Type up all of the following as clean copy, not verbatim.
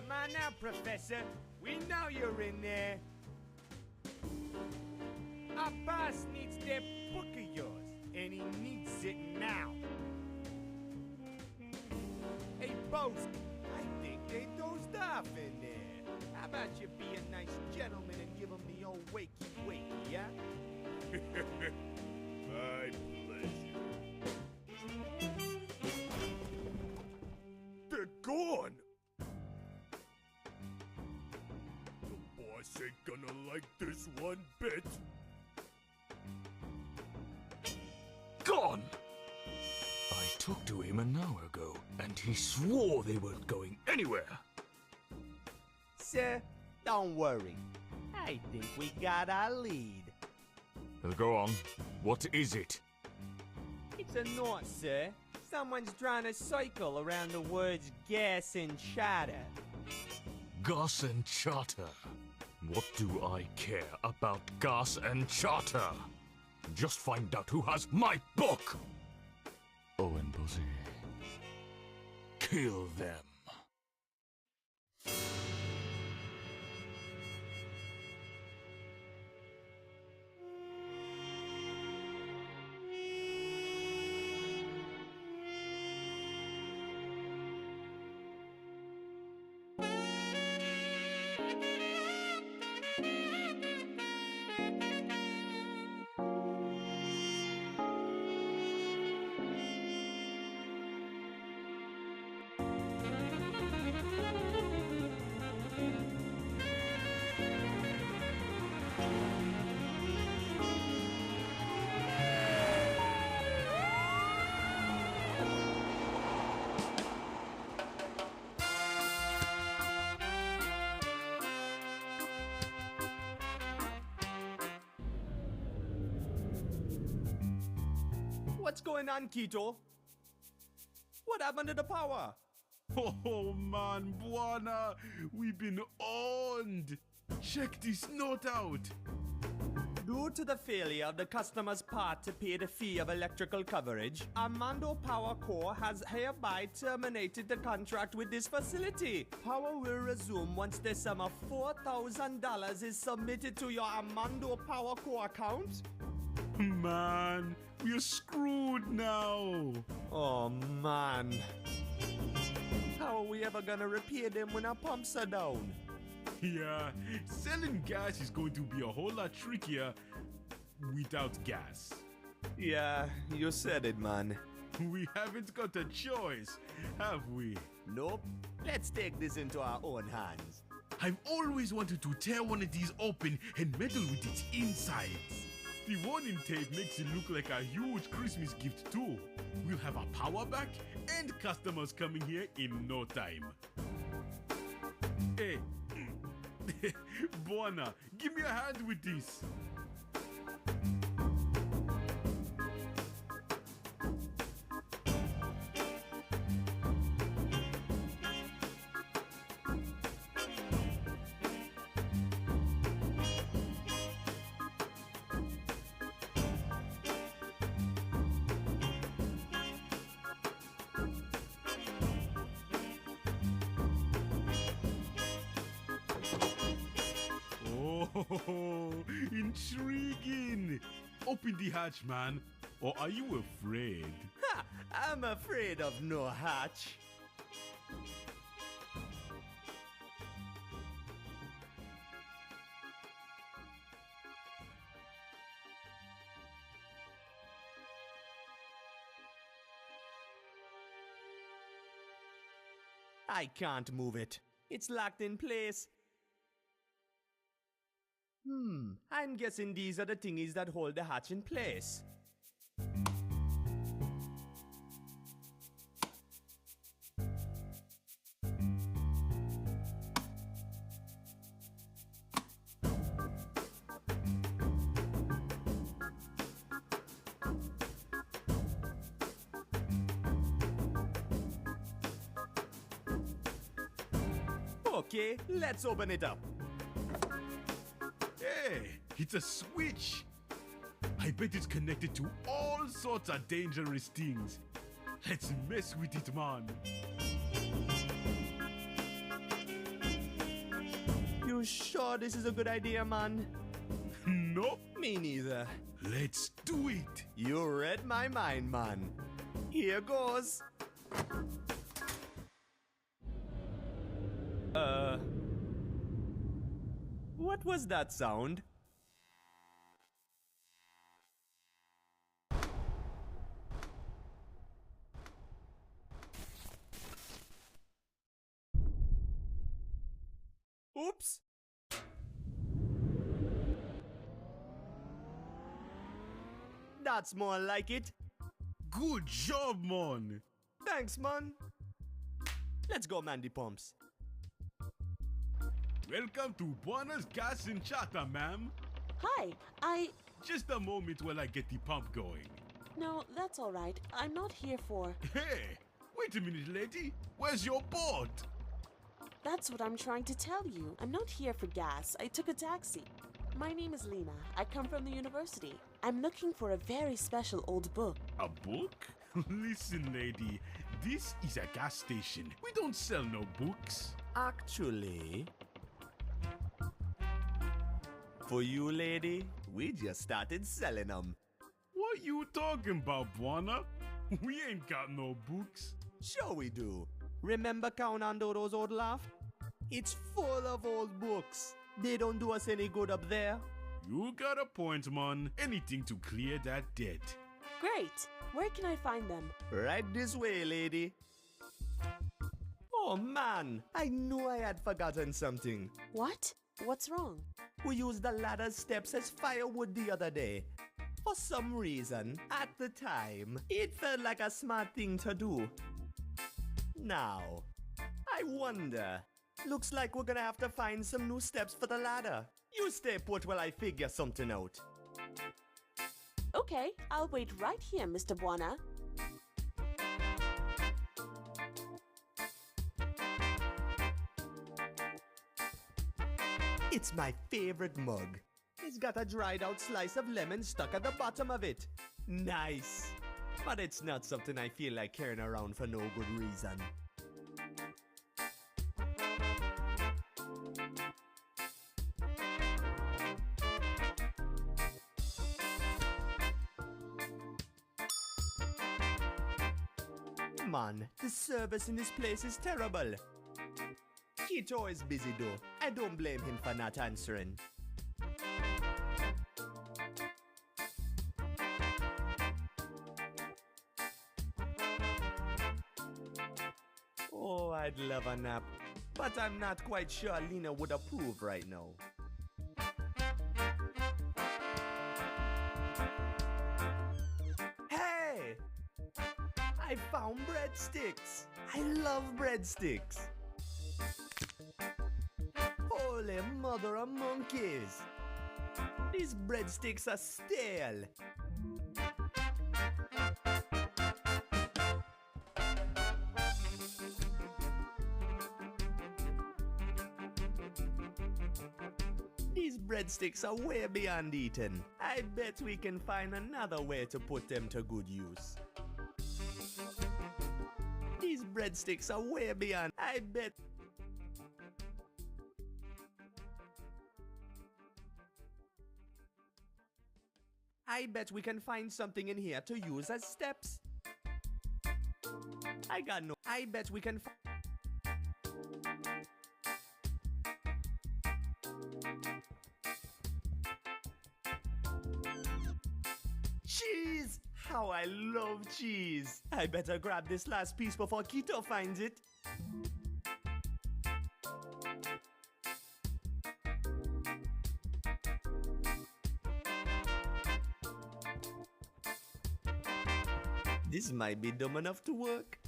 Come on now, Professor. We know you're in there. Our boss needs that book of yours, and he needs it now. Hey, boss, I think they dozed off in there. How about you be a nice gentleman and give them the old wakey-wakey, yeah? My pleasure. They're gone! The boss ain't gonna like this one bit. Gone! I talked to him an hour ago, and he swore they weren't going anywhere. Sir, don't worry. I think we got our lead. Go on. What is it? It's a knot, sir. Someone's trying to cycle around the words gas and charter. Gas and charter. What do I care about gas and charter? Just find out who has my book! Owen Buzzy. Kill them. What's going on, Keto? What happened to the power? Oh man, Buana, we've been owned. Check this note out. Due to the failure of the customer's part to pay the fee of electrical coverage, Armando Power Co. has hereby terminated the contract with this facility. Power will resume once the sum of $4,000 is submitted to your Armando Power Co. account. Man, we're screwed now. Oh man. How are we ever gonna repair them when our pumps are down? Yeah, selling gas is going to be a whole lot trickier without gas. Yeah, you said it, man. We haven't got a choice, have we? Nope. Let's take this into our own hands. I've always wanted to tear one of these open and meddle with its insides. The warning tape makes it look like a huge Christmas gift too. We'll have our power back and customers coming here in no time. Hey, Buana, give me a hand with this. Oh, intriguing! Open the hatch, man. Or are you afraid? Ha! I'm afraid of no hatch. I can't move it. It's locked in place. I'm guessing these are the thingies that hold the hatch in place. Okay, let's open it up. Hey, it's a switch. I bet it's connected to all sorts of dangerous things. Let's mess with it, man. You sure this is a good idea, man? Nope. Me neither. Let's do it. You read my mind, man. Here goes. What was that sound? Oops. That's more like it. Good job, man. Thanks, man. Let's go, Mandy Pumps. Welcome to Buona's Gas and Chata, ma'am. Hi, Just a moment while I get the pump going. No, that's all right. I'm not here for... Hey, wait a minute, lady. Where's your boat? That's what I'm trying to tell you. I'm not here for gas. I took a taxi. My name is Lena. I come from the university. I'm looking for a very special old book. A book? Listen, lady. This is a gas station. We don't sell no books. Actually, for you, lady, we just started selling them. What you talking about, Buona? We ain't got no books. Sure we do. Remember Count Dodo's old loft? It's full of old books. They don't do us any good up there. You got a point, man. Anything to clear that debt. Great. Where can I find them? Right this way, lady. Oh man, I knew I had forgotten something. What? What's wrong? We used the ladder steps as firewood the other day. For some reason, at the time, it felt like a smart thing to do. Now, I wonder. Looks like we're gonna have to find some new steps for the ladder. You stay put while I figure something out. Okay, I'll wait right here, Mr. Buona. It's my favorite mug. It's got a dried out slice of lemon stuck at the bottom of it. Nice. But it's not something I feel like carrying around for no good reason. Man, the service in this place is terrible. Kito is busy though. I don't blame him for not answering. Oh, I'd love a nap. But I'm not quite sure Lena would approve right now. Hey! I found breadsticks. I love breadsticks. Holy mother of monkeys. These breadsticks are stale. These breadsticks are way beyond eating. I bet we can find another way to put them to good use. These breadsticks are way beyond. I bet we can find something in here to use as steps. I bet we can cheese! How I love cheese! I better grab this last piece before Kito finds it. This might be dumb enough to work.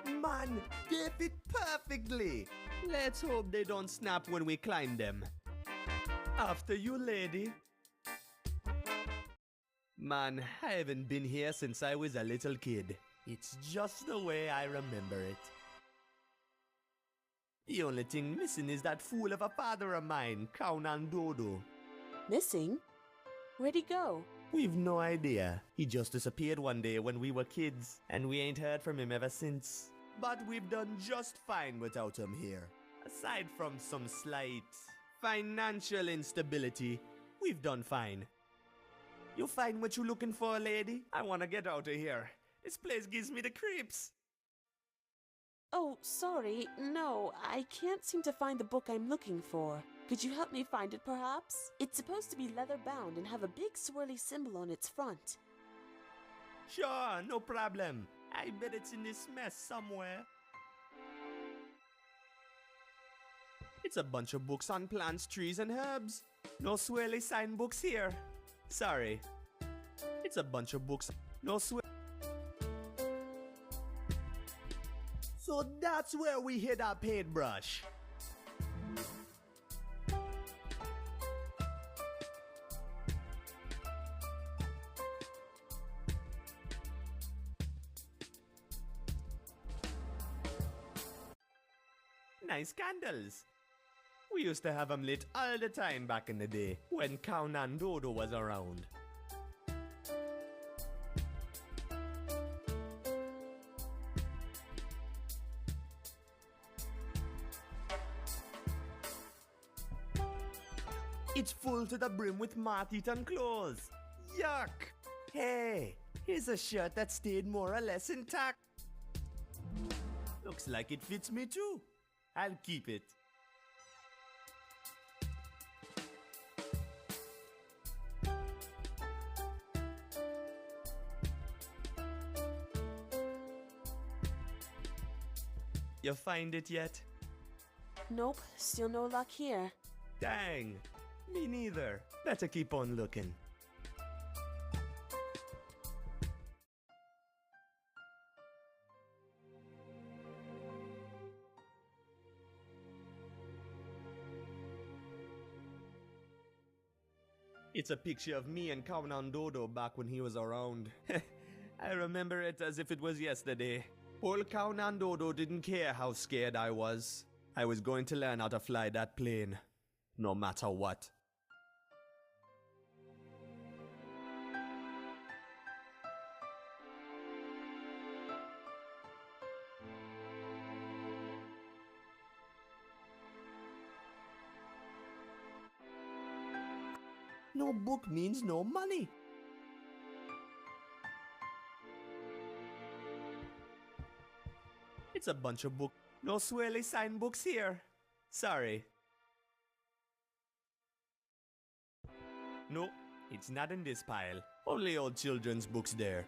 Man, they fit perfectly. Let's hope they don't snap when we climb them. After you, lady. Man, I haven't been here since I was a little kid. It's just the way I remember it. The only thing missing is that fool of a father of mine, Count Dodo. Missing? Where'd he go? We've no idea. He just disappeared one day when we were kids, and we ain't heard from him ever since. but we've done just fine without him here. Aside from some slight financial instability, we've done fine. You find what you're looking for, lady? I want to get out of here. This place gives me the creeps. Oh, sorry. No, I can't seem to find the book I'm looking for. Could you help me find it, perhaps? It's supposed to be leather-bound and have a big swirly symbol on its front. Sure, no problem. I bet it's in this mess somewhere. It's a bunch of books on plants, trees, and herbs. No swirly sign books here. Sorry. It's a bunch of books. No swirly. So that's where we hid our paintbrush. Nice candles. We used to have them lit all the time back in the day when Count and Dodo was around. It's full to the brim with moth-eaten clothes. Yuck! Hey, here's a shirt that stayed more or less intact. Looks like it fits me too. I'll keep it. You find it yet? Nope, still no luck here. Dang, me neither. Better keep on looking. It's a picture of me and Kaunan Dodo back when he was around. I remember it as if it was yesterday. Poor Kaunan Dodo didn't care how scared I was. I was going to learn how to fly that plane, no matter what. No book means no money. It's a bunch of books. No swirly sign books here. Sorry. No, it's not in this pile. Only old children's books there.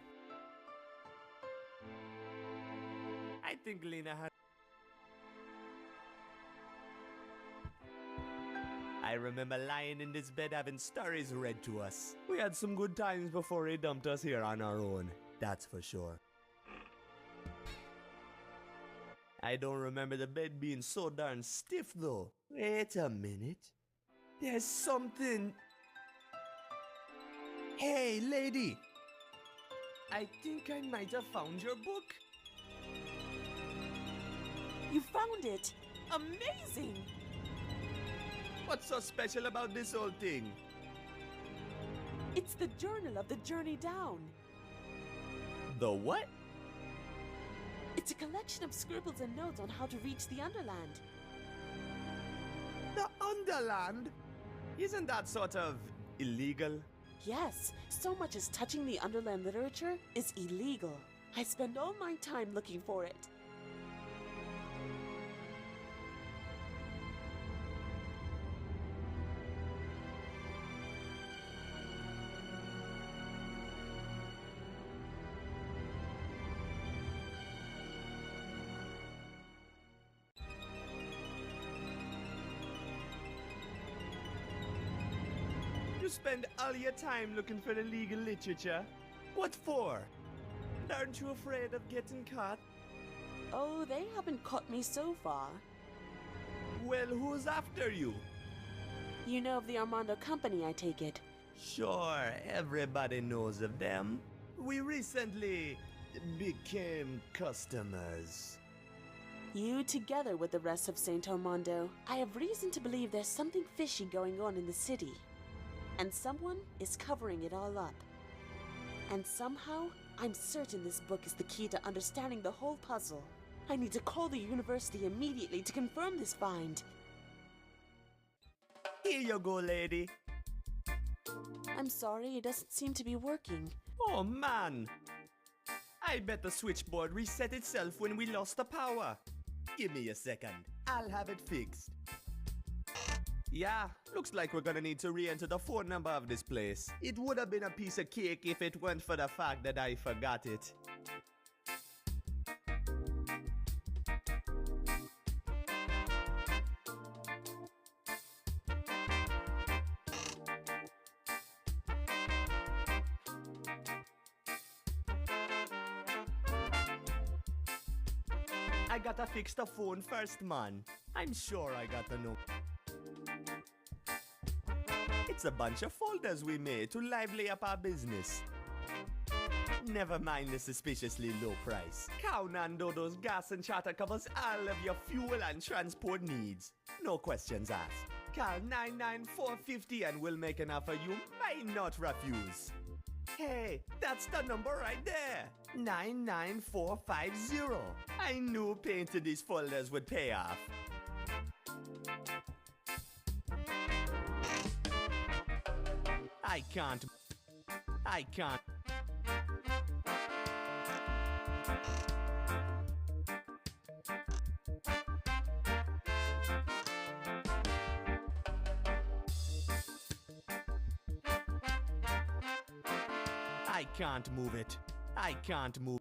I think Lena had... I remember lying in this bed having stories read to us. We had some good times before he dumped us here on our own. That's for sure. I don't remember the bed being so darn stiff though. Wait a minute. There's something... Hey, lady! I think I might have found your book. You found it! Amazing! What's so special about this old thing? It's the journal of the Journey Down. The what? It's a collection of scribbles and notes on how to reach the Underland. The Underland? Isn't that sort of illegal? Yes, so much as touching the Underland literature is illegal. I spend all my time looking for it. You spend all your time looking for the legal literature? What for? Aren't you afraid of getting caught? Oh, they haven't caught me so far. Well, who's after you? You know of the Armando Company, I take it. Sure, everybody knows of them. We recently became customers. You together with the rest of Saint Armando. I have reason to believe there's something fishy going on in the city. And someone is covering it all up. And somehow, I'm certain this book is the key to understanding the whole puzzle. I need to call the university immediately to confirm this find. Here you go, lady. I'm sorry, it doesn't seem to be working. Oh man! I bet the switchboard reset itself when we lost the power. Give me a second. I'll have it fixed. Yeah, looks like we're gonna need to re-enter the phone number of this place. It would have been a piece of cake if it weren't for the fact that I forgot it. I gotta fix the phone first, man. I'm sure I gotta know. It's a bunch of folders we made to lively up our business. Never mind the suspiciously low price. Cow Nando's gas and charter covers all of your fuel and transport needs. No questions asked. Call 99450 and we'll make an offer you might not refuse. Hey, that's the number right there. 99450. I knew painting these folders would pay off. I can't. I can't. I can't move it. I can't move.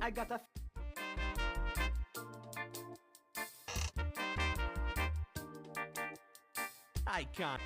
I gotta. I can't.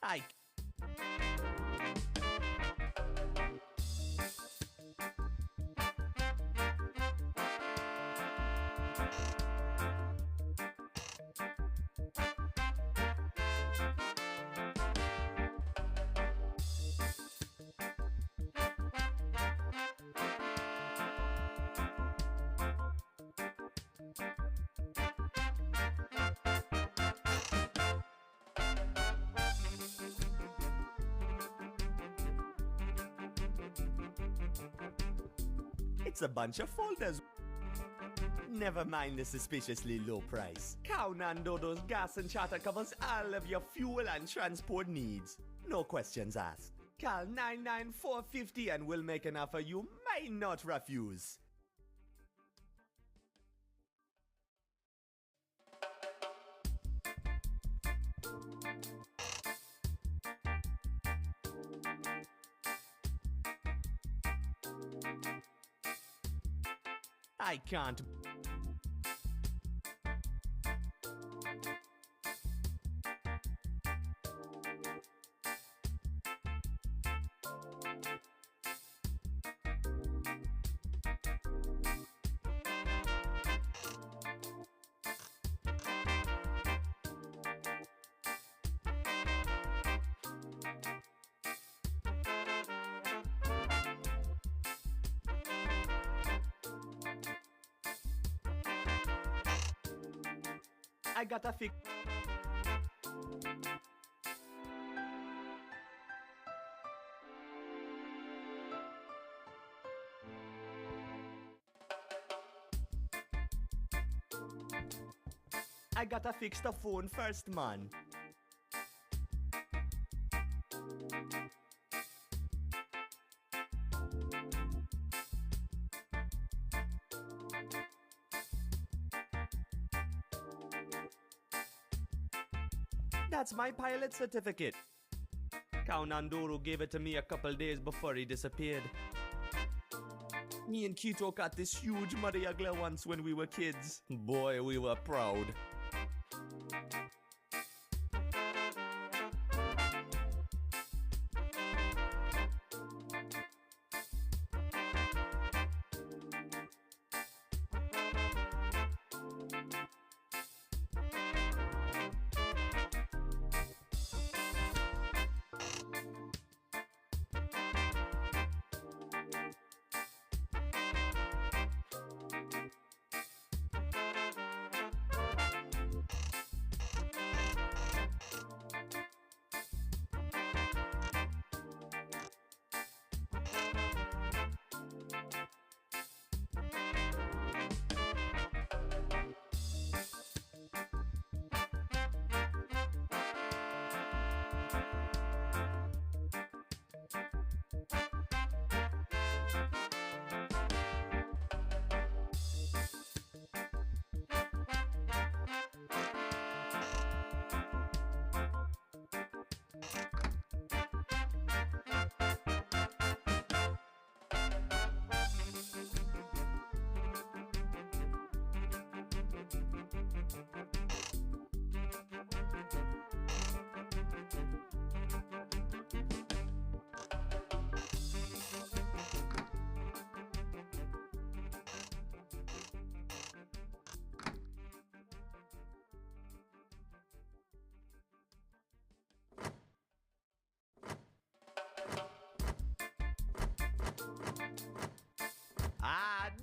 I It's a bunch of folders. Never mind the suspiciously low price. Cow Nando's gas and charter covers all of your fuel and transport needs. No questions asked. Call 99450 and we'll make an offer you might not refuse. I can't. I gotta fix. I gotta fix the phone first, man. That's my pilot certificate. Count Nandoro gave it to me a couple days before he disappeared. Me and Kito got this huge muddy ugly once when we were kids. Boy, we were proud.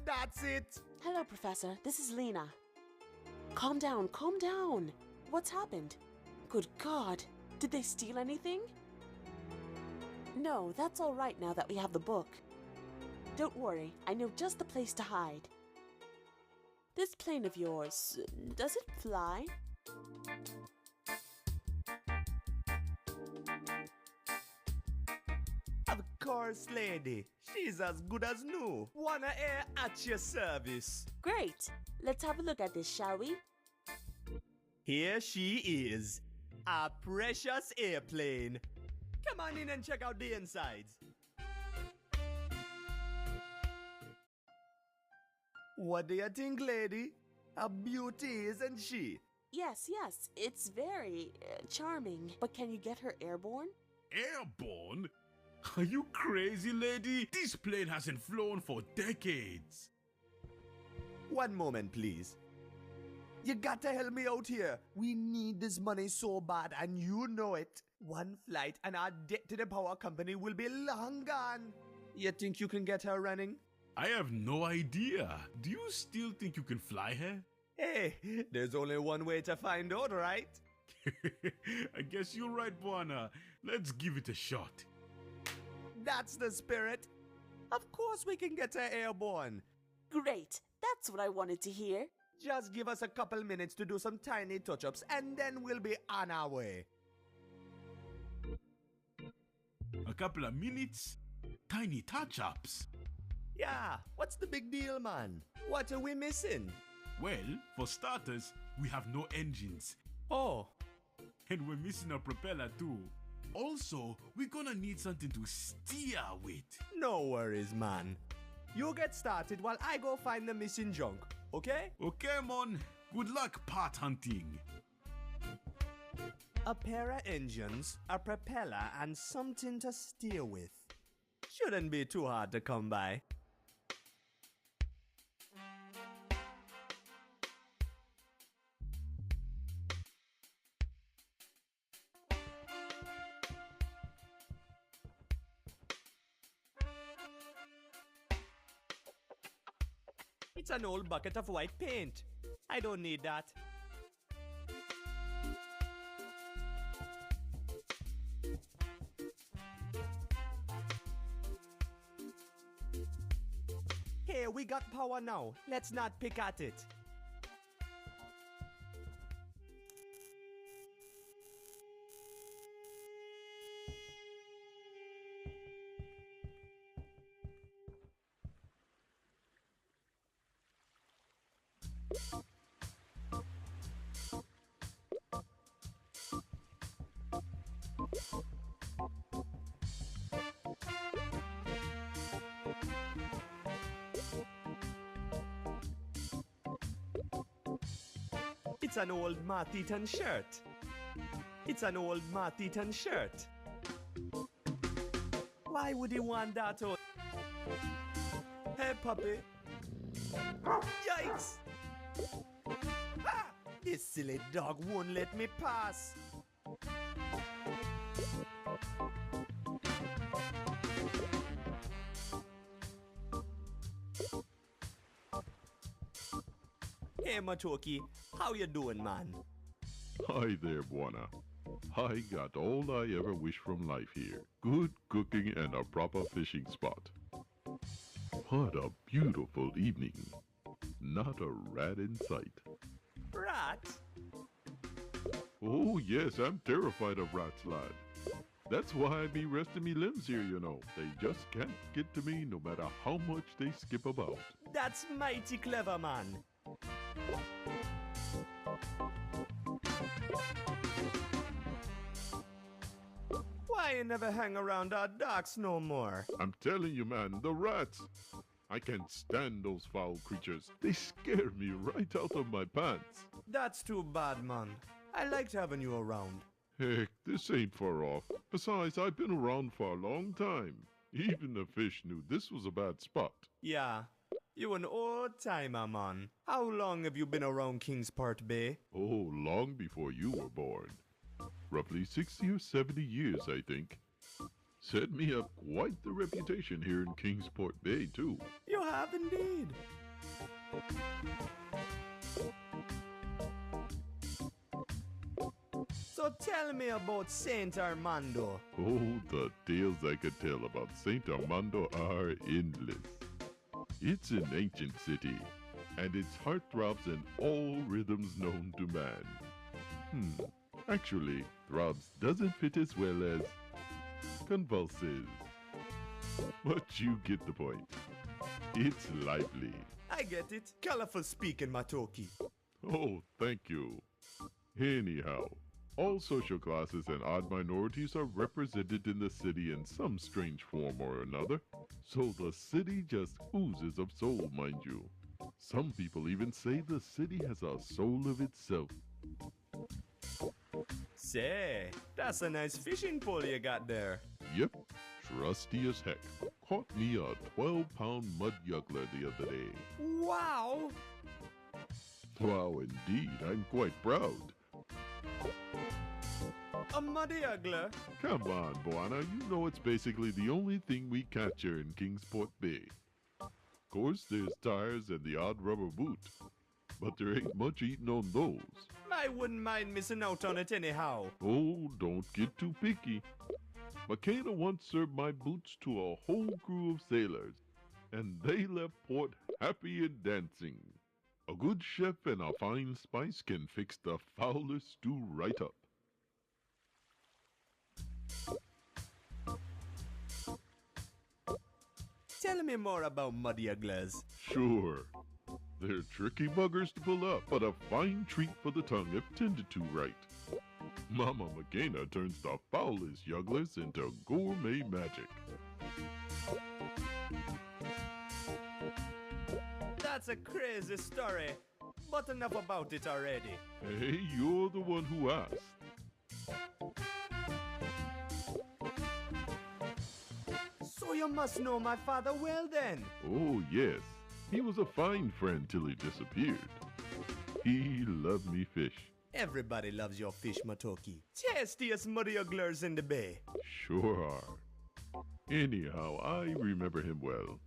That's it. Hello, Professor. This is Lena. Calm down, calm down. What's happened? Good God. Did they steal anything? No, that's all right now that we have the book. Don't worry, I know just the place to hide. This plane of yours, does it fly? Of course, lady. She's as good as new. Wanna air at your service. Great. Let's have a look at this, shall we? Here she is. A precious airplane. Come on in and check out the insides. What do you think, lady? A beauty, isn't she? Yes, it's very charming. But can you get her airborne? Airborne? Are you crazy, lady? This plane hasn't flown for decades. One moment, please. You gotta help me out here. We need this money so bad, and you know it. One flight and our debt to the power company will be long gone. You think you can get her running? I have no idea. Do you still think you can fly her? Hey, there's only one way to find out, right? I guess you're right, Buana. Let's give it a shot. That's the spirit. Of course we can get her airborne. Great. That's what I wanted to hear. Just give us a couple minutes to do some tiny touch-ups and then we'll be on our way. A couple of minutes? Tiny touch-ups? Yeah, what's the big deal, man? What are we missing? Well, for starters, we have no engines. Oh. And we're missing a propeller too. Also, we're gonna need something to steer with. No worries, man. You get started while I go find the missing junk, okay? Okay, mon. Good luck part hunting. A pair of engines, a propeller, and something to steer with. Shouldn't be too hard to come by. It's an old bucket of white paint. I don't need that. Hey, we got power now. Let's not pick at it. It's an old Martin shirt. It's an old Martin shirt. Why would he want that old? Hey, puppy. Yikes! Ah! This silly dog won't let me pass. Hey, Matoki, how you doing, man? Hi there, Buana. I got all I ever wish from life here. Good cooking and a proper fishing spot. What a beautiful evening. Not a rat in sight. Rat? Oh yes, I'm terrified of rats, lad. That's why I be resting me limbs here, you know. They just can't get to me no matter how much they skip about. That's mighty clever, man. Why you never hang around our docks no more? I'm telling you, man, the rats. I can't stand those foul creatures. They scare me right out of my pants. That's too bad, man. I liked having you around. Heck, this ain't far off. Besides, I've been around for a long time. Even the fish knew this was a bad spot. Yeah, you an old timer, man. How long have you been around Kingsport Bay? Oh, long before you were born. Roughly 60 or 70 years, I think. Set me up quite the reputation here in Kingsport Bay, too. You have indeed. So tell me about Saint Armando. Oh, the tales I could tell about Saint Armando are endless. It's an ancient city, and its heartthrobs in all rhythms known to man. Actually, throbs doesn't fit as well as convulses. But you get the point. It's lively. I get it. Colorful speaking, Matoki. Oh, thank you. Anyhow, all social classes and odd minorities are represented in the city in some strange form or another. So the city just oozes of soul, mind you. Some people even say the city has a soul of itself. Say, that's a nice fishing pole you got there. Yep, trusty as heck. Caught me a 12-pound mud yuggler the other day. Wow! Wow, indeed, I'm quite proud. A muddy ugler? Come on, Buana, you know it's basically the only thing we catch here in Kingsport Bay. Of course, there's tires and the odd rubber boot, but there ain't much eating on those. I wouldn't mind missing out on it anyhow. Oh, don't get too picky. McKenna once served my boots to a whole crew of sailors, and they left port happy and dancing. A good chef and a fine spice can fix the foulest stew right up. Tell me more about muddy ugglers. Sure. They're tricky buggers to pull up, but a fine treat for the tongue if tended to right. Mama McGaina turns the foulest yugglers into gourmet magic. That's a crazy story, but enough about it already. Hey, you're the one who asked. So you must know my father well then. Oh, yes. He was a fine friend till he disappeared. He loved me fish. Everybody loves your fish, Matoki. Tastiest muddy ugglers in the bay. Sure are. Anyhow, I remember him well.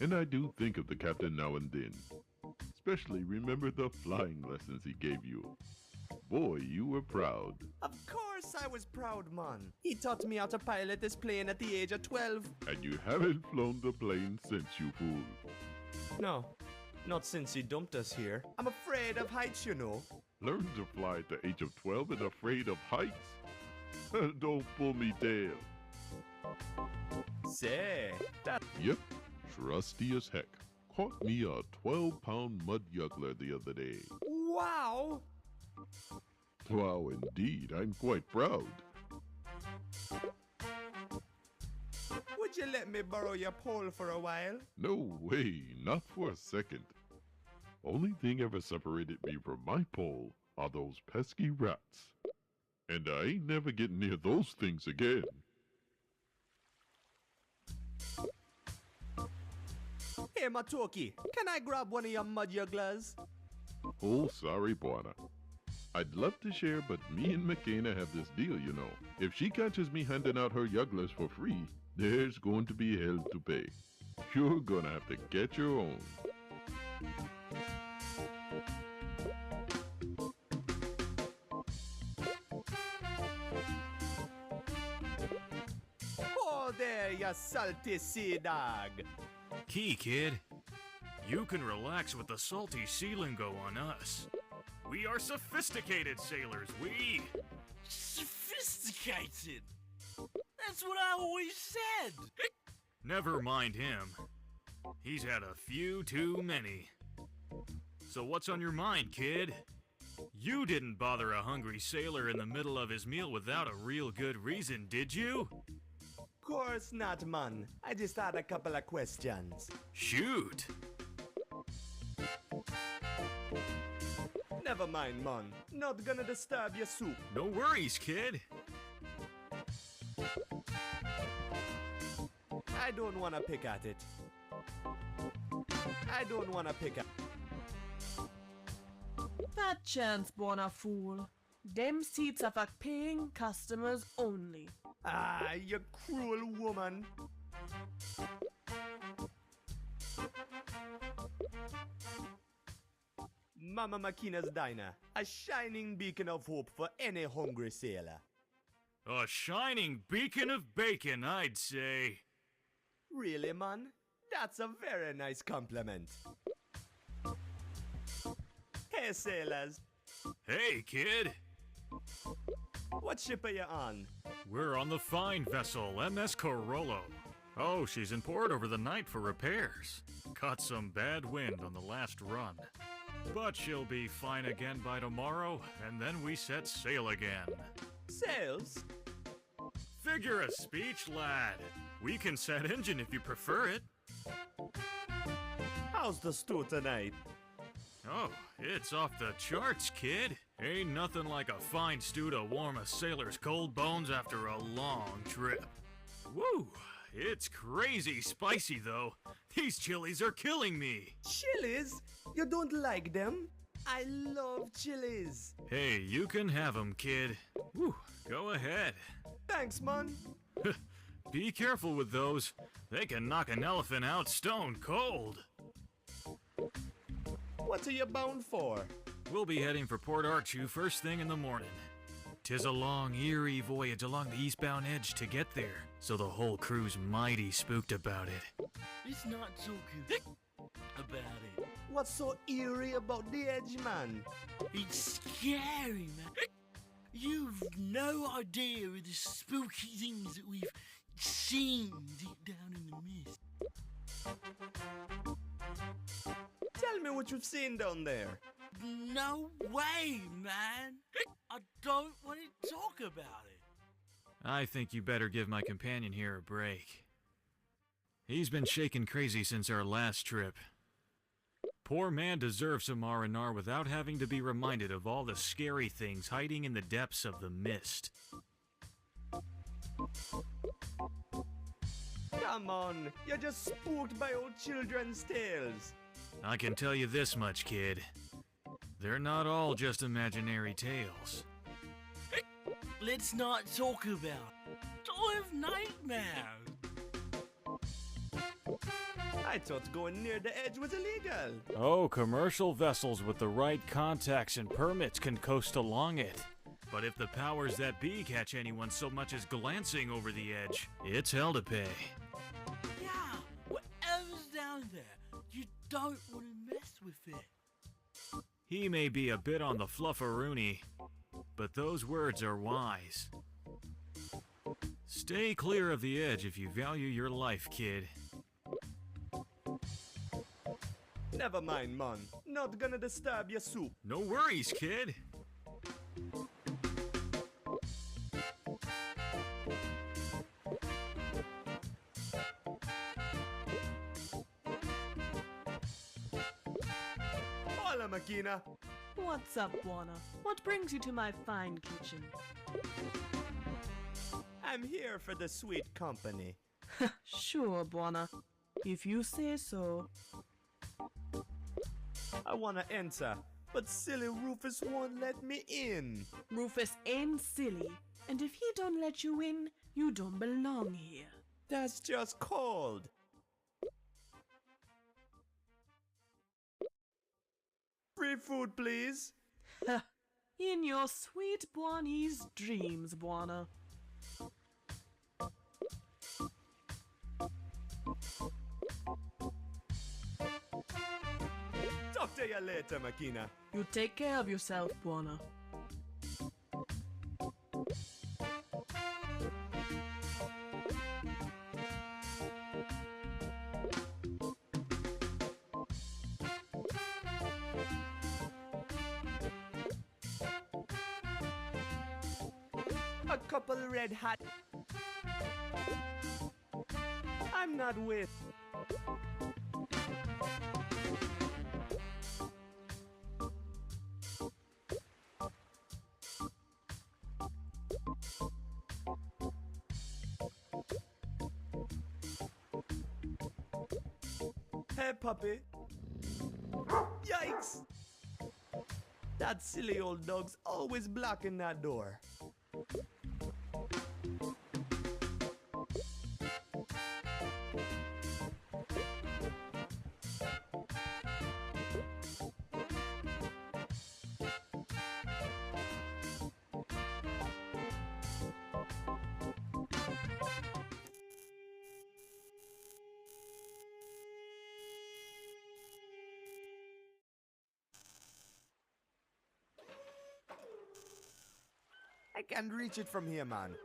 And I do think of the captain now and then. Especially remember the flying lessons he gave you. Boy, you were proud. Of course I was proud, man. He taught me how to pilot this plane at the age of 12. And you haven't flown the plane since, you fool. No, not since he dumped us here. I'm afraid of heights, you know. Learned to fly at the age of 12 and afraid of heights? Don't pull me tail. Say, that... Yep, trusty as heck. Caught me a 12-pound mud juggler the other day. Wow! Wow, indeed. I'm quite proud. Would you let me borrow your pole for a while? No way, not for a second. Only thing ever separated me from my pole are those pesky rats. And I ain't never getting near those things again. Hey, Matoki, can I grab one of your mud jugglers? Oh, sorry, Buana. I'd love to share, but me and McKenna have this deal, you know. If she catches me handing out her jugglers for free, there's going to be hell to pay. You're gonna have to get your own. Oh, there, you salty sea dog. Key, kid. You can relax with the salty sea lingo on us. We are sophisticated sailors, we! Sophisticated? That's what I always said! Never mind him. He's had a few too many. So what's on your mind, kid? You didn't bother a hungry sailor in the middle of his meal without a real good reason, did you? Course not, man. I just had a couple of questions. Shoot! Never mind, man. Not gonna disturb your soup. No worries, kid. I don't wanna pick at it. I don't wanna pick at... Fat chance, Buona fool. Them seats are for paying customers only. Ah, you cruel woman. Mama Makina's Diner, a shining beacon of hope for any hungry sailor. A shining beacon of bacon, I'd say. Really, man? That's a very nice compliment. Hey, sailors. Hey, kid. What ship are you on? We're on the fine vessel, MS Corollo. Oh, she's in port over the night for repairs. Caught some bad wind on the last run. But she'll be fine again by tomorrow, and then we set sail again. Sails? Figure of speech, lad. We can set engine if you prefer it. How's the stew tonight? Oh, it's off the charts, kid. Ain't nothing like a fine stew to warm a sailor's cold bones after a long trip. Woo! It's crazy spicy, though. These chilies are killing me. Chilies? You don't like them? I love chilies. Hey, you can have 'em, kid. Woo, go ahead. Thanks, man. Be careful with those. They can knock an elephant out stone cold. What are you bound for? We'll be heading for Port Archu first thing in the morning. 'Tis a long, eerie voyage along the eastbound edge to get there, so the whole crew's mighty spooked about it. Let's not talk about it. What's so eerie about the edge, man? It's scary, man. You've no idea of the spooky things that we've seen deep down in the mist. Tell me what you've seen down there. No way, man. I don't want to talk about it. I think you better give my companion here a break. He's been shaken crazy since our last trip. Poor man deserves some R&R without having to be reminded of all the scary things hiding in the depths of the mist. Come on, you're just spooked by old children's tales. I can tell you this much, kid. They're not all just imaginary tales. Let's not talk about it. I have nightmares. I thought going near the edge was illegal. Oh, commercial vessels with the right contacts and permits can coast along it. But if the powers that be catch anyone so much as glancing over the edge, it's hell to pay. Yeah, whatever's down there, you don't want to mess with it. He may be a bit on the flufferoonie, but those words are wise. Stay clear of the edge if you value your life, kid. Never mind, man. Not gonna disturb your soup. No worries, kid. Hola, Makina. What's up, Buona? What brings you to my fine kitchen? I'm here for the sweet company. Sure, Buona. If you say so. I wanna enter, but silly Rufus won't let me in. Rufus ain't silly, and if he don't let you in, you don't belong here. That's just cold. Free food, please. In your sweet Buoni's dreams, Buona. Talk to you later, Makina. You take care of yourself, Buona. A couple red hot. I'm not with. Hey, puppy. Yikes! That silly old dog's always blocking that door. I can't reach it from here, man.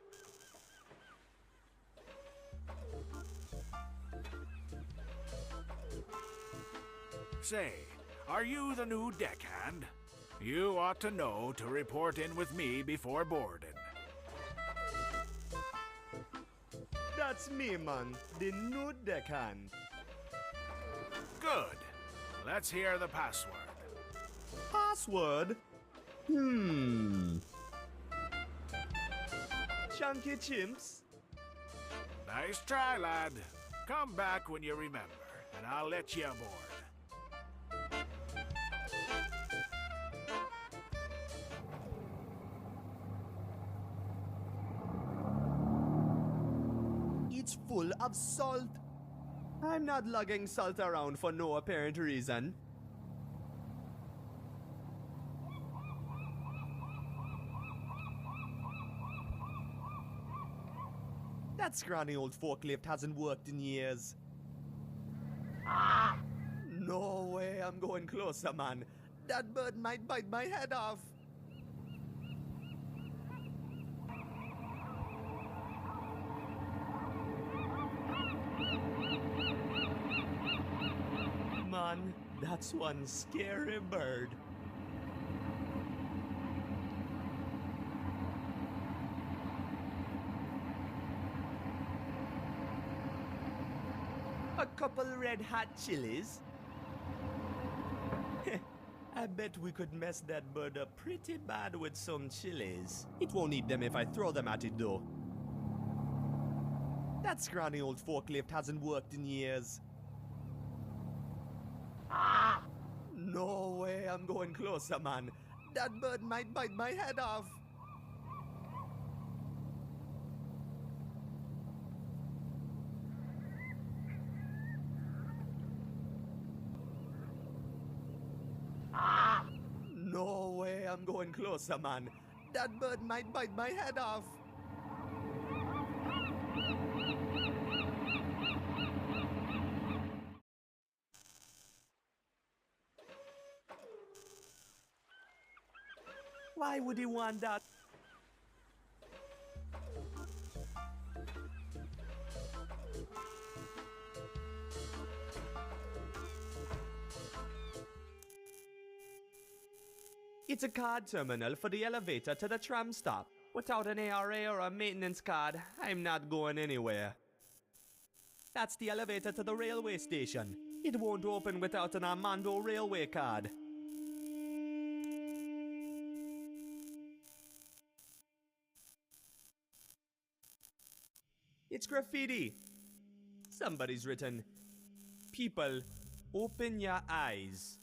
Say, are you the new deckhand? You ought to know to report in with me before boarding. That's me, man. The new deckhand. Good. Let's hear the password. Password? Chunky chimps? Nice try, lad. Come back when you remember, and I'll let you aboard. It's full of salt. I'm not lugging salt around for no apparent reason. That scrawny old forklift hasn't worked in years. No way I'm going closer, man. That bird might bite my head off. Man, that's one scary bird. A couple red hot chilies. I bet we could mess that bird up pretty bad with some chilies. It won't eat them if I throw them at it though. That scrawny old forklift hasn't worked in years. No way I'm going closer, man. That bird might bite my head off. No way I'm going closer, man. That bird might bite my head off. Why would he want that? It's a card terminal for the elevator to the tram stop. Without an ARA or a maintenance card, I'm not going anywhere. That's the elevator to the railway station. It won't open without an Armando railway card. It's graffiti. Somebody's written, "People, open your eyes."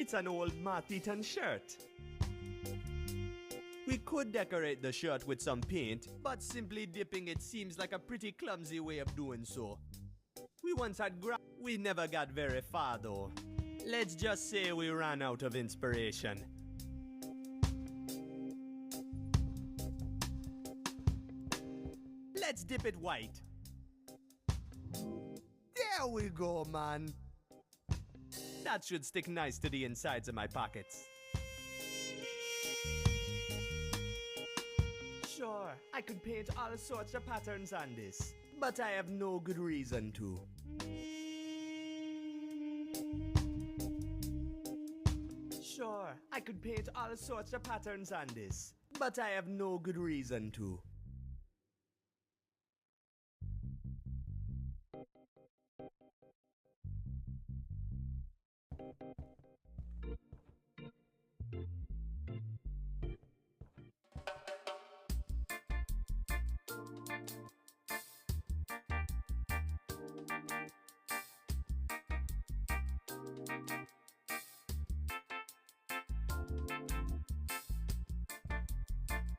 It's an old Martin shirt. We could decorate the shirt with some paint, but simply dipping it seems like a pretty clumsy way of doing so. We once had we never got very far though. Let's just say we ran out of inspiration. Let's dip it white. There we go, man. That should stick nice to the insides of my pockets. Sure, I could paint all sorts of patterns on this, but I have no good reason to. Sure, I could paint all sorts of patterns on this, but I have no good reason to.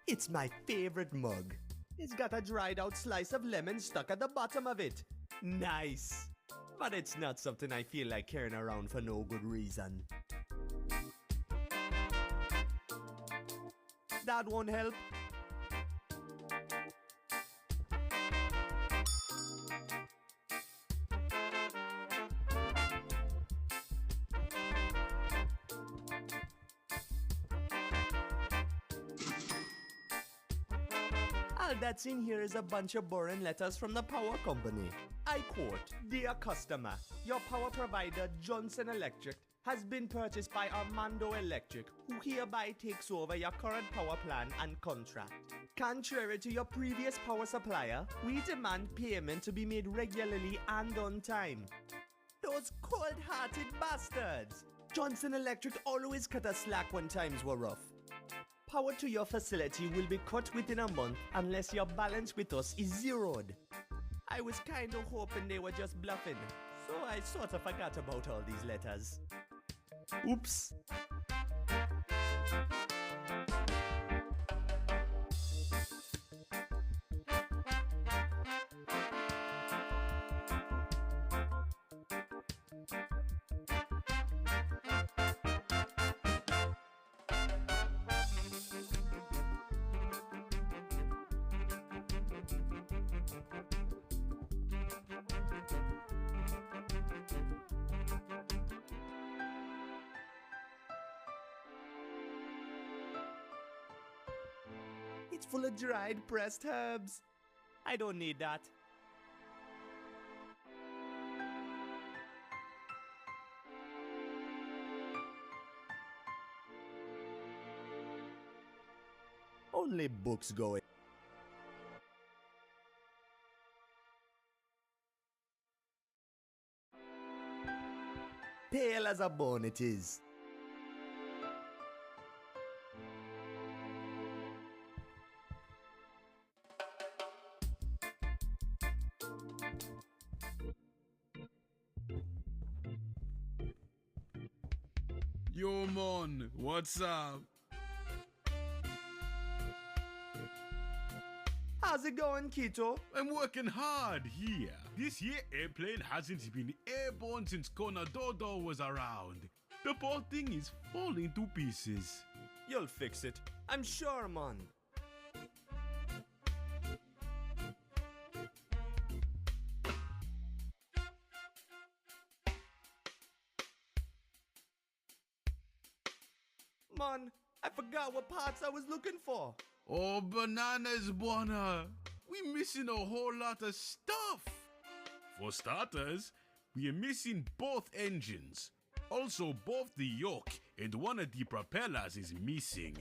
It's my favorite mug. It's got a dried out slice of lemon stuck at the bottom of it. Nice. But it's not something I feel like carrying around for no good reason. That won't help. All that's in here is a bunch of boring letters from the power company. I quote, "Dear customer, your power provider Johnson Electric has been purchased by Armando Electric, who hereby takes over your current power plan and contract. Contrary to your previous power supplier, we demand payment to be made regularly and on time." Those cold-hearted bastards! Johnson Electric always cut us slack when times were rough. Power to your facility will be cut within a month unless your balance with us is zeroed. I was kind of hoping they were just bluffing, so I sort of forgot about all these letters. Oops. It's full of dried pressed herbs. I don't need that. Only books go in. Pale as a bone it is. Yo, man, what's up? How's it going, Kito? I'm working hard here. This here airplane hasn't been airborne since Dodo was around. The poor thing is falling to pieces. You'll fix it. I'm sure, man. Man, I forgot what parts I was looking for. Oh, bananas, Buona. We're missing a whole lot of stuff. For starters, we are missing both engines. Also, both the yoke and one of the propellers is missing.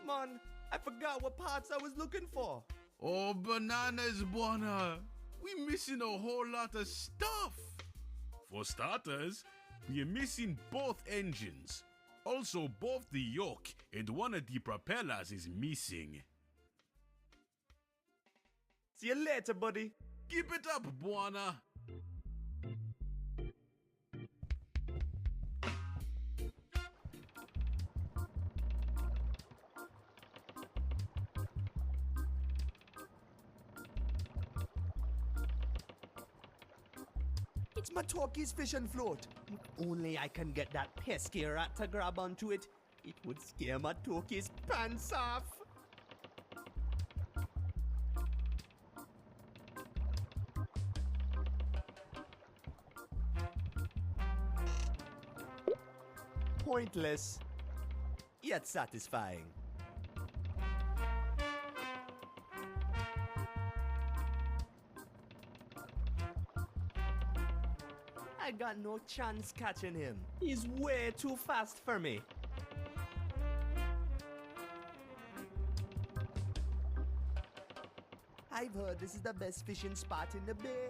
Man, I forgot what parts I was looking for. Oh, bananas, Buona. We're missing a whole lot of stuff. For starters, we are missing both engines. Also, both the yoke and one of the propellers is missing. See you later, buddy. Keep it up, Buona. It's my Talkie's fishing float. If only I can get that pesky rat to grab onto it, it would scare my Talkie's pants off. Pointless, yet satisfying. I got no chance catching him. He's way too fast for me. I've heard this is the best fishing spot in the bay.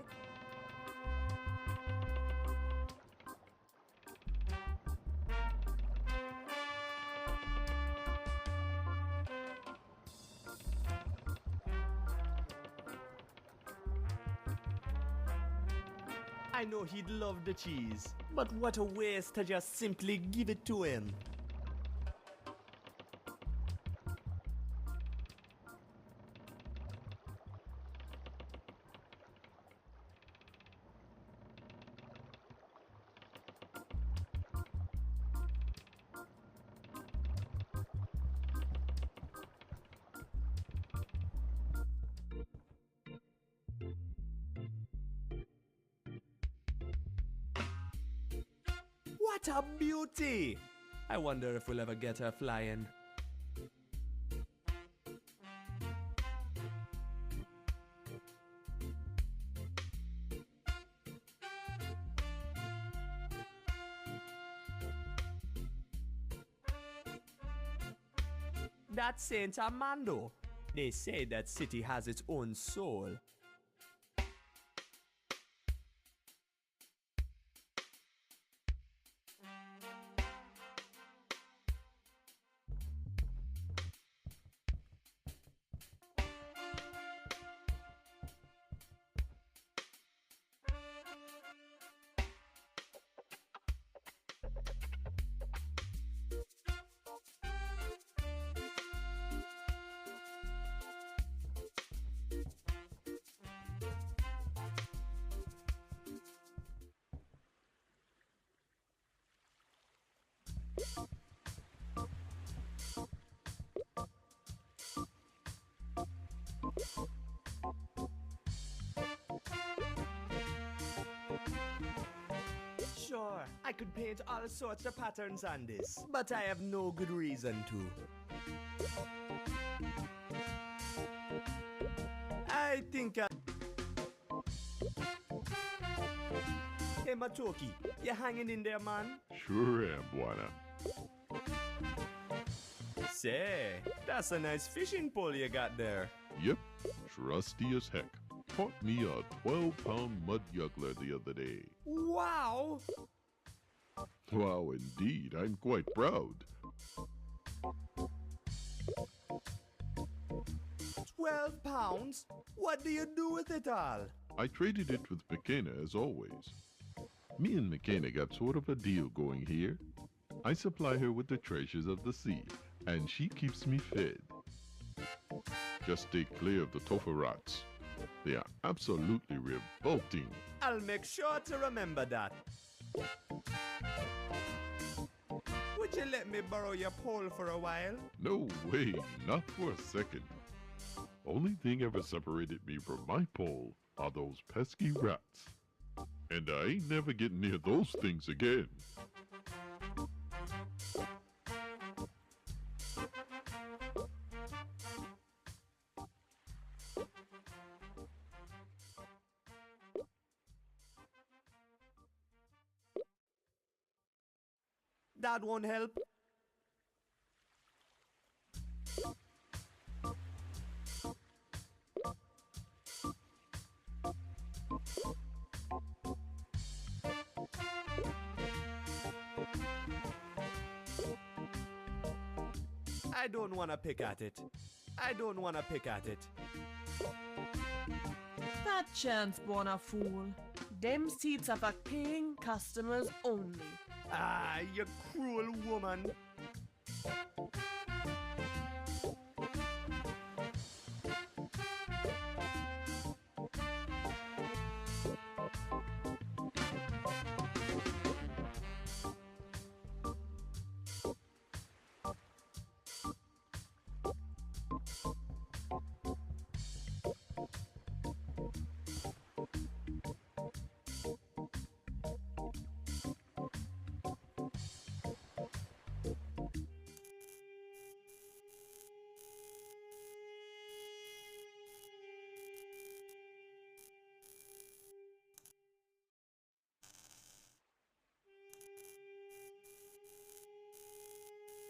I know he'd love the cheese, but what a waste to just simply give it to him. What a beauty! I wonder if we'll ever get her flying. That's Saint Armando. They say that city has its own soul. Sure, I could paint all sorts of patterns on this, but I have no good reason to. I think Hey Matoki, you hanging in there, man? Sure am, Buona. Say, that's a nice fishing pole you got there. Yep, trusty as heck. Caught me a 12-pound mud juggler the other day. Wow! Wow, indeed, I'm quite proud. 12 pounds? What do you do with it all? I traded it with McKenna as always. Me and McKenna got sort of a deal going here. I supply her with the treasures of the sea, and she keeps me fed. Just stay clear of the tofu rats. They are absolutely revolting. I'll make sure to remember that. Would you let me borrow your pole for a while? No way, not for a second. Only thing ever separated me from my pole are those pesky rats. And I ain't never getting near those things again. That won't help. I don't want to pick at it. I don't want to pick at it. That chance, born a fool. Them seats are for paying customers only. Ah, you cruel woman.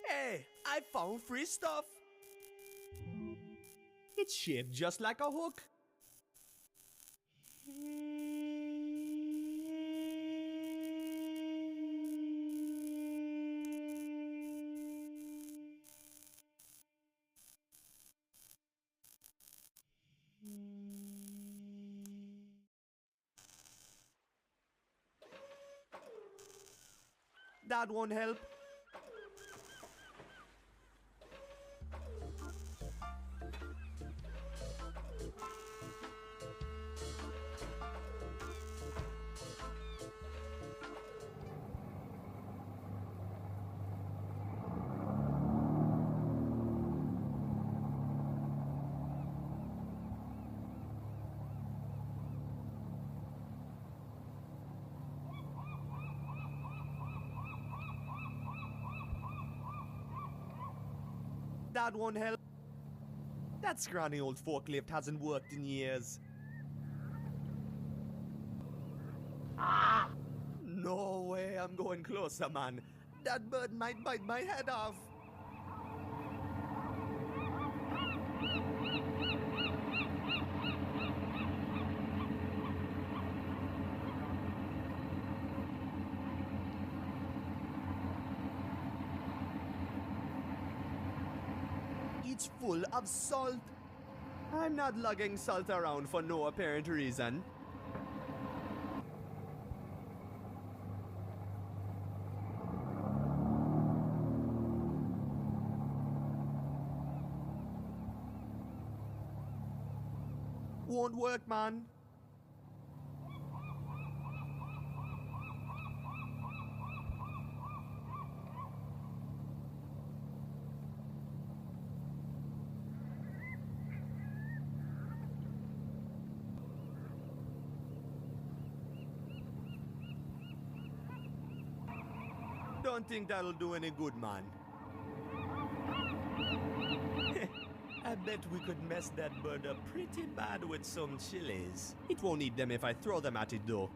Hey, I found free stuff. It's shaped just like a hook. That won't help. That won't help. That scrawny old forklift hasn't worked in years. Ah! No way, I'm going closer, man. That bird might bite my head off. It's full of salt. I'm not lugging salt around for no apparent reason. Won't work, man. Don't think that'll do any good, man. I bet we could mess that bird up pretty bad with some chilies. It won't eat them if I throw them at it, though.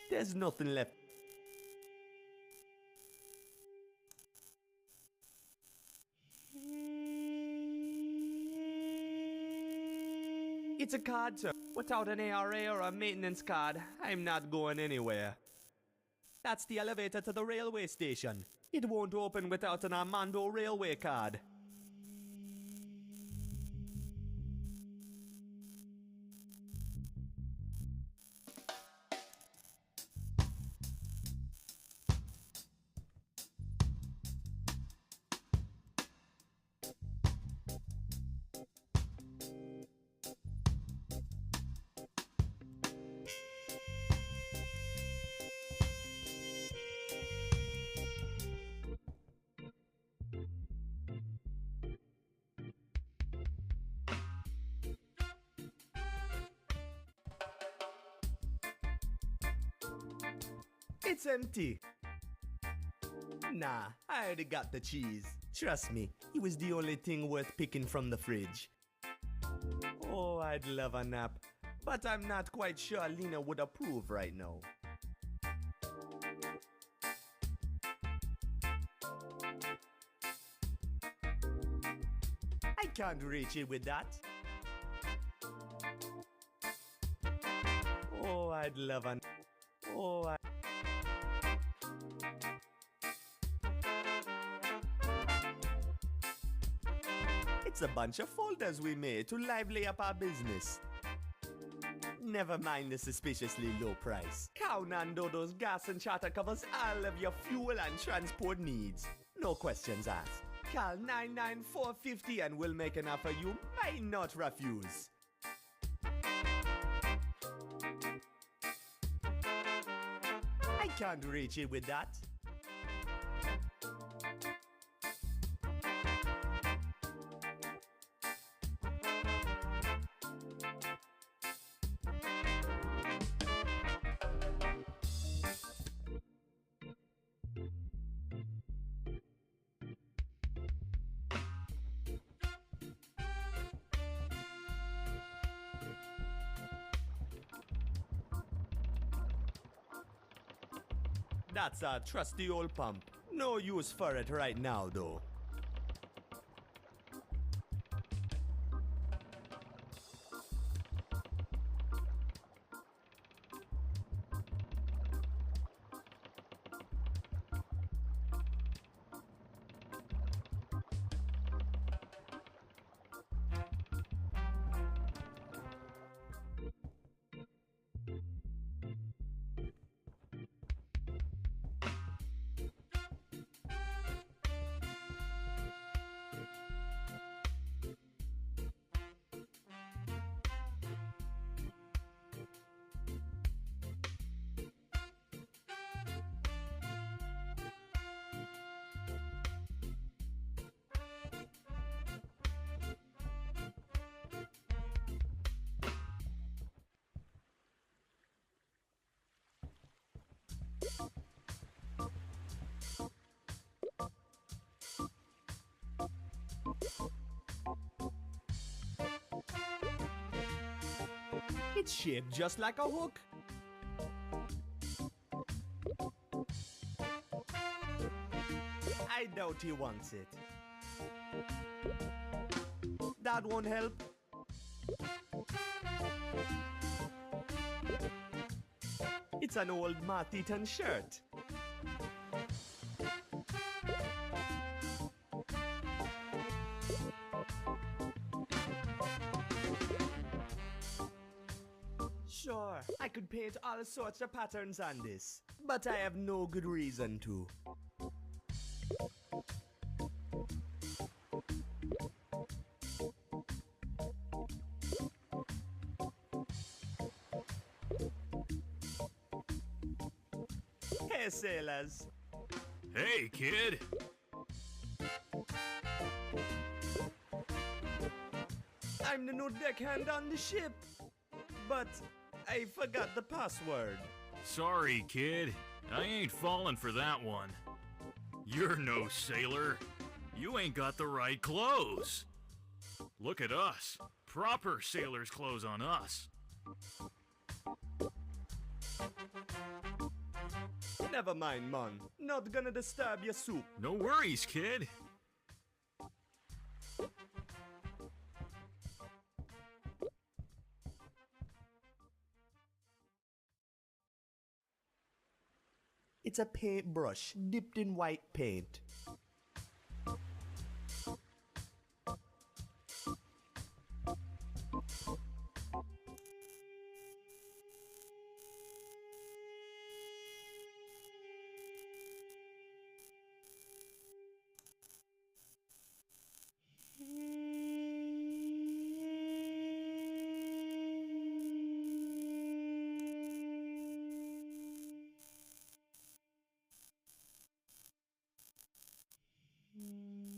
There's nothing left. It's a card term. Without an ARA or a maintenance card, I'm not going anywhere. That's the elevator to the railway station. It won't open without an Armando railway card. It's empty. Nah, I already got the cheese. Trust me, it was the only thing worth picking from the fridge. Oh, I'd love a nap, but I'm not quite sure Lena would approve right now. I can't reach it with that. Oh, I'd love a... Oh, I... It's a bunch of folders we made to lively up our business. Never mind the suspiciously low price. Count on Dodo's gas and charter covers all of your fuel and transport needs. No questions asked. Call 99450 and we'll make an offer you might not refuse. I can't reach it with that. That's a trusty old pump. No use for it right now, though. It's shaped just like a hook. I doubt he wants it. That won't help. It's an old Martin shirt. Sure, I could paint all sorts of patterns on this, but I have no good reason to. Hey, sailors. Hey, kid. I'm the new deckhand on the ship, but I forgot the password. Sorry, kid. I ain't falling for that one. You're no sailor. You ain't got the right clothes. Look at us. Proper sailor's clothes on us. Never mind, man. Not gonna disturb your soup. No worries, kid. It's a paintbrush dipped in white paint.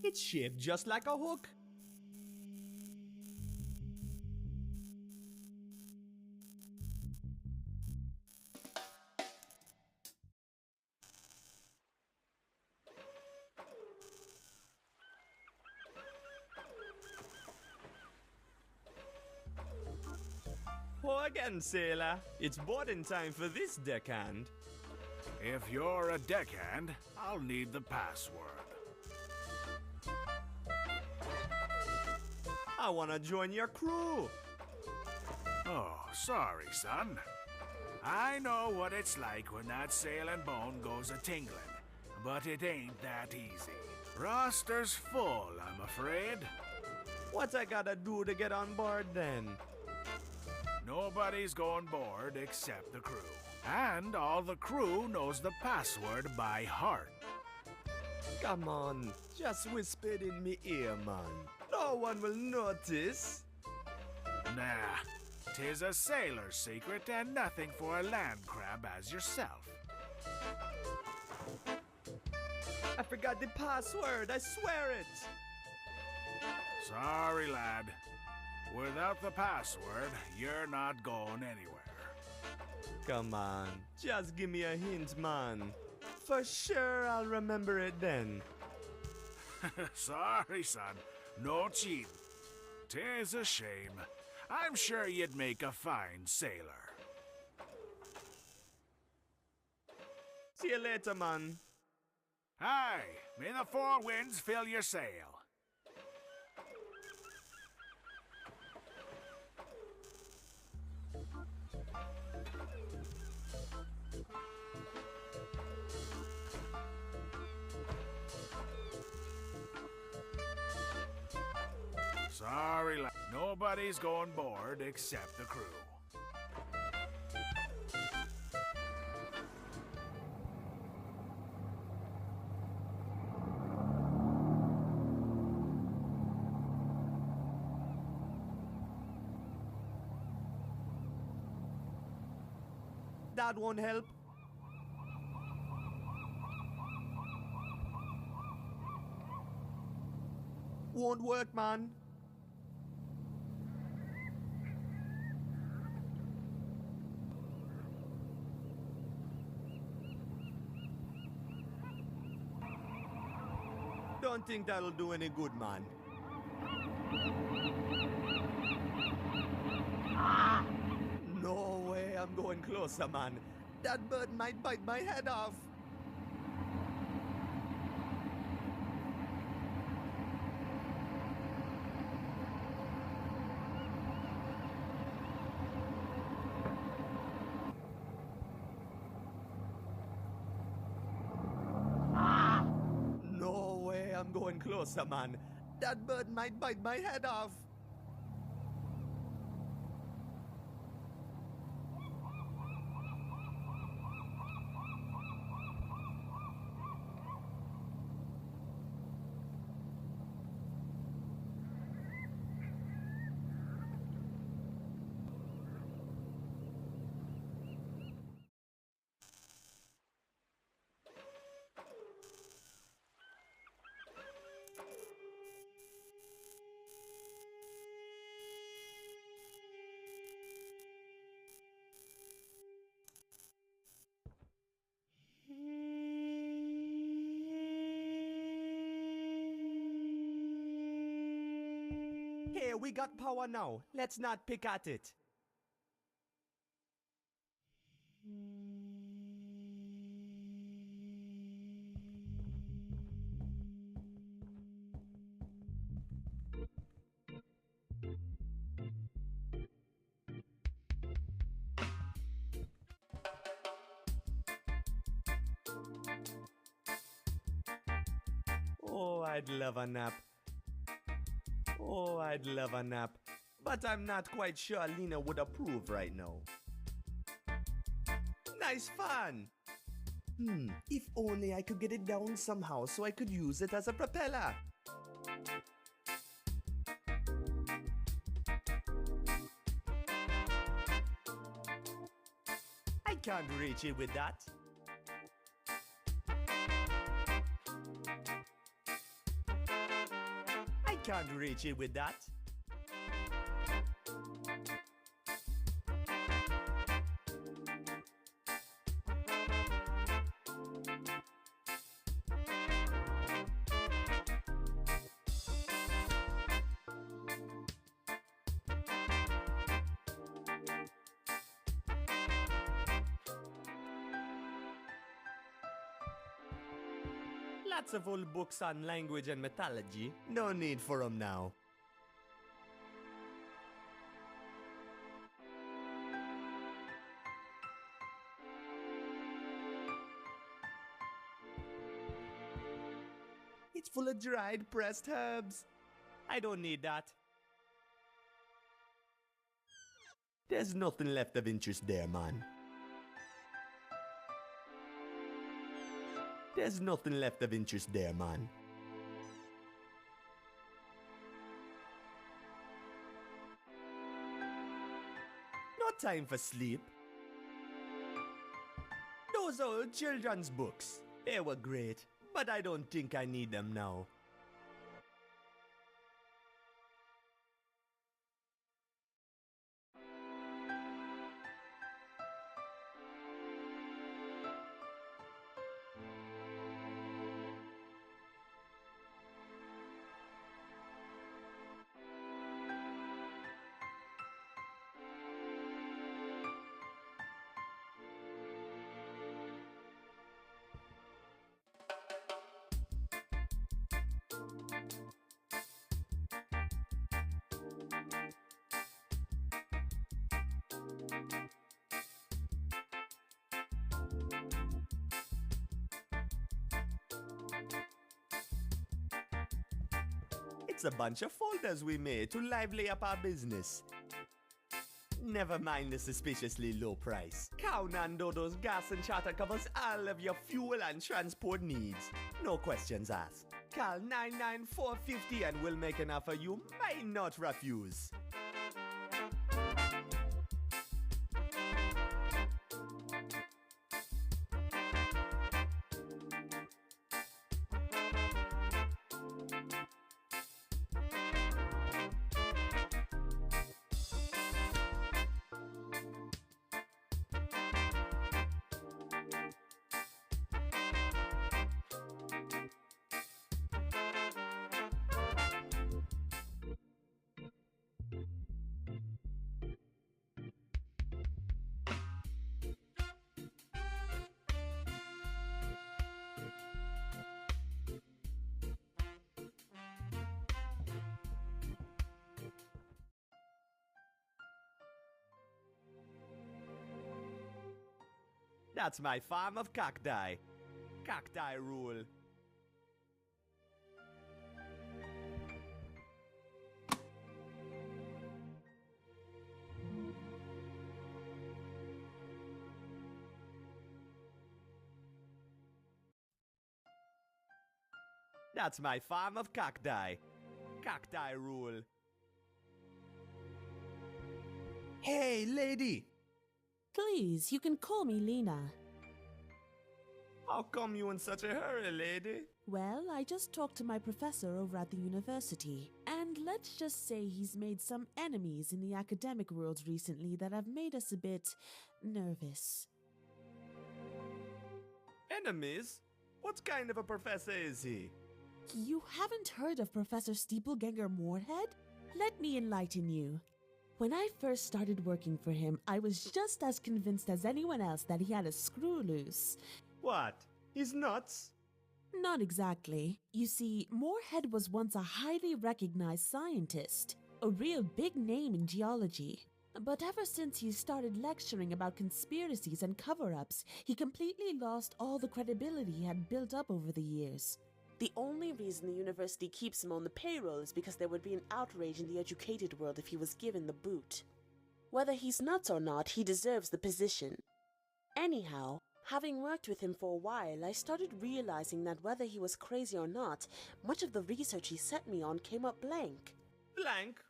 It's shaped just like a hook. Pour again, sailor. It's boarding time for this deckhand. If you're a deckhand, I'll need the password. I wanna join your crew. Oh, sorry, son. I know what it's like when that sailing bone goes a-tingling, but it ain't that easy. Roster's full, I'm afraid. What I gotta do to get on board then? Nobody's going board except the crew. And all the crew knows the password by heart. Come on, just whisper it in me ear, man. No one will notice. Nah, 'tis a sailor's secret and nothing for a land crab as yourself. I forgot the password, I swear it. Sorry, lad. Without the password, you're not going anywhere. Come on, just give me a hint, man. For sure I'll remember it then. Sorry, son. No cheating. 'Tis a shame. I'm sure you'd make a fine sailor. See you later, man. Aye, may the four winds fill your sail. Sorry, lad. Nobody's going board except the crew. That won't help. Won't work, man. Don't think that'll do any good, man. No way I'm going closer, man. That bird might bite my head off. No way I'm going closer, man. That bird might bite my head off. Hey, we got power now. Let's not pick at it. Oh, I'd love a nap. Oh, I'd love a nap. But I'm not quite sure Lena would approve right now. Nice fun! If only I could get it down somehow so I could use it as a propeller. I can't reach it with that. I can't reach it with that. Lots of old books on language and mythology. No need for them now. It's full of dried pressed herbs. I don't need that. There's nothing left of interest there, man. There's nothing left of interest there, man. No time for sleep. Those old children's books, they were great, but I don't think I need them now. It's a bunch of folders we made to lively up our business. Never mind the suspiciously low price. Count on Dodo's gas and charter covers all of your fuel and transport needs. No questions asked. Call 99450 and we'll make an offer you might not refuse. That's my farm of cacti. Cacti rule. That's my farm of cacti. Cacti rule. Hey, lady! Please, you can call me Lena. How come you in such a hurry, lady? Well, I just talked to my professor over at the university, and let's just say he's made some enemies in the academic world recently that have made us a bit nervous. Enemies? What kind of a professor is he? You haven't heard of Professor Steepleganger Moorhead? Let me enlighten you. When I first started working for him, I was just as convinced as anyone else that he had a screw loose. What? He's nuts? Not exactly. You see, Moorhead was once a highly recognized scientist, a real big name in geology. But ever since he started lecturing about conspiracies and cover-ups, he completely lost all the credibility he had built up over the years. The only reason the university keeps him on the payroll is because there would be an outrage in the educated world if he was given the boot. Whether he's nuts or not, he deserves the position. Anyhow, having worked with him for a while, I started realizing that whether he was crazy or not, much of the research he set me on came up blank. Blank?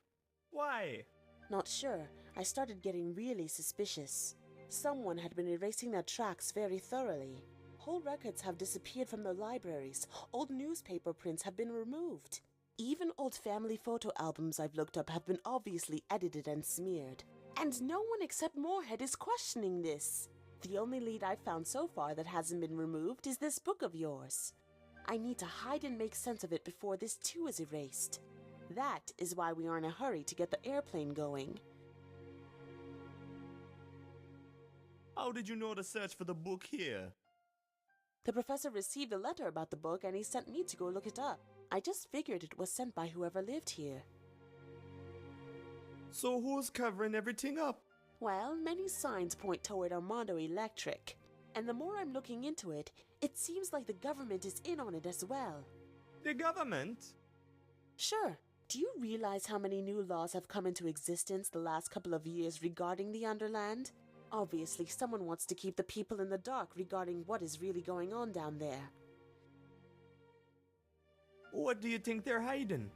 Why? Not sure. I started getting really suspicious. Someone had been erasing their tracks very thoroughly. Whole records have disappeared from the libraries. Old newspaper prints have been removed. Even old family photo albums I've looked up have been obviously edited and smeared. And no one except Moorhead is questioning this. The only lead I've found so far that hasn't been removed is this book of yours. I need to hide and make sense of it before this too is erased. That is why we are in a hurry to get the airplane going. How did you know to search for the book here? The professor received a letter about the book and he sent me to go look it up. I just figured it was sent by whoever lived here. So who's covering everything up? Well, many signs point toward Armando Electric. And the more I'm looking into it, it seems like the government is in on it as well. The government? Sure. Do you realize how many new laws have come into existence the last couple of years regarding the Underland? Obviously, someone wants to keep the people in the dark regarding what is really going on down there. What do you think they're hiding?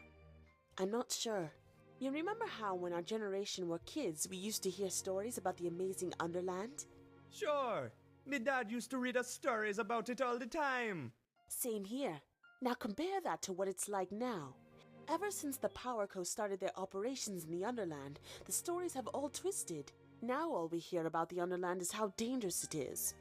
I'm not sure. You remember how when our generation were kids, we used to hear stories about the amazing Underland? Sure. Me dad used to read us stories about it all the time. Same here. Now compare that to what it's like now. Ever since the Power Co started their operations in the Underland, the stories have all twisted. Now all we hear about the Underland is how dangerous it is,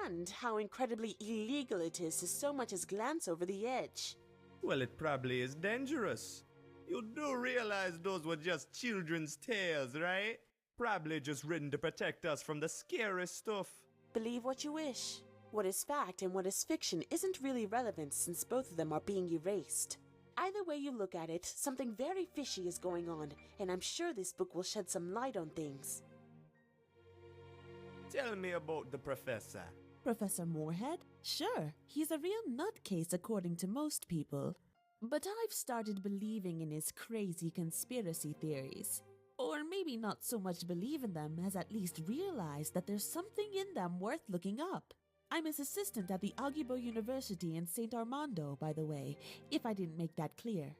and how incredibly illegal it is to so much as glance over the edge. Well, it probably is dangerous. You do realize those were just children's tales, right? Probably just written to protect us from the scary stuff. Believe what you wish. What is fact and what is fiction isn't really relevant since both of them are being erased. Either way you look at it, something very fishy is going on, and I'm sure this book will shed some light on things. Tell me about the professor. Professor Moorhead? Sure, he's a real nutcase according to most people. But I've started believing in his crazy conspiracy theories. Or maybe not so much believe in them as at least realize that there's something in them worth looking up. I'm his assistant at the Agibo University in St. Armando, by the way, if I didn't make that clear.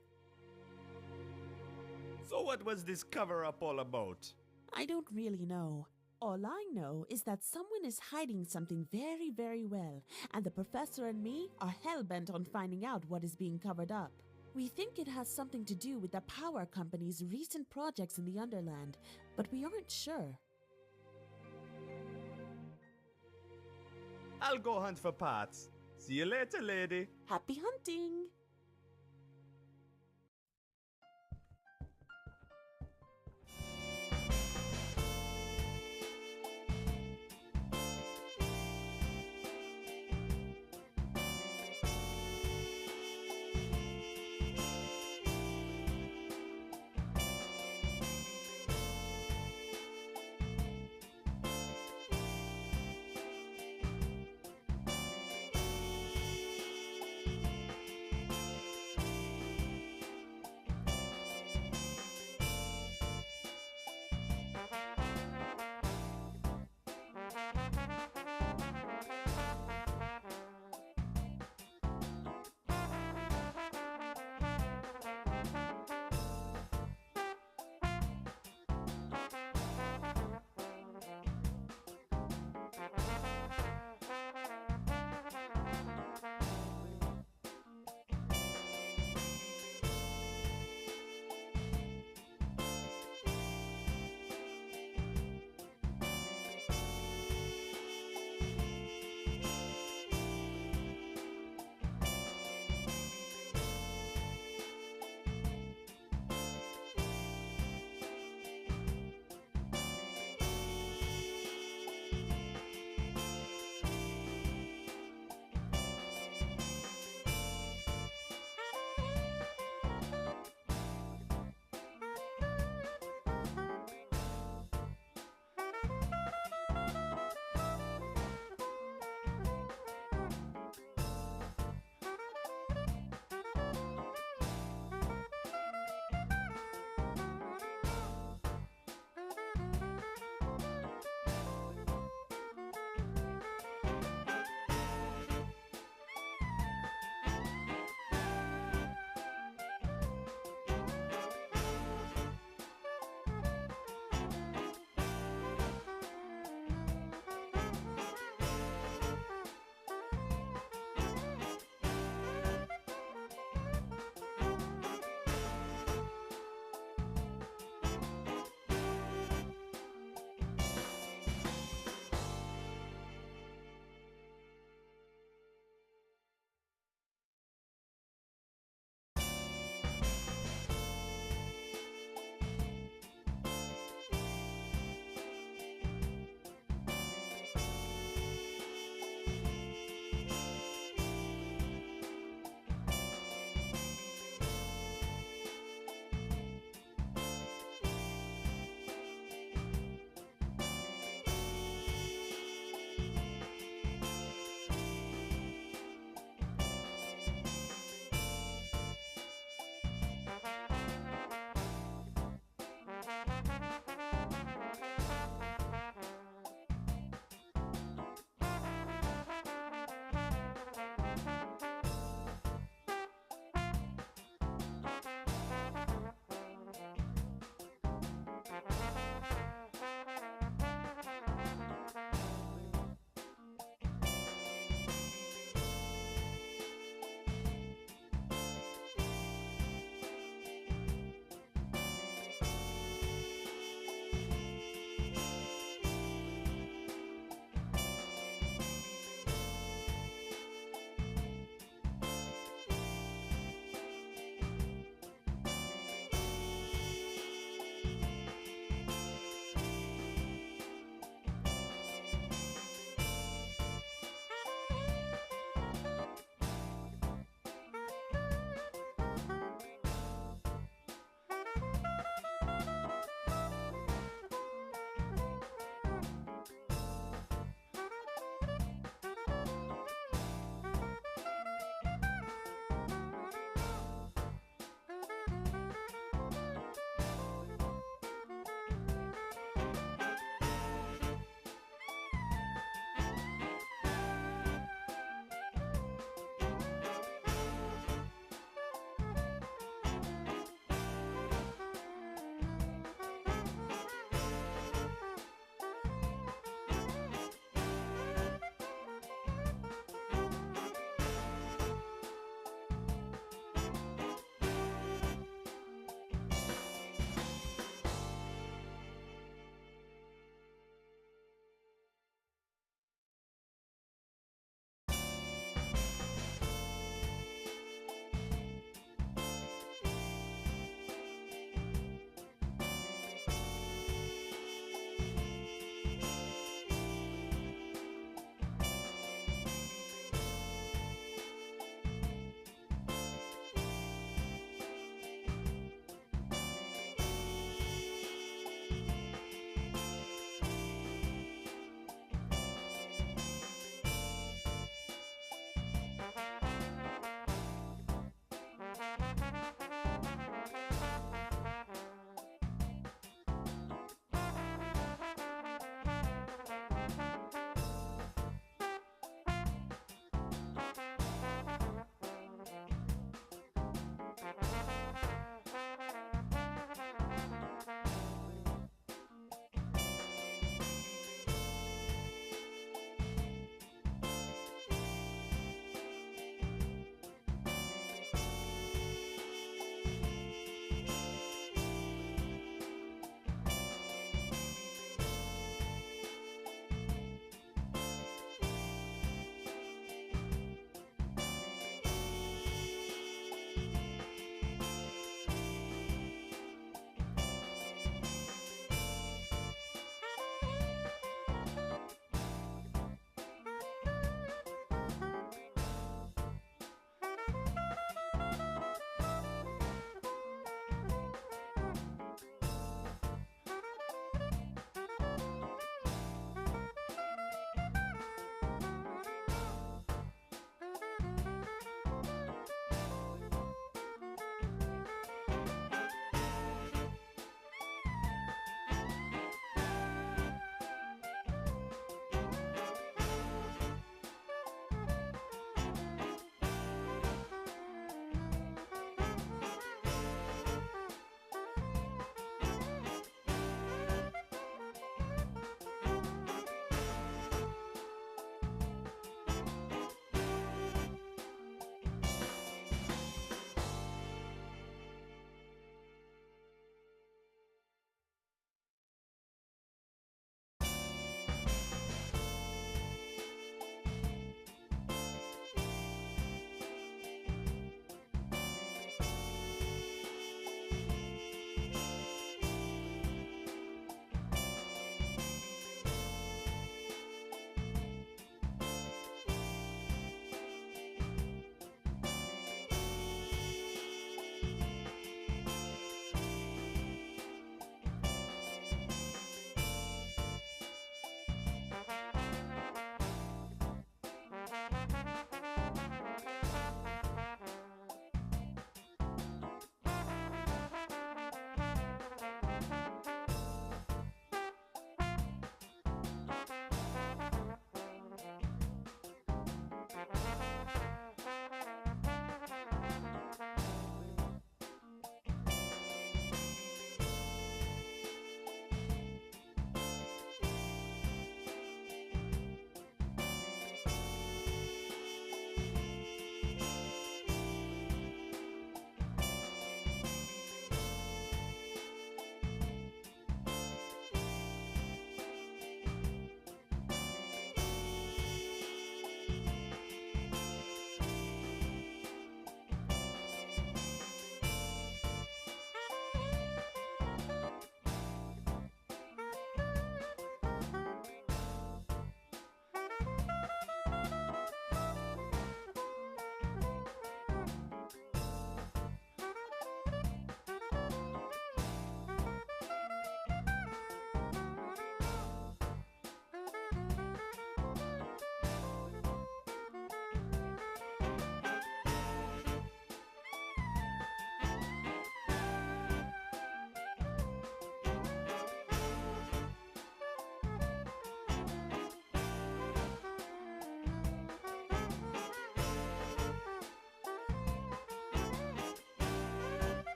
So what was this cover-up all about? I don't really know. All I know is that someone is hiding something very, very well, and the professor and me are hell-bent on finding out what is being covered up. We think it has something to do with the power company's recent projects in the Underland, but we aren't sure. I'll go hunt for parts. See you later, lady. Happy hunting!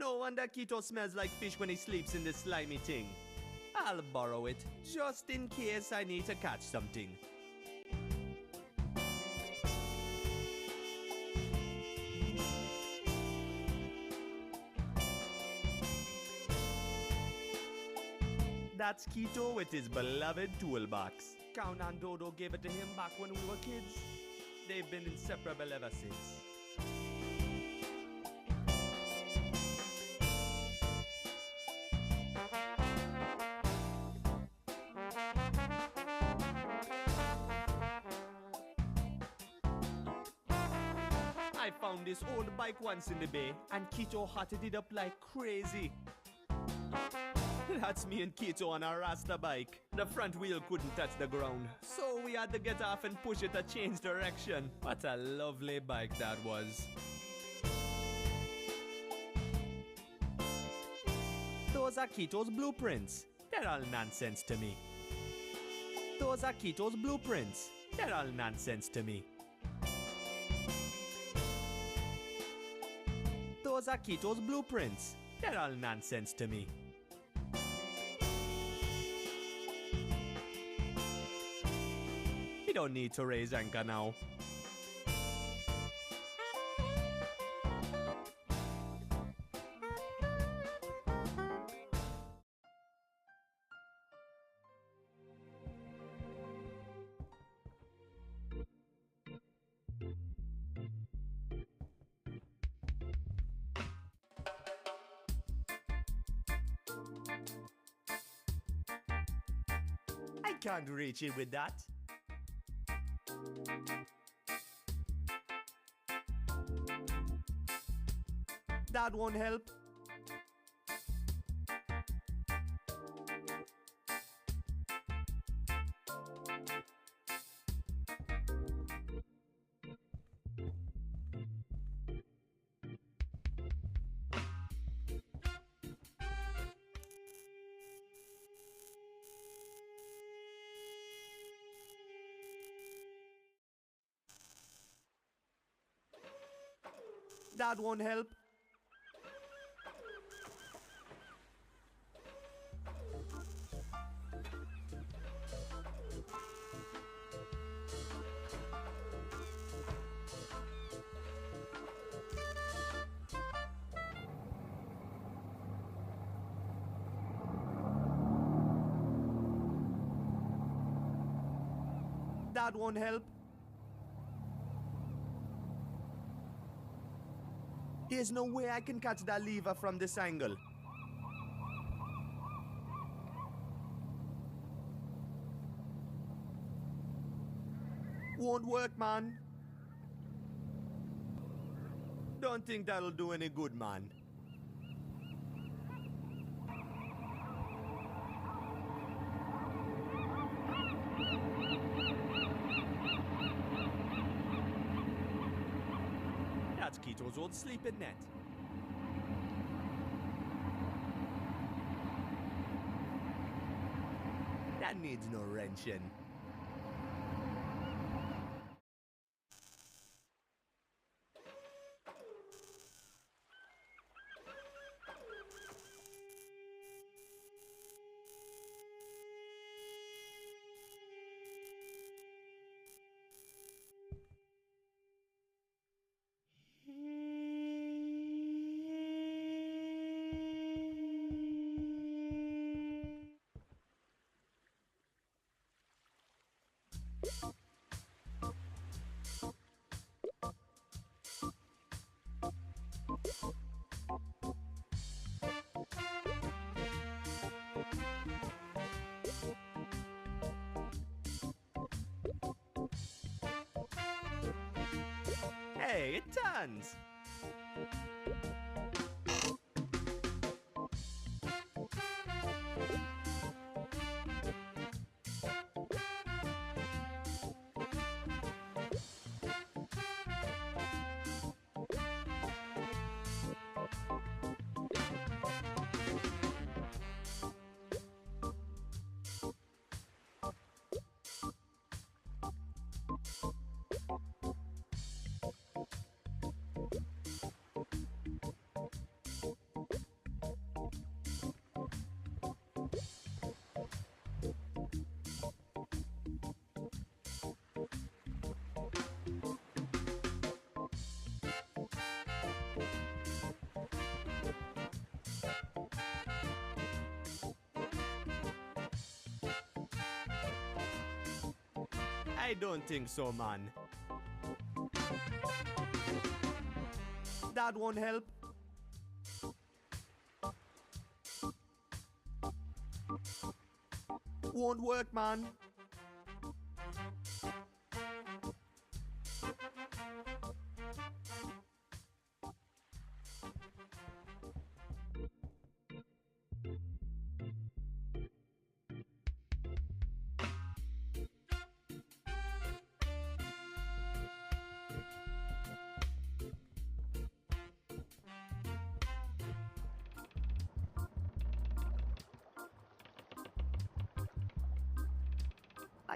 No wonder Keto smells like fish when he sleeps in this slimy thing. I'll borrow it, just in case I need to catch something. That's Keto with his beloved toolbox. Count and Dodo gave it to him back when we were kids. They've been inseparable ever since. I found this old bike once in the bay, and Keto hotted it up like crazy. That's me and Keto on our Rasta bike. The front wheel couldn't touch the ground, so we had to get off and push it to change direction. What a lovely bike that was. Those are Keto's blueprints. They're all nonsense to me. Those are Keto's blueprints. They're all nonsense to me. Those are Keto's blueprints. They're all nonsense to me. We don't need to raise anchor now. I can't reach it with that. That won't help. That won't help. That won't help. There's no way I can catch that lever from this angle. Won't work, man. Don't think that'll do any good, man. That's Keto's old sleeping net. That needs no wrenching. Hey, it turns! I don't think so, man. That won't help. Won't work, man.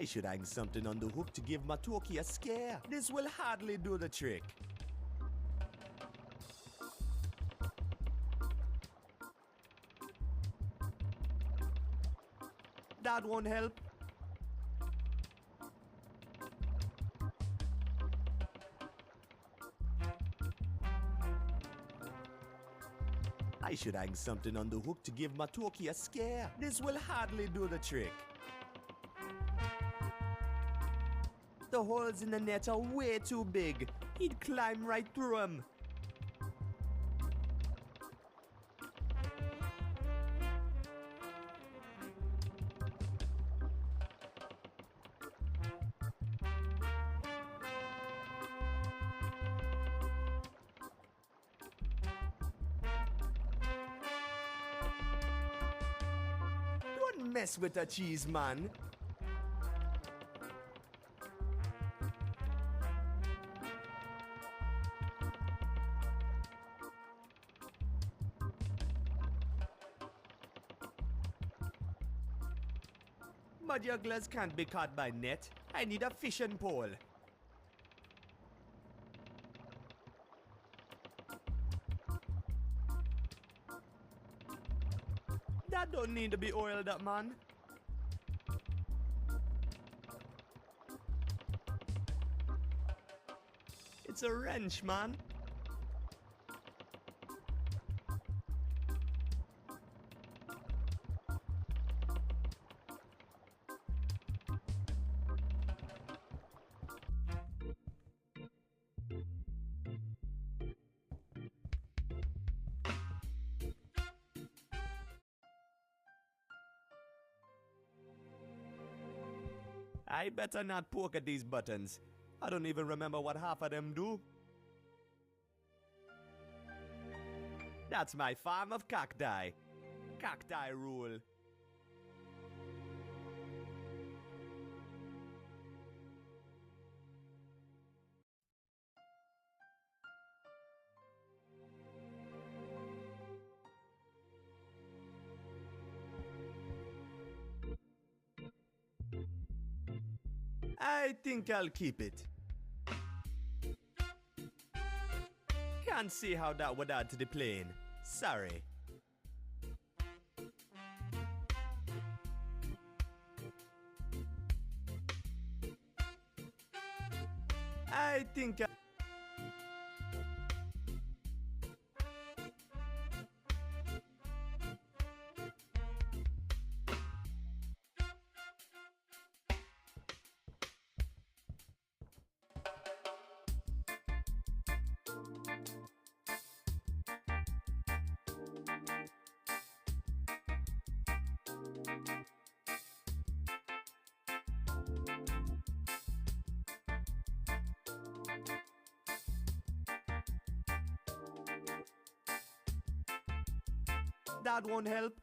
I should hang something on the hook to give Matoki a scare. This will hardly do the trick. That won't help. I should hang something on the hook to give Matoki a scare. This will hardly do the trick. The holes in the net are way too big. He'd climb right through them. Don't mess with the cheese, man. But jugglers can't be caught by net. I need a fishing pole. That don't need to be oiled up, man. It's a wrench, man. I better not poke at these buttons. I don't even remember what half of them do. That's my farm of cacti. Cacti rule. I think I'll keep it. Can't see how that would add to the plane. Sorry. I think that won't help.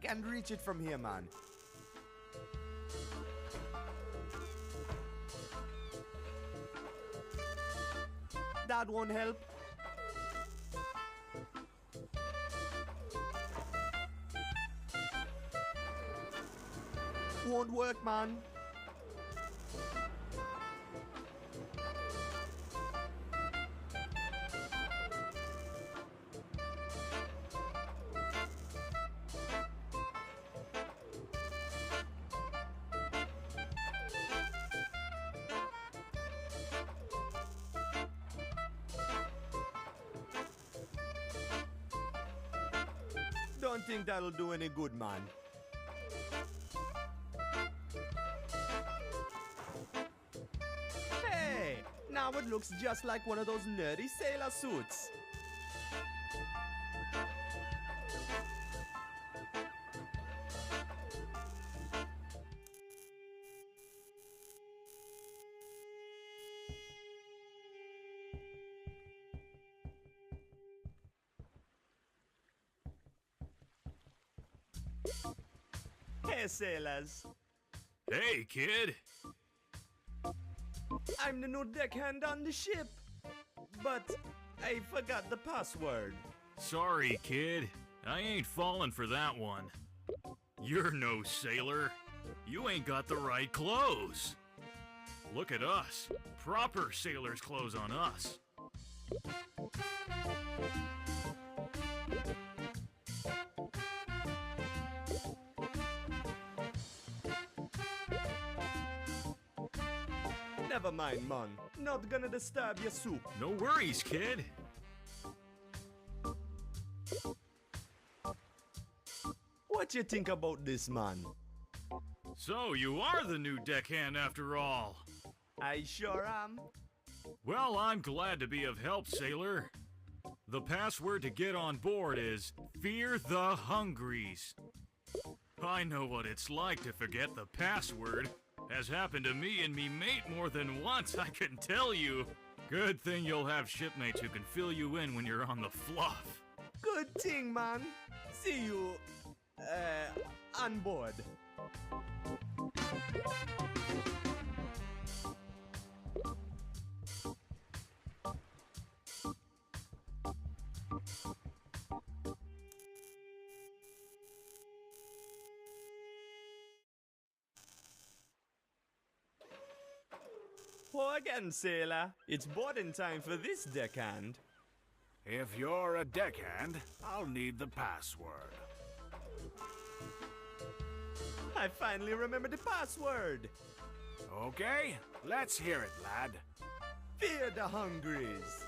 can't reach it from here, man. That won't help. Won't work, man. Don't think that'll do any good, man. Hey! Now it looks just like one of those nerdy sailor suits. Hey, sailors. Hey, kid. I'm the new deckhand on the ship. But I forgot the password. Sorry, kid. I ain't falling for that one. You're no sailor. You ain't got the right clothes. Look at us. Proper sailor's clothes on us. Never mind, man. Not gonna disturb your soup. No worries, kid. What you think about this, man? So you are the new deckhand after all. I sure am. Well, I'm glad to be of help, sailor. The password to get on board is Fear the Hungries. I know what it's like to forget the password. Has happened to me and me mate more than once, I can tell you. Good thing you'll have shipmates who can fill you in when you're on the fluff. Good thing, man. See you, on board. Pour again, sailor. It's boarding time for this deckhand. If you're a deckhand, I'll need the password. I finally remembered the password. Okay, let's hear it, lad. Fear the Hungries.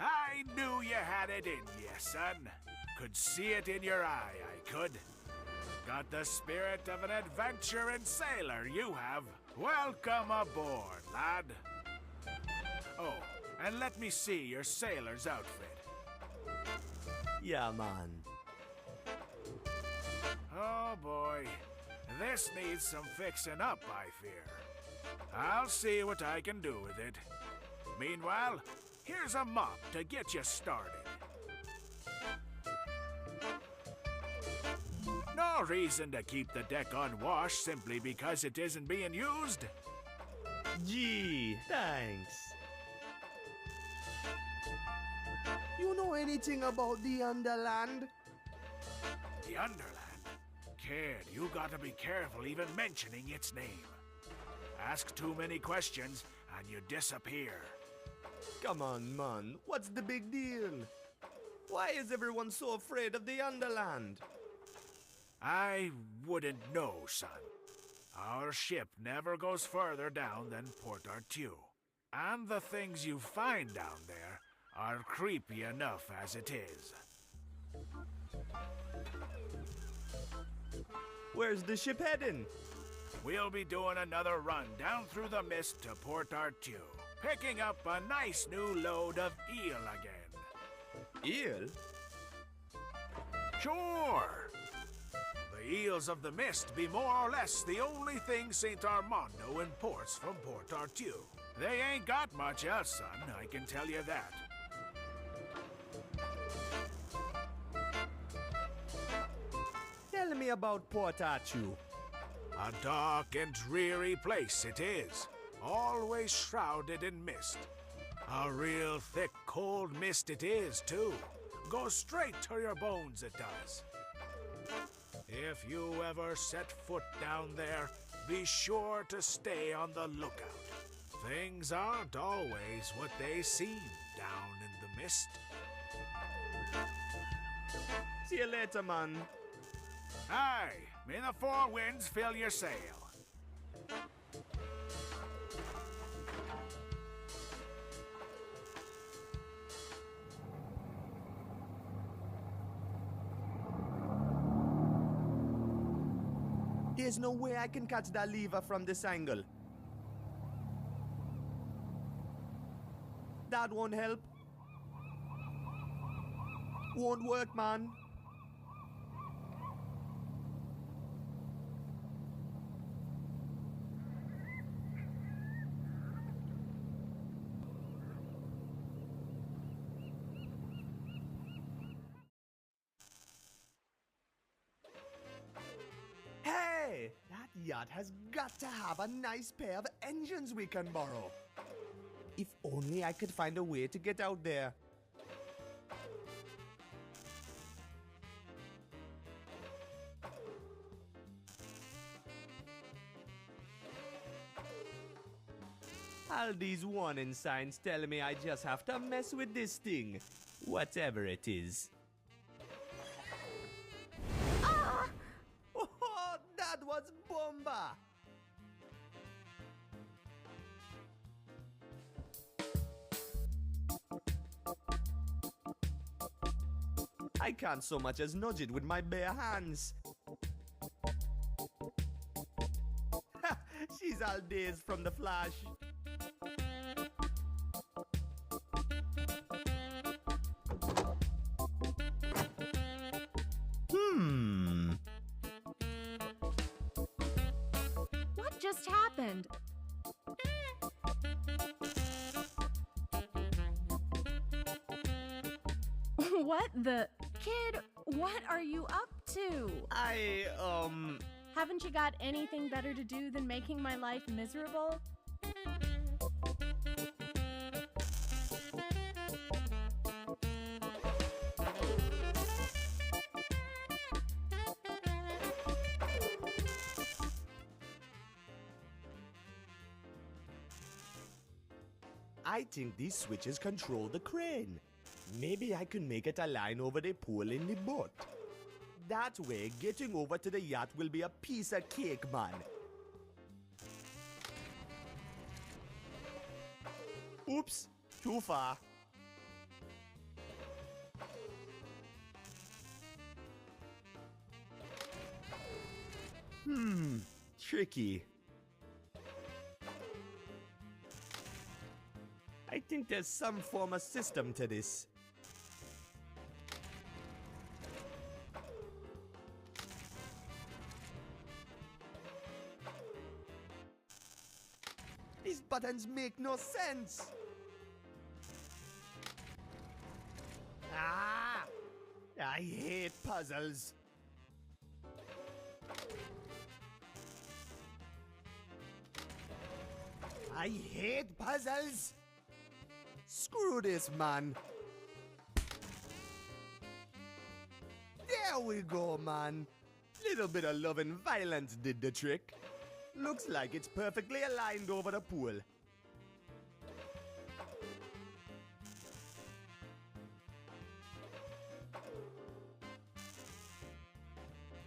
I knew you had it in you, son. Could see it in your eye, I could. Got the spirit of an adventuring sailor, you have. Welcome aboard, lad. Oh, and let me see your sailor's outfit. Yeah, man. Oh boy, this needs some fixing up, I fear. I'll see what I can do with it. Meanwhile, here's a mop to get you started. No reason to keep the deck unwashed simply because it isn't being used. Gee, thanks. You know anything about the Underland? The Underland? Kid, you gotta be careful even mentioning its name. Ask too many questions and you disappear. Come on, man. What's the big deal? Why is everyone so afraid of the Underland? I wouldn't know, son. Our ship never goes further down than Port Artue. And the things you find down there are creepy enough as it is. Where's the ship heading? We'll be doing another run down through the mist to Port Artue, picking up a nice new load of eel again. Eel? Sure! The eels of the mist be more or less the only thing St. Armando imports from Port Artue. They ain't got much else, son, I can tell you that. Tell me about Port Archu. A dark and dreary place it is, always shrouded in mist. A real thick, cold mist it is, too. Goes straight to your bones, it does. If you ever set foot down there, be sure to stay on the lookout. Things aren't always what they seem down in the mist. See you later, man. Aye, may the four winds fill your sail. There's no way I can catch that lever from this angle. That won't help. Won't work, man. Hey! That yacht has got to have a nice pair of engines we can borrow. If only I could find a way to get out there. All these warning signs tell me I just have to mess with this thing, whatever it is. Ah! Oh, that was bomba! I can't so much as nudge it with my bare hands. Ha! She's all dazed from the flash. What just happened? What the... Kid, what are you up to? Haven't you got anything better to do than making my life miserable? I think these switches control the crane. Maybe I can make it align over the pole in the boat. That way, getting over to the yacht will be a piece of cake, man. Oops, too far. Tricky. I think there's some form of system to this. These buttons make no sense. Ah! I hate puzzles. I hate puzzles. Screw this, man. There we go, man. Little bit of love and violence did the trick. Looks like it's perfectly aligned over the pool.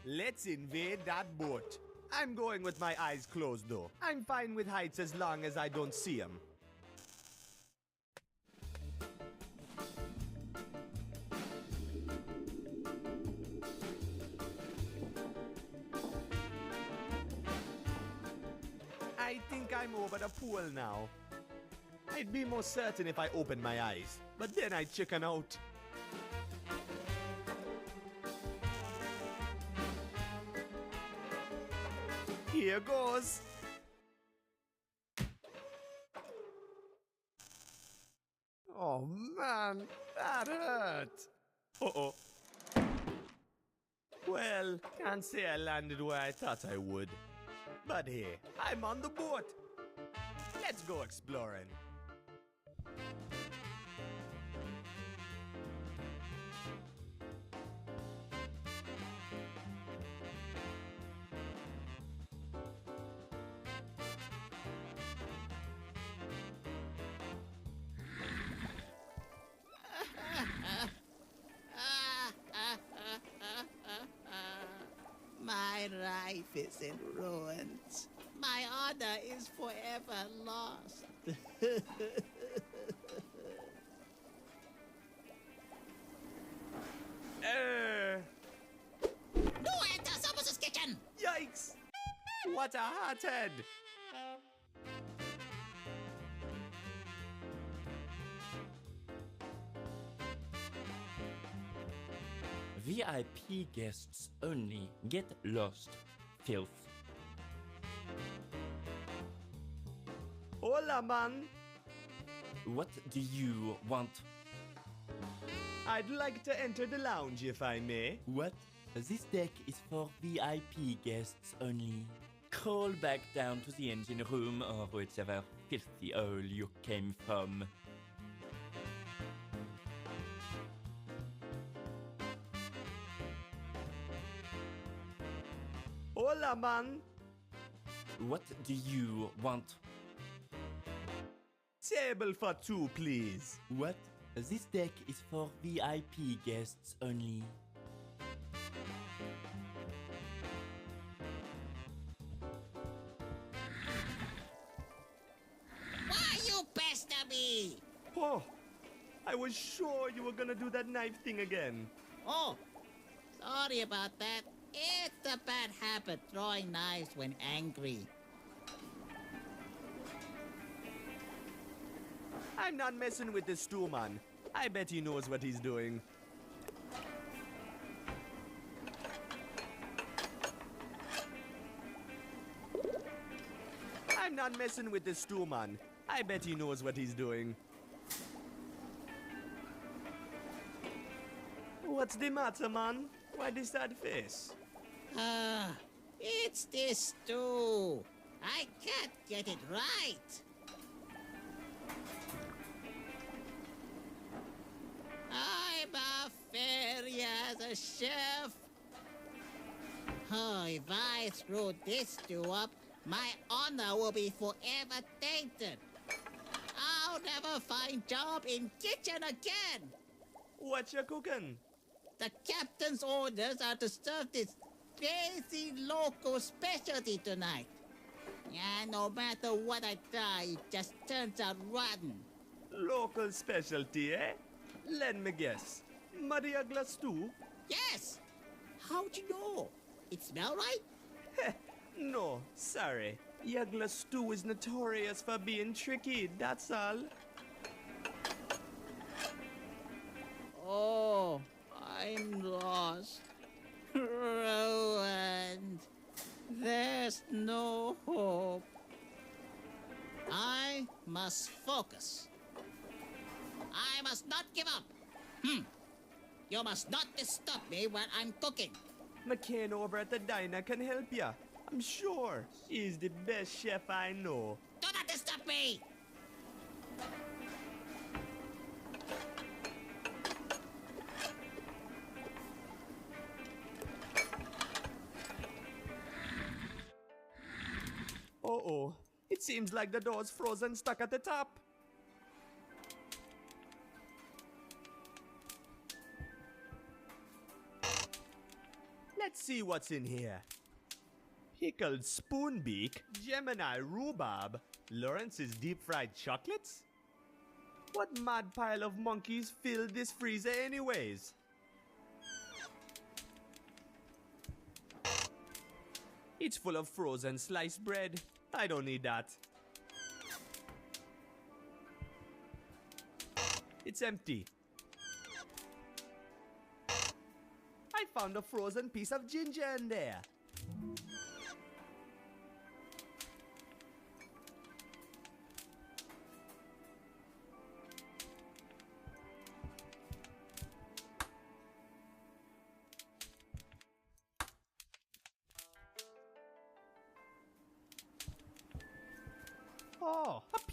Let's invade that boat. I'm going with my eyes closed, though. I'm fine with heights as long as I don't see them. I think I'm over the pool now. I'd be more certain if I opened my eyes, but then I'd chicken out. Here goes. Oh man, that hurt. Uh-oh. Well, can't say I landed where I thought I would. But hey, I'm on the boat. Let's go exploring. My life is in ruins. My honor is forever lost. No enter Solus kitchen! Yikes! What a hothead! VIP guests only. Get lost. Filth. Hola, man! What do you want? I'd like to enter the lounge if I may. What? This deck is for VIP guests only. Crawl back down to the engine room or whichever filthy hole you came from. Hola, man! What do you want? Table for two, please. What? This deck is for VIP guests only. Why you pester me? Oh, I was sure you were gonna do that knife thing again. Oh, sorry about that. It's a bad habit throwing knives when angry. I'm not messing with this stew man. I bet he knows what he's doing. I'm not messing with this stew man. I bet he knows what he's doing. What's the matter, man? Why this sad face? It's this stew. I can't get it right. I'm a failure as a chef. Oh, if I screw this stew up, my honor will be forever tainted. I'll never find job in kitchen again. What you cooking? The captain's orders are to serve this crazy local specialty tonight. Yeah, no matter what I try, it just turns out rotten. Local specialty, eh? Let me guess. Maria glass stew? Yes! How'd you know? It smell right? No, sorry. Yagla stew is notorious for being tricky, that's all. Oh, I'm lost. Ruined. There's no hope. I must focus. I must not give up. You must not disturb me when I'm cooking. McCain over at the diner can help ya. I'm sure. He's the best chef I know. Do not disturb me! Uh-oh. It seems like the door's frozen stuck at the top. Let's see what's in here. Pickled spoonbeak, Gemini rhubarb, Lawrence's deep-fried chocolates? What mad pile of monkeys filled this freezer anyways? It's full of frozen sliced bread. I don't need that. It's empty. I found a frozen piece of ginger in there.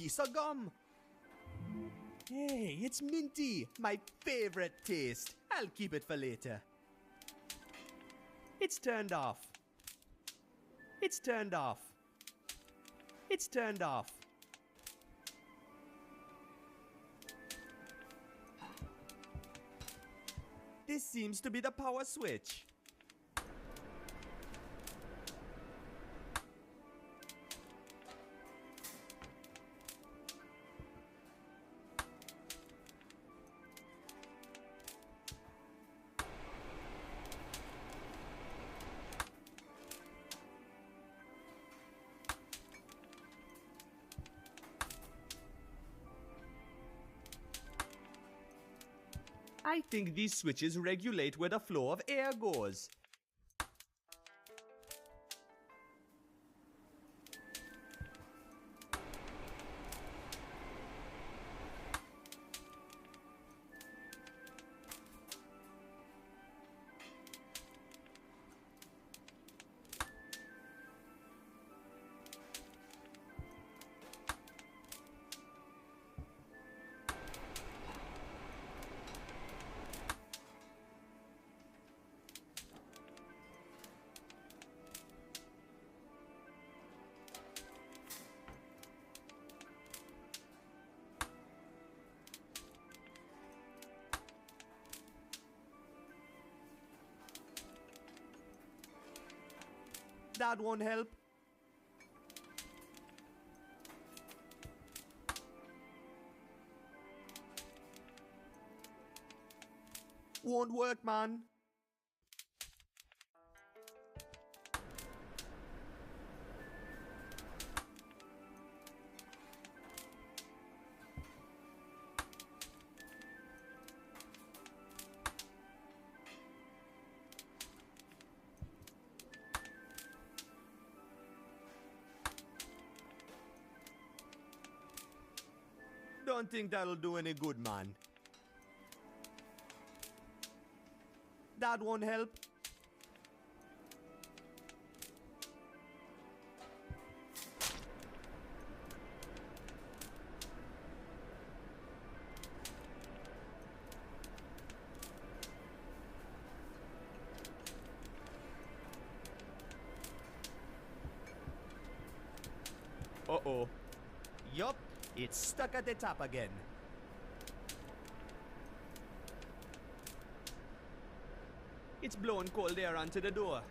piece of gum. Hey, it's minty, my favorite taste. I'll keep it for later. It's turned off. It's turned off. It's turned off. This seems to be the power switch. I think these switches regulate where the flow of air goes. That won't help. Won't work, man. Don't think that'll do any good, man. That won't help. Uh-oh. Yup. It's stuck at the top again. It's blowing cold air onto the door.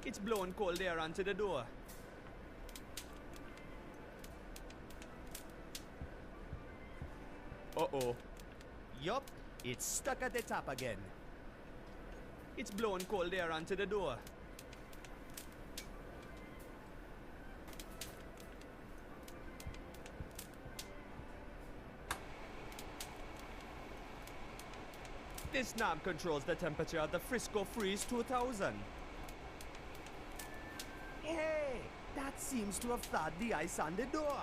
It's blowing cold air onto the door. Uh-oh. Yup, it's stuck at the top again. It's blowing cold air onto the door. This knob controls the temperature of the Frisco Freeze 2000. Hey, that seems to have thawed the ice on the door.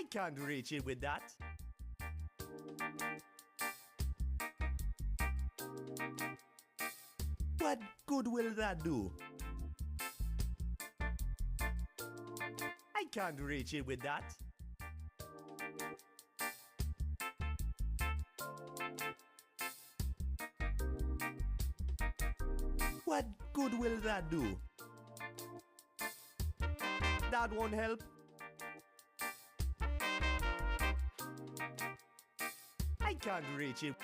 I can't reach it with that. What good will that do? I can't reach it with that. What good will that do? That won't help. I can't reach it.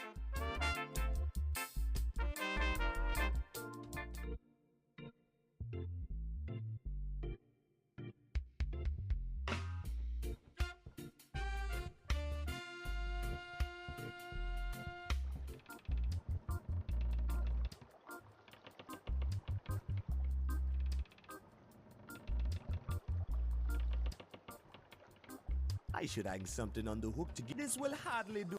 I should hang something on the hook to get this will hardly do.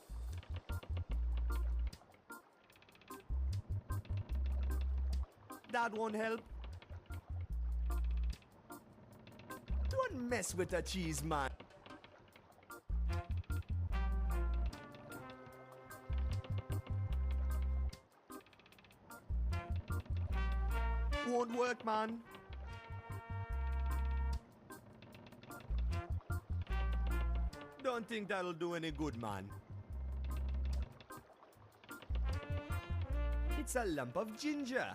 That won't help. Don't mess with the cheese, man. Won't work, man. Don't think that'll do any good, man. It's a lump of ginger.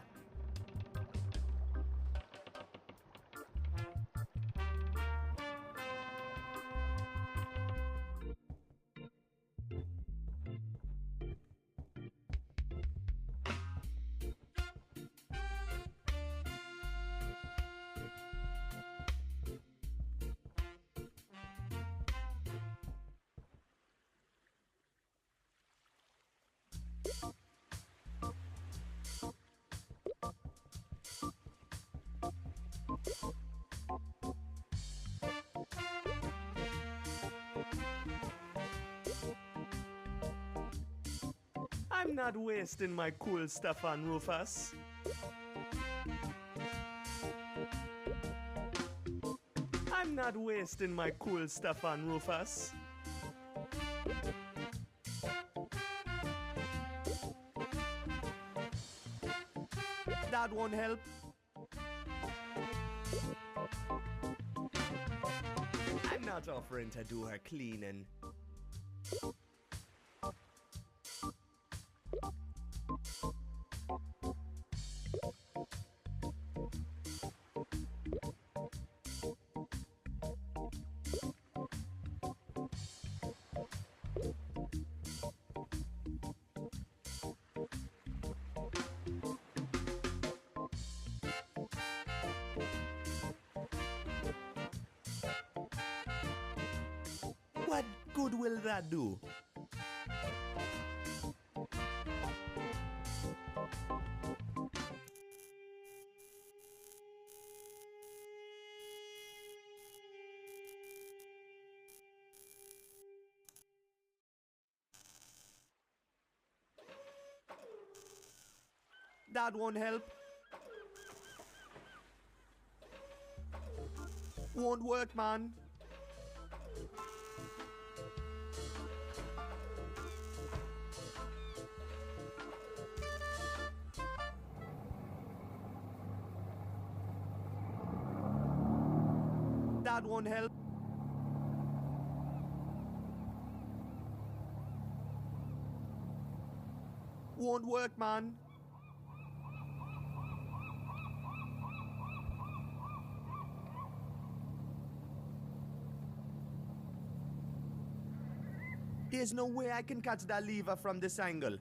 I'm not wasting my cool stuff on Rufus. I'm not wasting my cool stuff on Rufus. That won't help. I'm not offering to do her cleaning. What good will that do? That won't help. Won't work, man. That won't help. Won't work, man. There's no way I can catch that lever from this angle.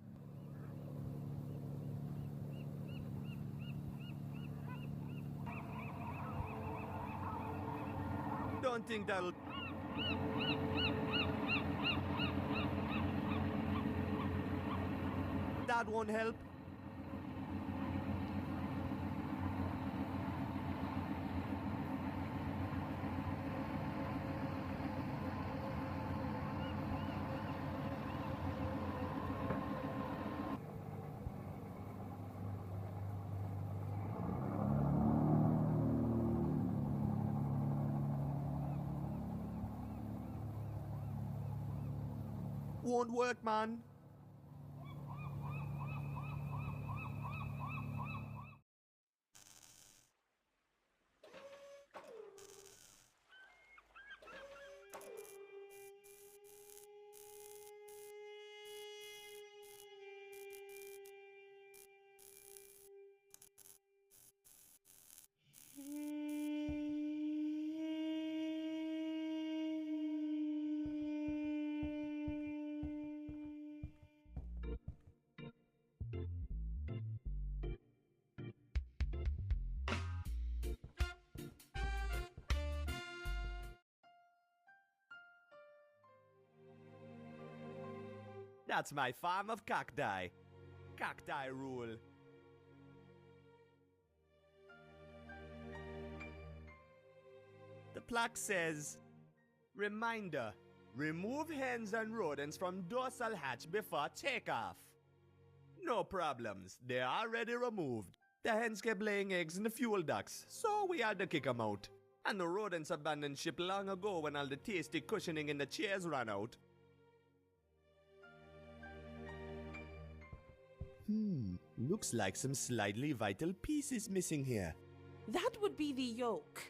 Don't think that'll... That won't help. Won't work, man. That's my farm of cacti. Cacti rule. The plaque says, reminder, remove hens and rodents from dorsal hatch before takeoff. No problems, they're already removed. The hens kept laying eggs in the fuel ducts, so we had to kick them out. And the rodents abandoned ship long ago when all the tasty cushioning in the chairs ran out. Looks like some slightly vital pieces missing here. That would be the yoke.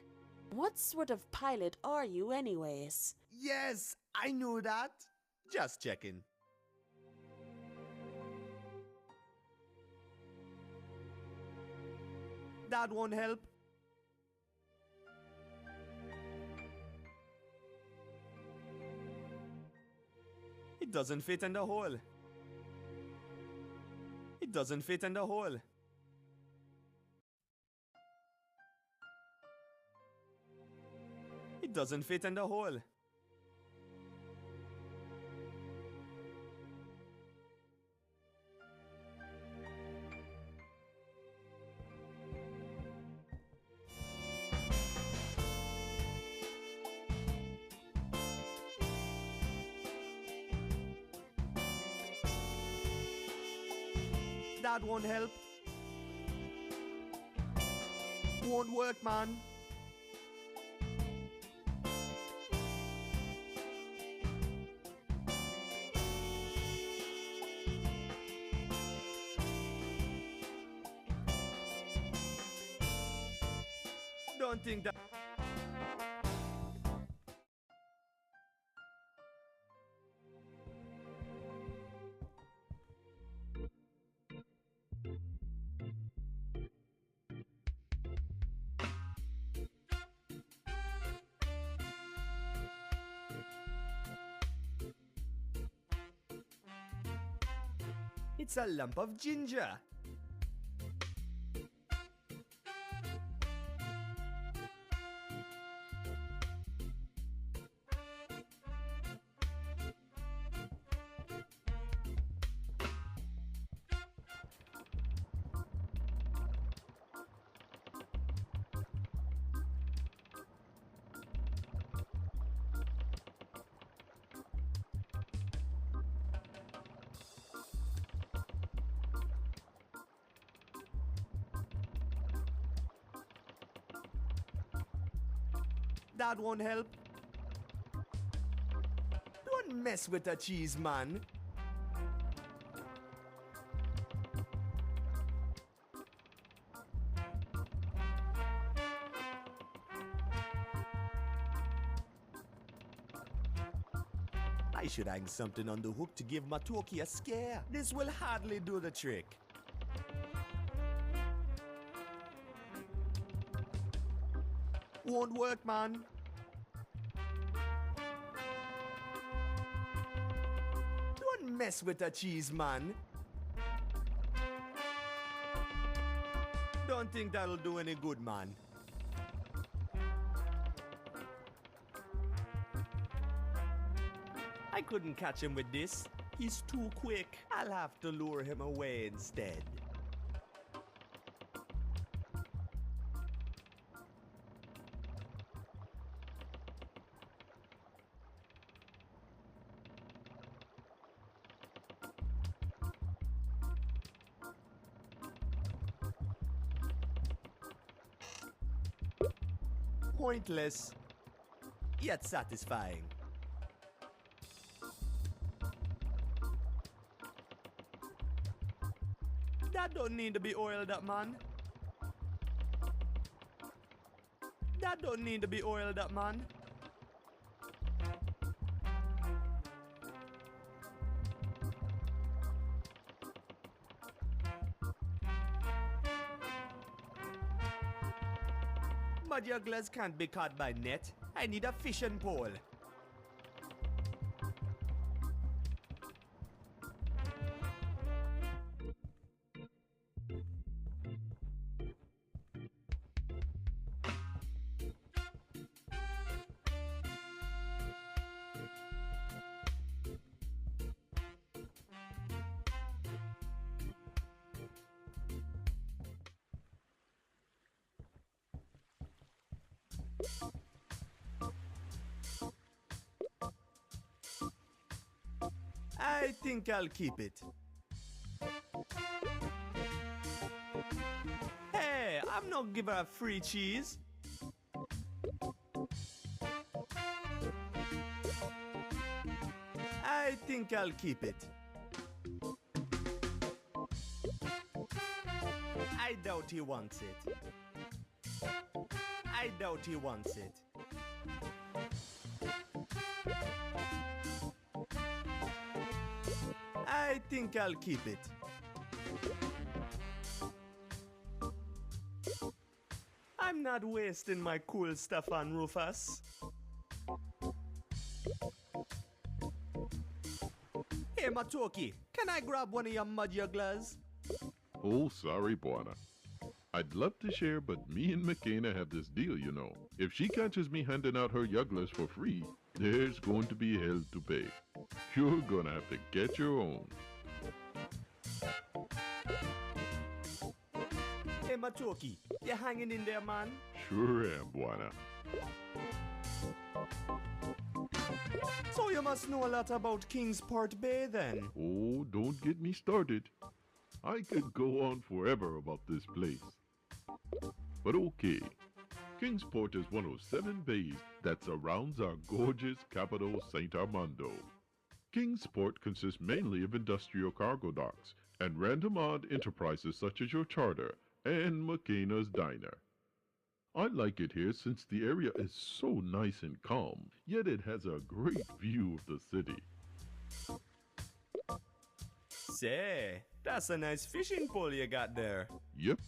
What sort of pilot are you, anyways? Yes, I knew that. Just checking. That won't help. It doesn't fit in the hole. It doesn't fit in the hole. It doesn't fit in the hole. That won't help. Won't work, man. Don't think that. It's a lump of ginger. That won't help. Don't mess with the cheese, man. I should hang something on the hook to give Matoki a scare. This will hardly do the trick. Won't work, man. Don't mess with the cheese, man. Don't think that'll do any good, man. I couldn't catch him with this. He's too quick. I'll have to lure him away instead. Pointless, yet satisfying. That don't need to be oiled up, man. That don't need to be oiled up, man. My jugglers can't be caught by net. I need a fishing pole. I think I'll keep it. Hey, I'm not giving her free cheese. I think I'll keep it. I doubt he wants it. I doubt he wants it. I think I'll keep it. I'm not wasting my cool stuff on Rufus. Hey, Matoki, can I grab one of your mud jugglers? Oh, sorry, Buana. I'd love to share, but me and McKenna have this deal, you know. If she catches me handing out her jugglers for free, there's going to be hell to pay. You're gonna have to get your own. Hey, Matoki, you hanging in there, man? Sure am, Buana. So you must know a lot about Kingsport Bay, then? Oh, don't get me started. I could go on forever about this place. But okay, Kingsport is one of 7 bays that surrounds our gorgeous capital, St. Armando. Kingsport consists mainly of industrial cargo docks and random odd enterprises such as your charter and McKenna's Diner. I like it here since the area is so nice and calm, yet it has a great view of the city. Say, that's a nice fishing pole you got there. Yep,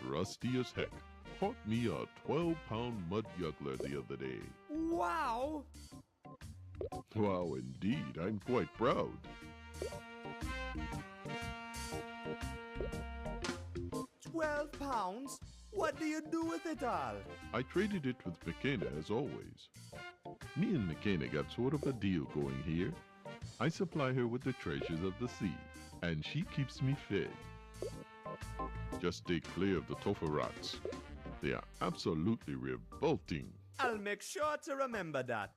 trusty as heck. Caught me a 12-pound mud juggler the other day. Wow! Wow, indeed, I'm quite proud. 12 pounds? What do you do with it all? I traded it with McKenna as always. Me and McKenna got sort of a deal going here. I supply her with the treasures of the sea, and she keeps me fed. Just stay clear of the topher rocks. They are absolutely revolting. I'll make sure to remember that.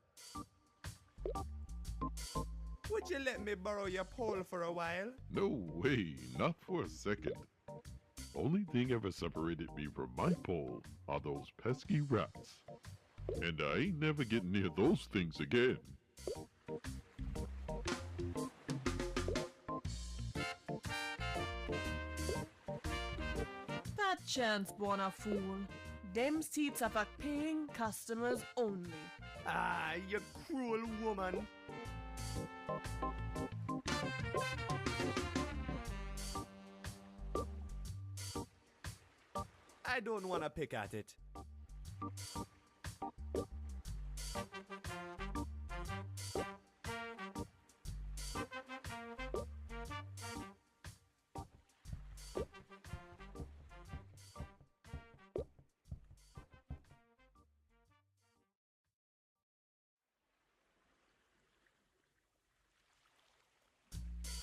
Would you let me borrow your pole for a while? No way, not for a second. Only thing ever separated me from my pole are those pesky rats. And I ain't never getting near those things again. That chance, Buona fool. Them seats are for paying customers only. Ah, you cruel woman. I don't want to pick at it.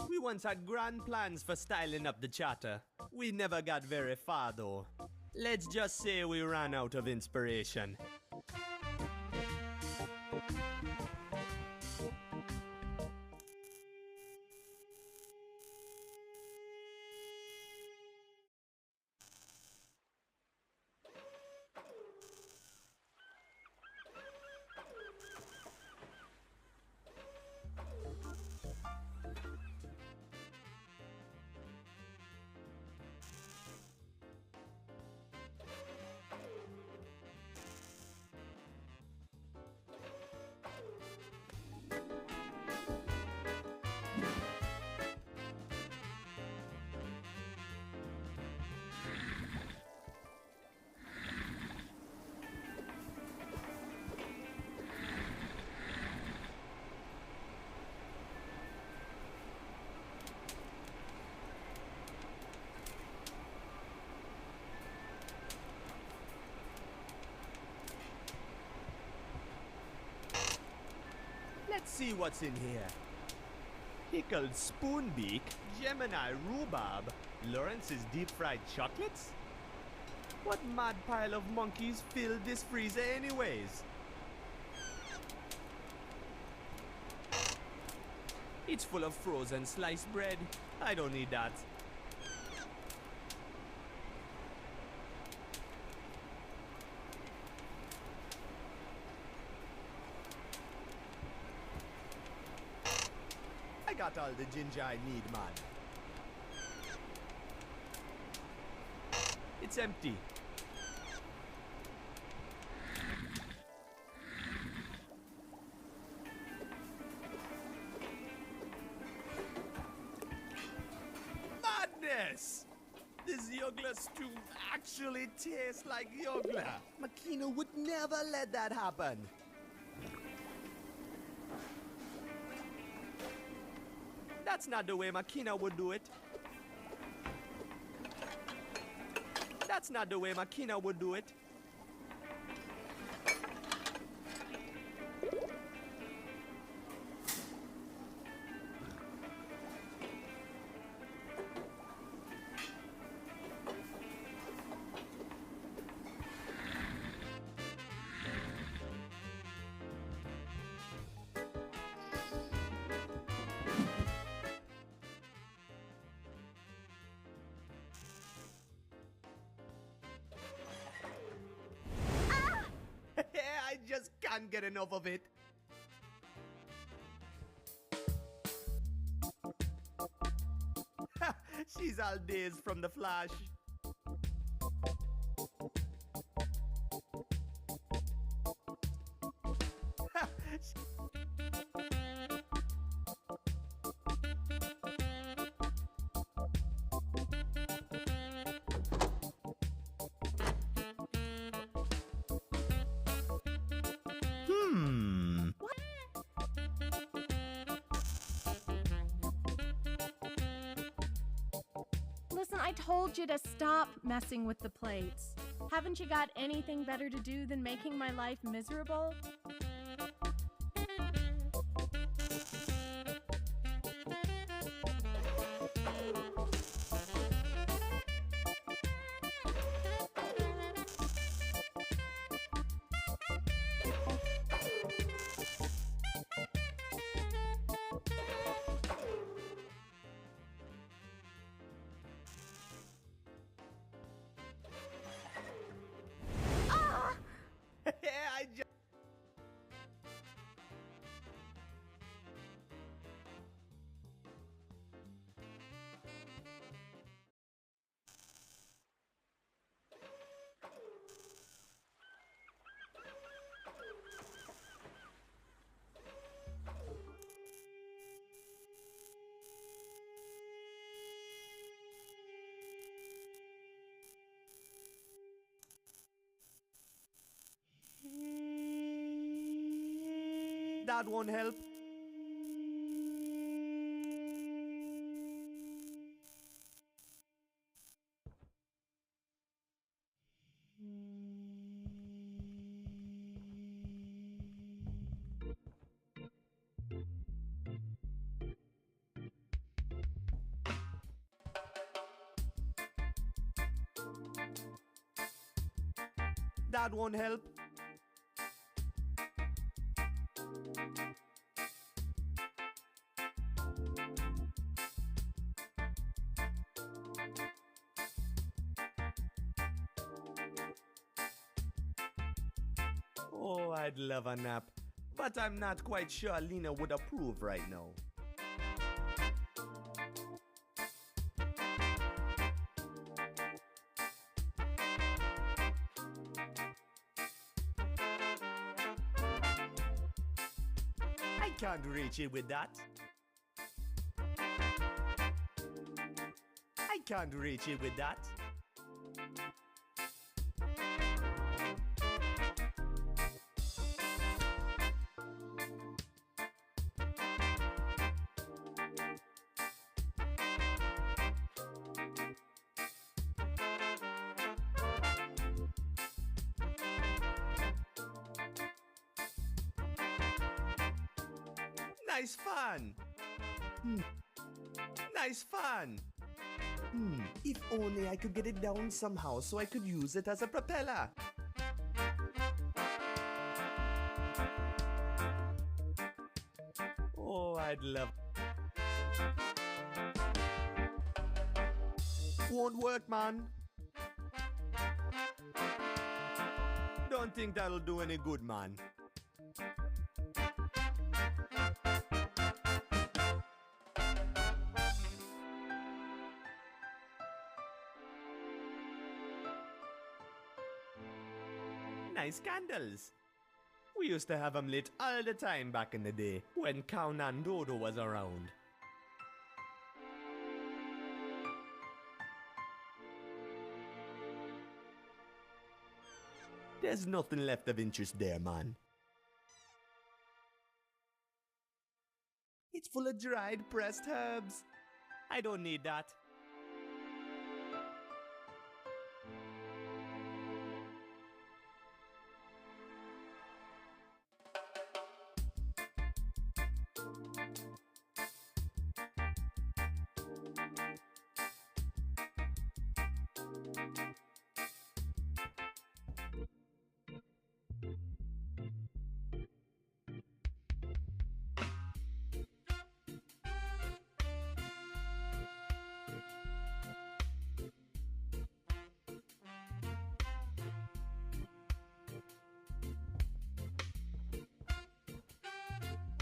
We once had grand plans for styling up the charter. We never got very far though. Let's just say we ran out of inspiration. Let's see what's in here. Pickled spoonbeak, Gemini rhubarb, Lawrence's deep-fried chocolates? What mad pile of monkeys filled this freezer anyways? It's full of frozen sliced bread. I don't need that. I got all the ginger I need, man. It's empty. Madness! This yogurt stew actually tastes like yogurt. Makina would never let that happen. That's not the way Makina would do it. That's not the way Makina would do it. I just can't get enough of it. She's all dazed from the flash. Listen, I told you to stop messing with the plates. Haven't you got anything better to do than making my life miserable? I just... That won't help. That won't help. Oh, I'd love a nap, but I'm not quite sure Lena would approve right now. I can't reach it with that. I can't reach it with that. Nice fun! Nice fun! If only I could get it down somehow so I could use it as a propeller. Oh, I'd love... Won't work, man. Don't think that'll do any good, man. Nice candles. We used to have them lit all the time back in the day when Count and Dodo was around. There's nothing left of interest there, man. It's full of dried pressed herbs. I don't need that.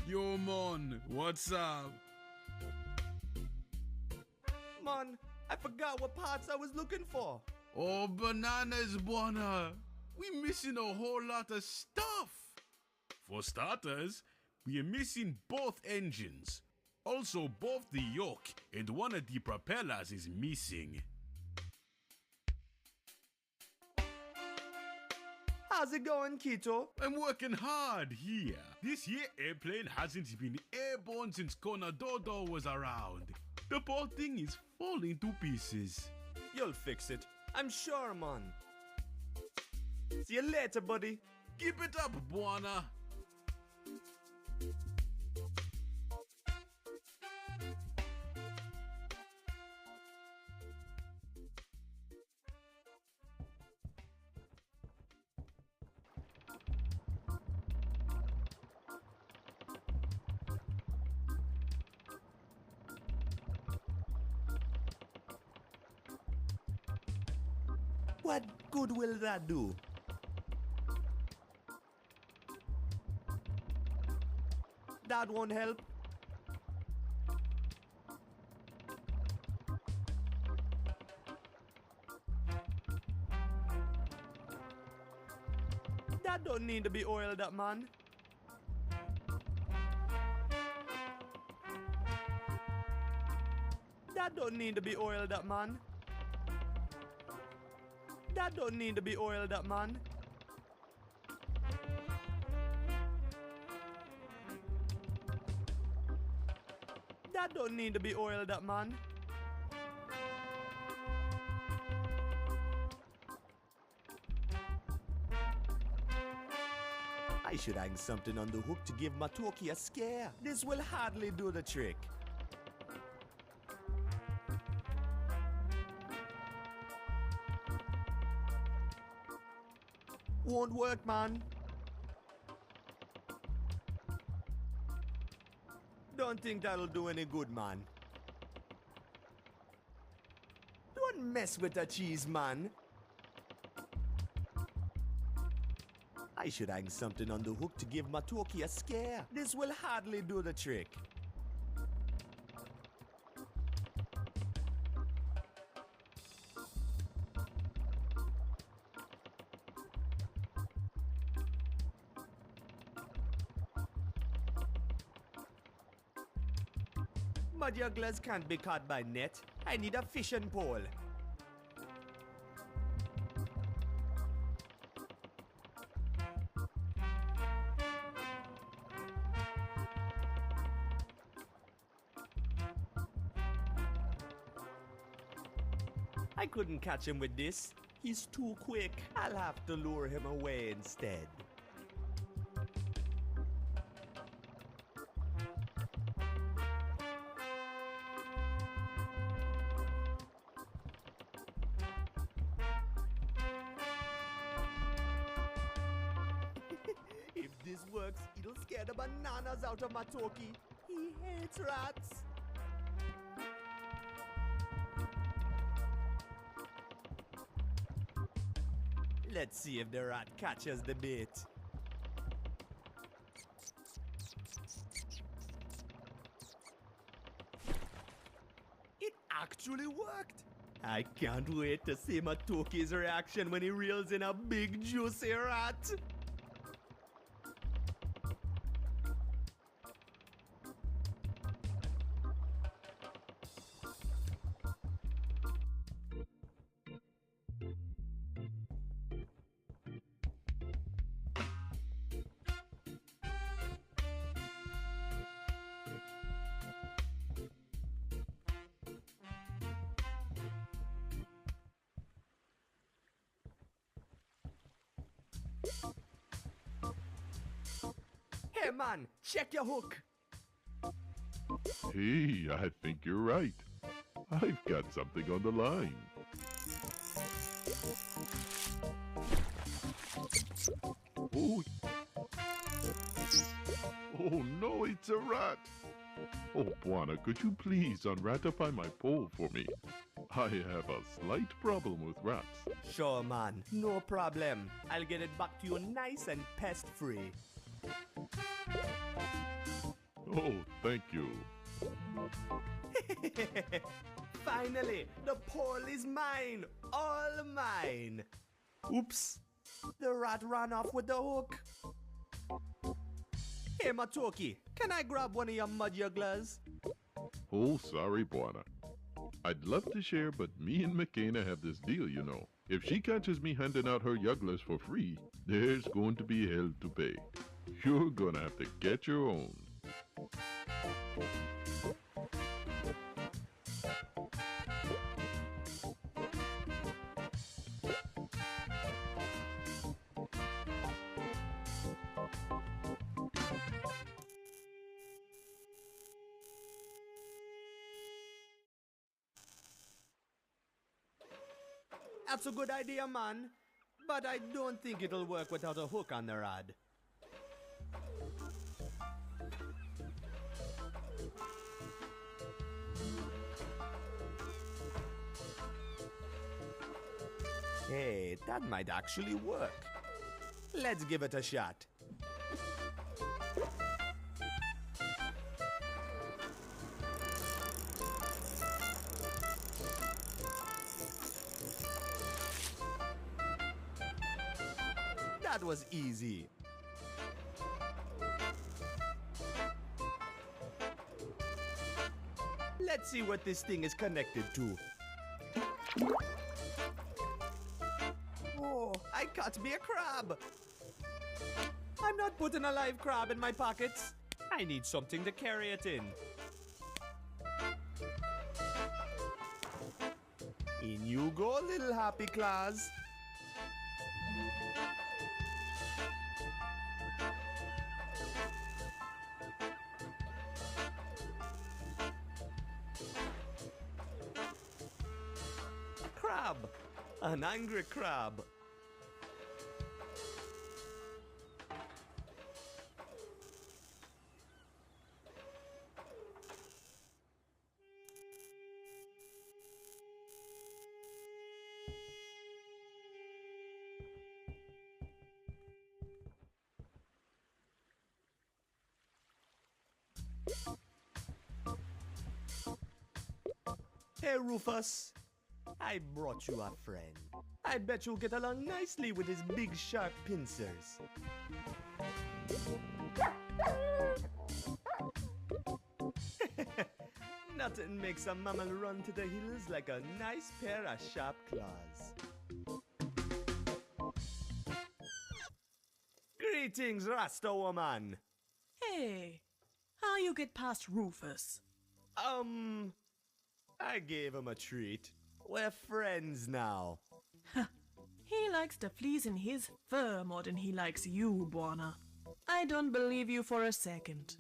Yo, man, what's up? Man, I forgot what parts I was looking for. Oh, bananas, Buona. We missing a whole lot of stuff. For starters, we are missing both engines. Also, both the yoke and one of the propellers is missing. How's it going, Kito? I'm working hard here. This here airplane hasn't been airborne since Conadodo was around. The poor thing is falling to pieces. You'll fix it. I'm sure, man. See you later, buddy. Keep it up, Buona. What good will that do? That won't help. That don't need to be oiled up, man. That don't need to be oiled up, man. That don't need to be oiled up, man. That don't need to be oiled up, man. I should hang something on the hook to give Matoki a scare. This will hardly do the trick. Won't work, man. Don't think that'll do any good, man. Don't mess with the cheese, man. I should hang something on the hook to give Matoki a scare. This will hardly do the trick. But jugglers can't be caught by net. I need a fishing pole. I couldn't catch him with this. He's too quick. I'll have to lure him away instead. works, it'll scare the bananas out of Matoki. He hates rats. Let's see if the rat catches the bait. It actually worked! I can't wait to see Matoki's reaction when he reels in a big juicy rat. Hey man, check your hook. Hey, I think you're right. I've got something on the line. Oh. Oh no, it's a rat. Oh, Buana, could you please unratify my pole for me? I have a slight problem with rats. Sure man, no problem. I'll get it back to you nice and pest-free. Oh, thank you. Finally, the pole is mine. All mine. Oops. The rat ran off with the hook. Hey Matoki, can I grab one of your mud jugglers? Oh, sorry, Buana. I'd love to share, but me and McKenna have this deal, you know. If she catches me handing out her jugglers for free, there's going to be hell to pay. You're gonna have to get your own. That's a good idea, man. But I don't think it'll work without a hook on the rod. Hey, that might actually work. Let's give it a shot. That was easy. Let's see what this thing is connected to. Oh, I caught me a crab. I'm not putting a live crab in my pockets. I need something to carry it in. In you go, little happy claws. Crab. An angry crab. Hey Rufus, I brought you a friend. I bet you'll get along nicely with his big sharp pincers. Nothing makes a mammal run to the hills like a nice pair of sharp claws. Greetings, Rasta woman. Hey, how you get past Rufus? I gave him a treat. We're friends now. He likes the fleas in his fur more than he likes you, Buana. I don't believe you for a second.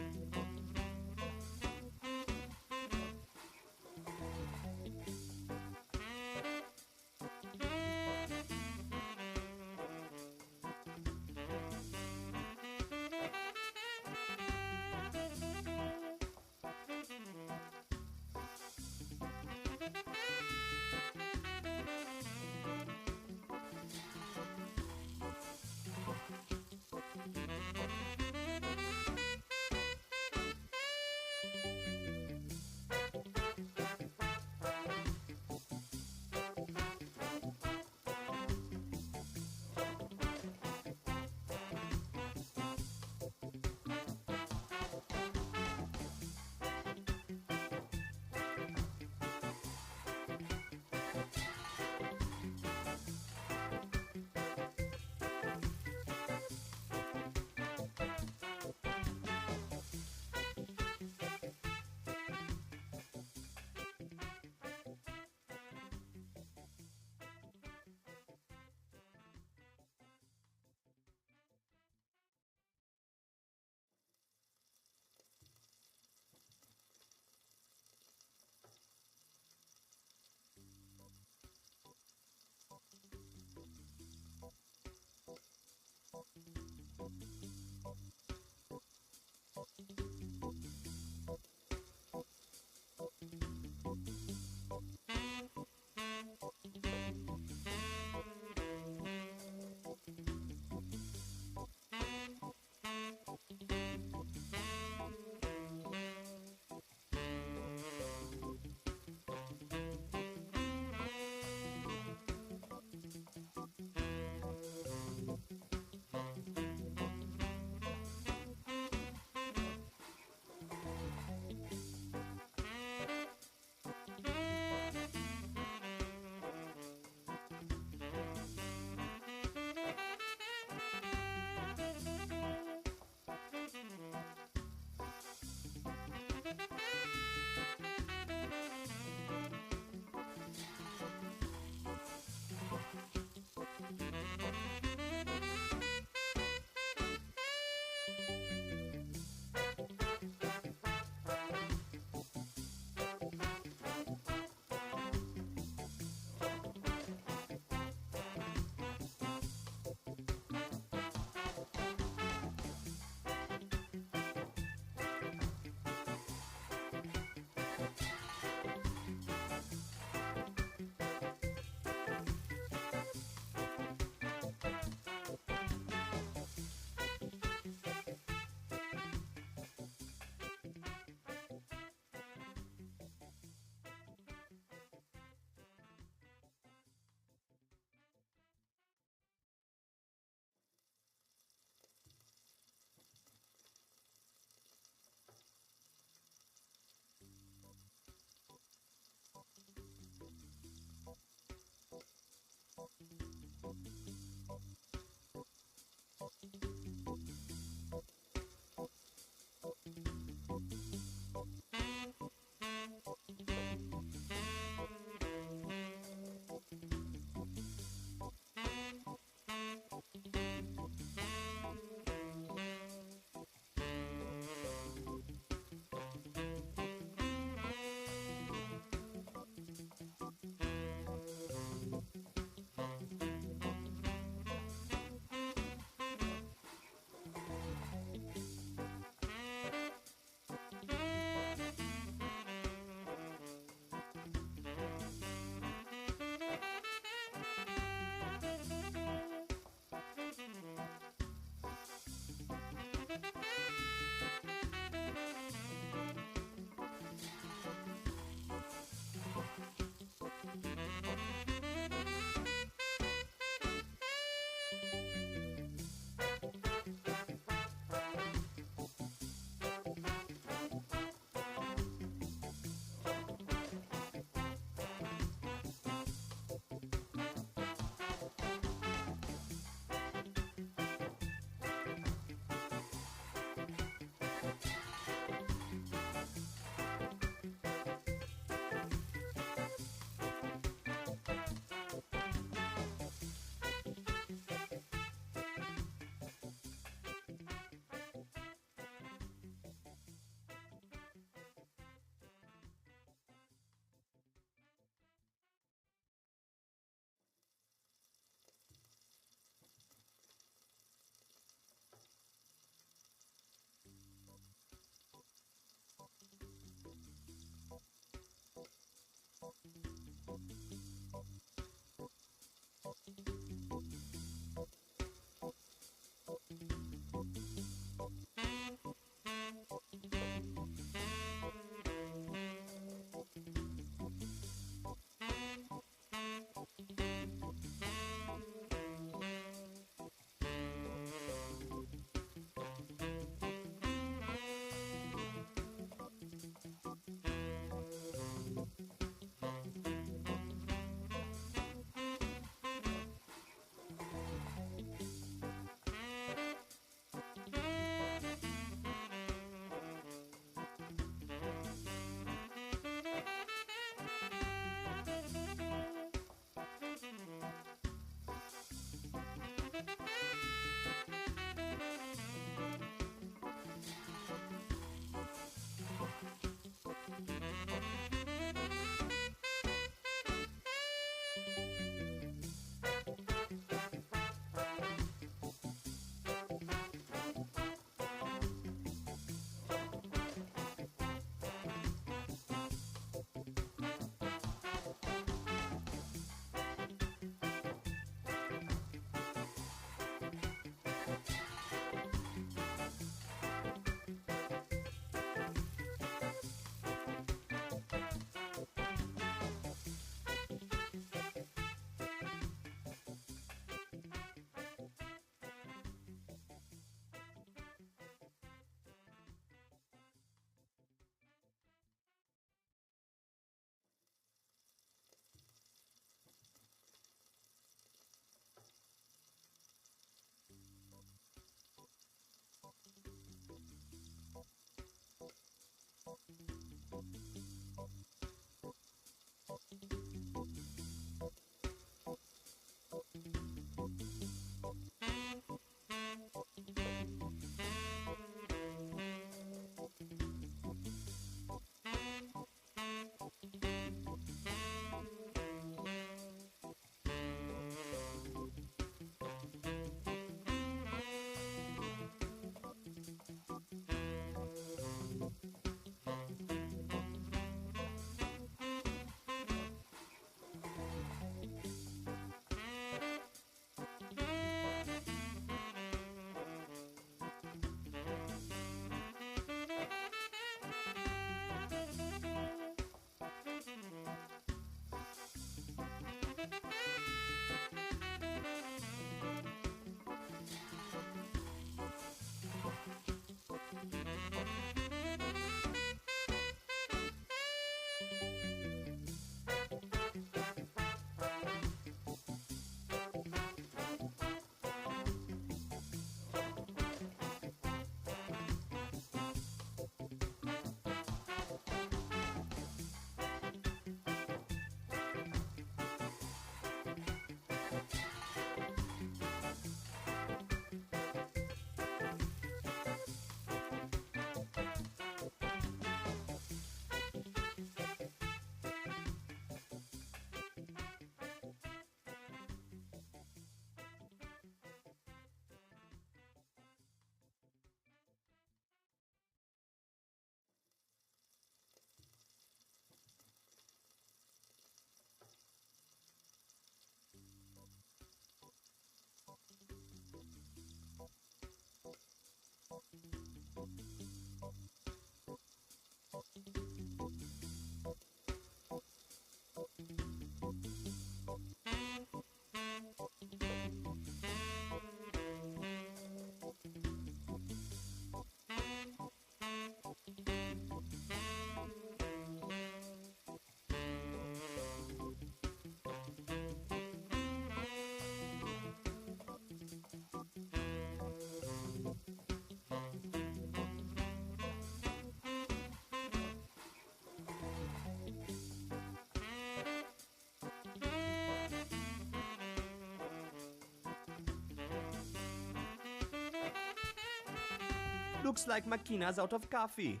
Looks like Makina's out of coffee.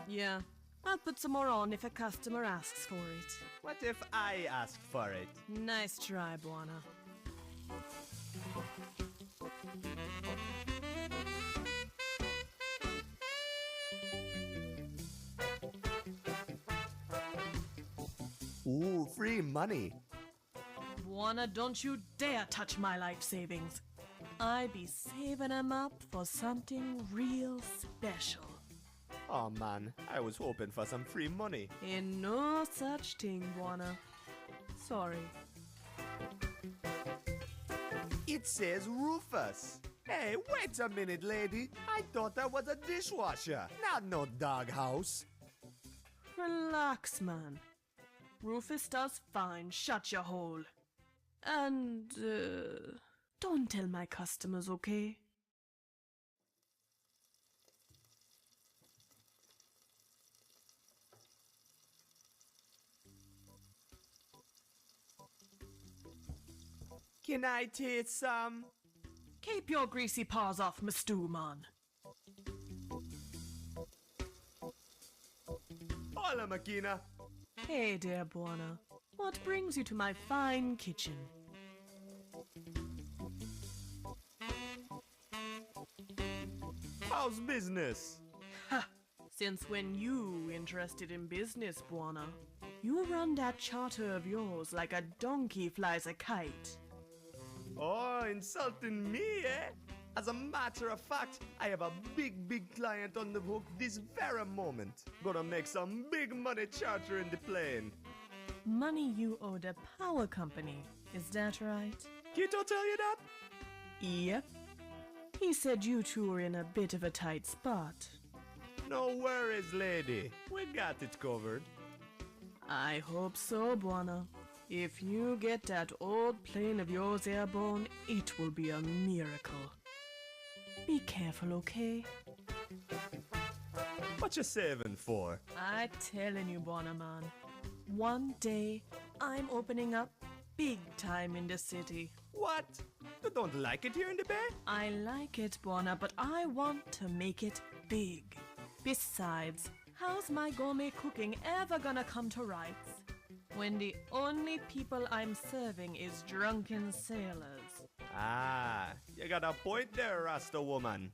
Yeah, I'll put some more on if a customer asks for it. What if I ask for it? Nice try, Buona. Ooh, free money. Buona, don't you dare touch my life savings. I be saving 'em up for something real special. Oh man, I was hoping for some free money. Ain't no such thing, Buona. Sorry. It says Rufus. Hey, wait a minute, lady. I thought that was a dishwasher, not no doghouse. Relax, man. Rufus does fine. Shut your hole. And, don't tell my customers, okay? Can I taste some? Keep your greasy paws off my stew, man. Hola, Makina. Hey, dear Buona. What brings you to my fine kitchen? How's business? Ha! Since when you interested in business, Buona? You run that charter of yours like a donkey flies a kite. Oh, insulting me, eh? As a matter of fact, I have a big client on the hook this very moment. Gonna make some big money chartering the plane. Money you owe the power company, is that right? Kito tell you that? Yep. He said you two were in a bit of a tight spot. No worries, lady. We got it covered. I hope so, Buona. If you get that old plane of yours airborne, it will be a miracle. Be careful, okay? What you saving for? I telling you, Buona man. One day, I'm opening up big time in the city. What? You don't like it here in the Bay? I like it, Buona, but I want to make it big. Besides, how's my gourmet cooking ever gonna come to rights when the only people I'm serving is drunken sailors? Ah, you got a point there, Rasta woman.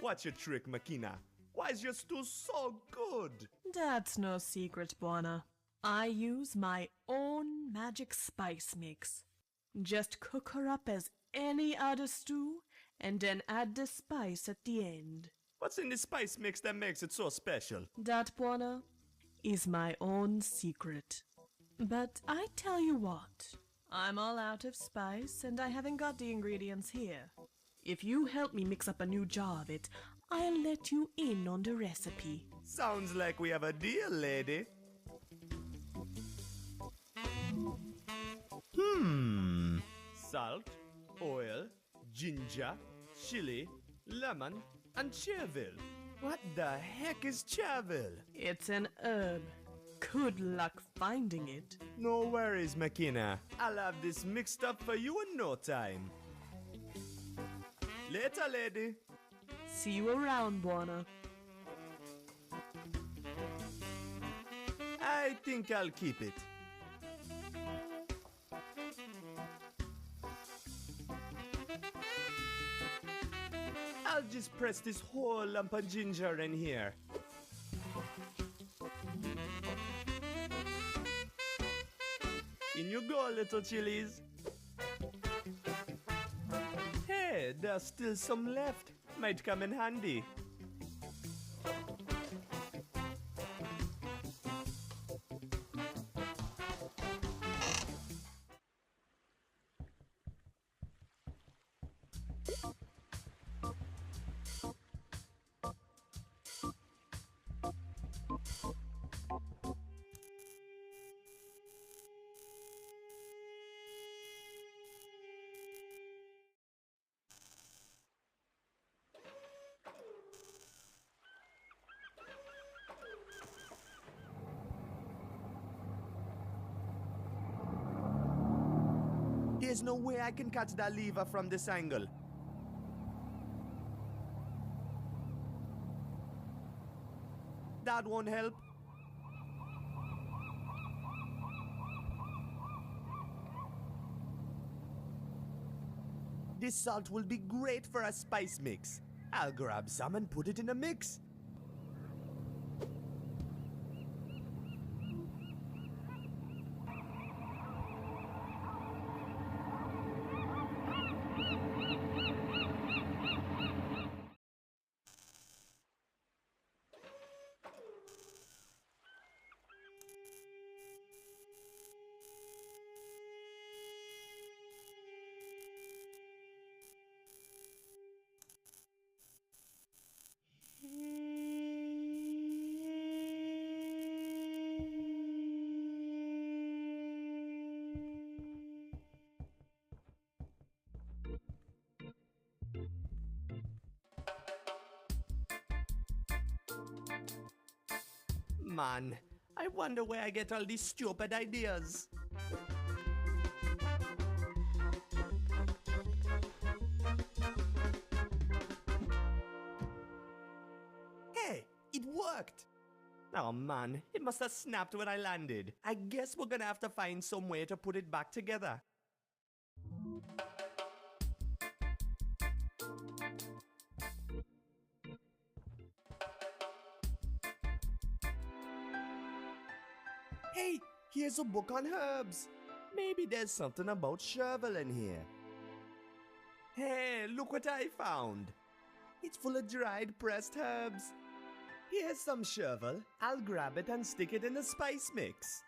What's your trick, Makina? Why is your stew so good? That's no secret, Buona. I use my own magic spice mix. Just cook her up as any other stew and then add the spice at the end. What's in the spice mix that makes it so special? That, Buona, is my own secret. But I tell you what, I'm all out of spice and I haven't got the ingredients here. If you help me mix up a new jar of it, I'll let you in on the recipe. Sounds like we have a deal, lady. Salt, oil, ginger, chili, lemon, and chervil. What the heck is chervil? It's an herb. Good luck finding it. No worries, Makina. I'll have this mixed up for you in no time. Later, lady. See you around, Buona. I think I'll keep it. I'll just press this whole lump of ginger in here. In you go, little chilies. Hey, there's still some left. Might come in handy. There's no way I can catch that lever from this angle. that won't help. This salt will be great for a spice mix. I'll grab some and put it in a mix. Man, I wonder where I get all these stupid ideas. Hey, it worked! Oh man, it must have snapped when I landed. I guess we're gonna have to find some way to put it back together. Hey, here's a book on herbs. Maybe there's something about chervil in here. Hey, look what I found. It's full of dried pressed herbs. Here's some chervil. I'll grab it and stick it in the spice mix.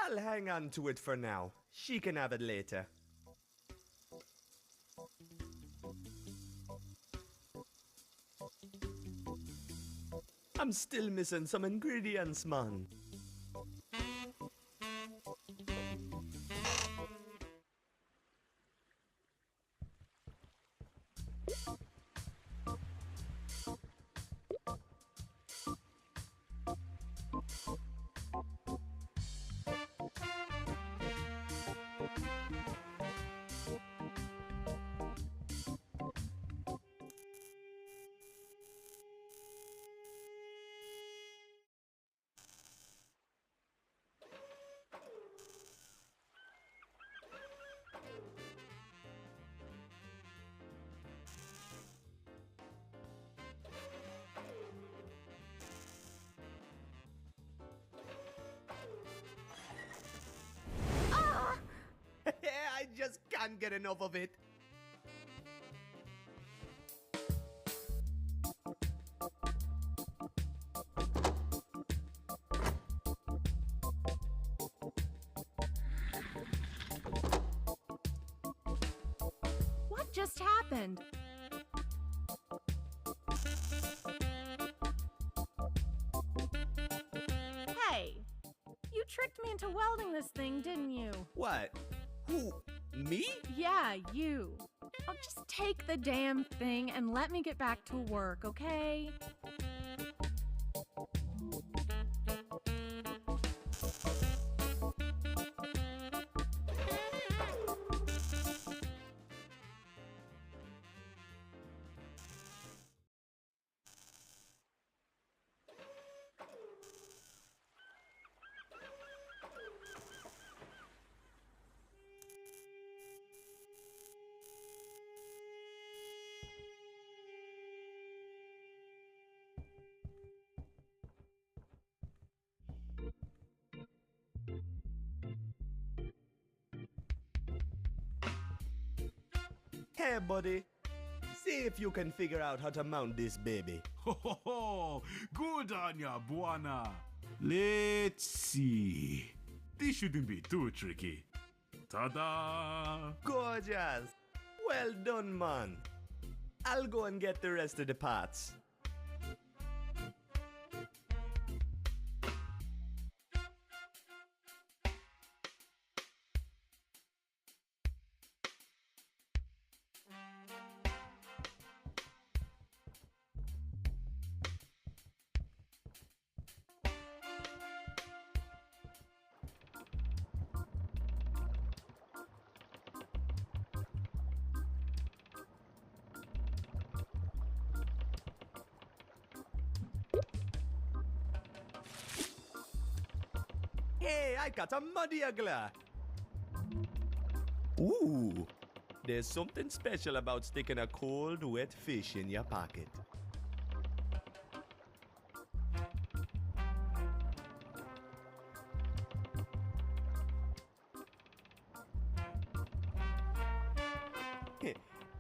I'll hang on to it for now. She can have it later. I'm still missing some ingredients, man. I just can't get enough of it. What just happened? Hey, you tricked me into welding this thing, didn't you? What? Who? Me? Yeah, you. Oh, just take the damn thing and let me get back to work, okay? Hey, buddy. See if you can figure out how to mount this baby. Ho ho ho! Good on ya, Buana. Let's see. This shouldn't be too tricky. Ta-da! Gorgeous. Well done, man. I'll go and get the rest of the parts. Hey, I got a muddy uggler. Ooh, there's something special about sticking a cold, wet fish in your pocket.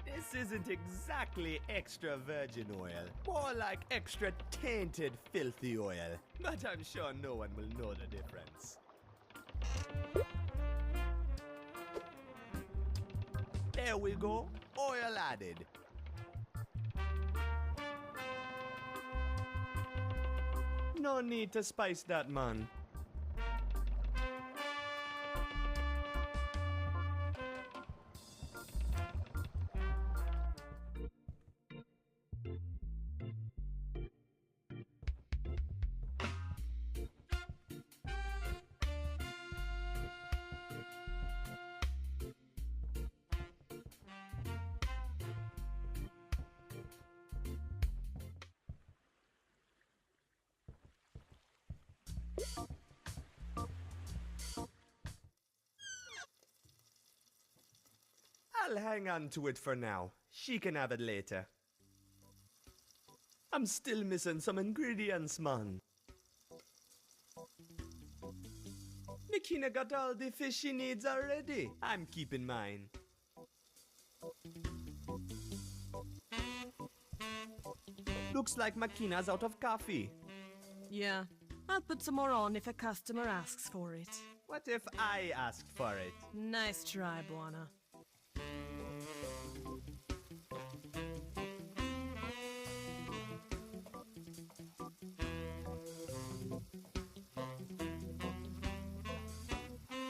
This isn't exactly extra virgin oil, more like extra tainted filthy oil, but I'm sure no one will know the difference. There we go, oil added. No need to spice that, man. I'll hang on to it for now. She can have it later. I'm still missing some ingredients, man. Makina got all the fish she needs already. I'm keeping mine. Looks like Makina's out of coffee. Yeah, I'll put some more on if a customer asks for it. What if I asked for it? Nice try, Buana.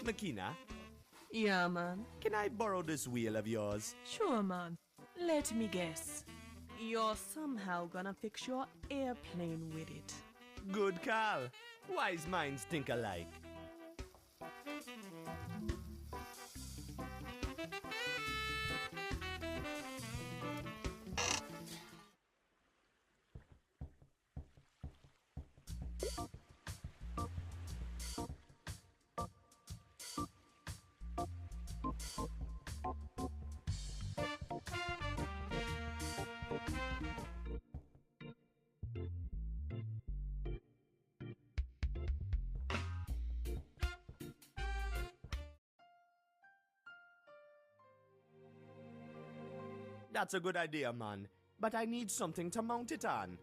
Makina, Yeah, man. can I borrow this wheel of yours? Sure, man. Let me guess. You're somehow gonna fix your airplane with it. Good call. Wise minds think alike. That's a good idea, man. But I need something to mount it on.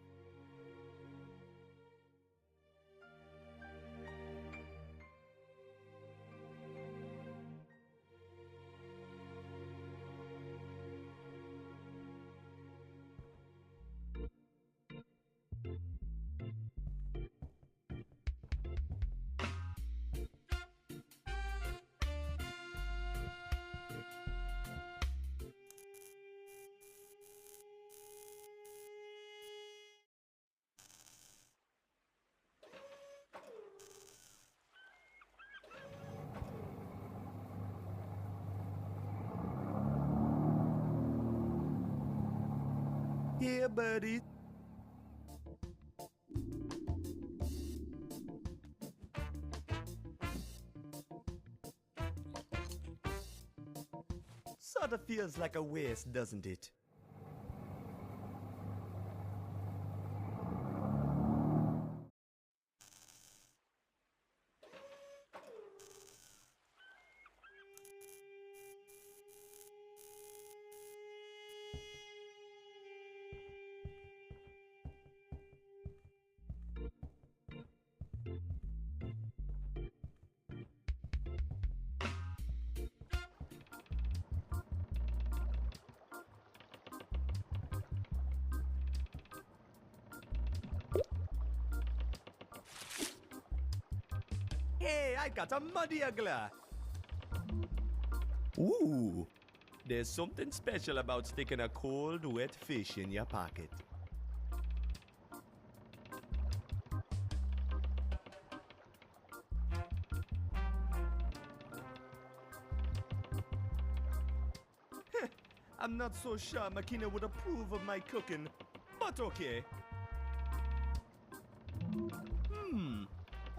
Here, buddy. Sorta feels like a waste, doesn't it? Hey, I got a muddy uggler. Ooh, there's something special about sticking a cold, wet fish in your pocket. I'm not so sure Makina would approve of my cooking, but okay.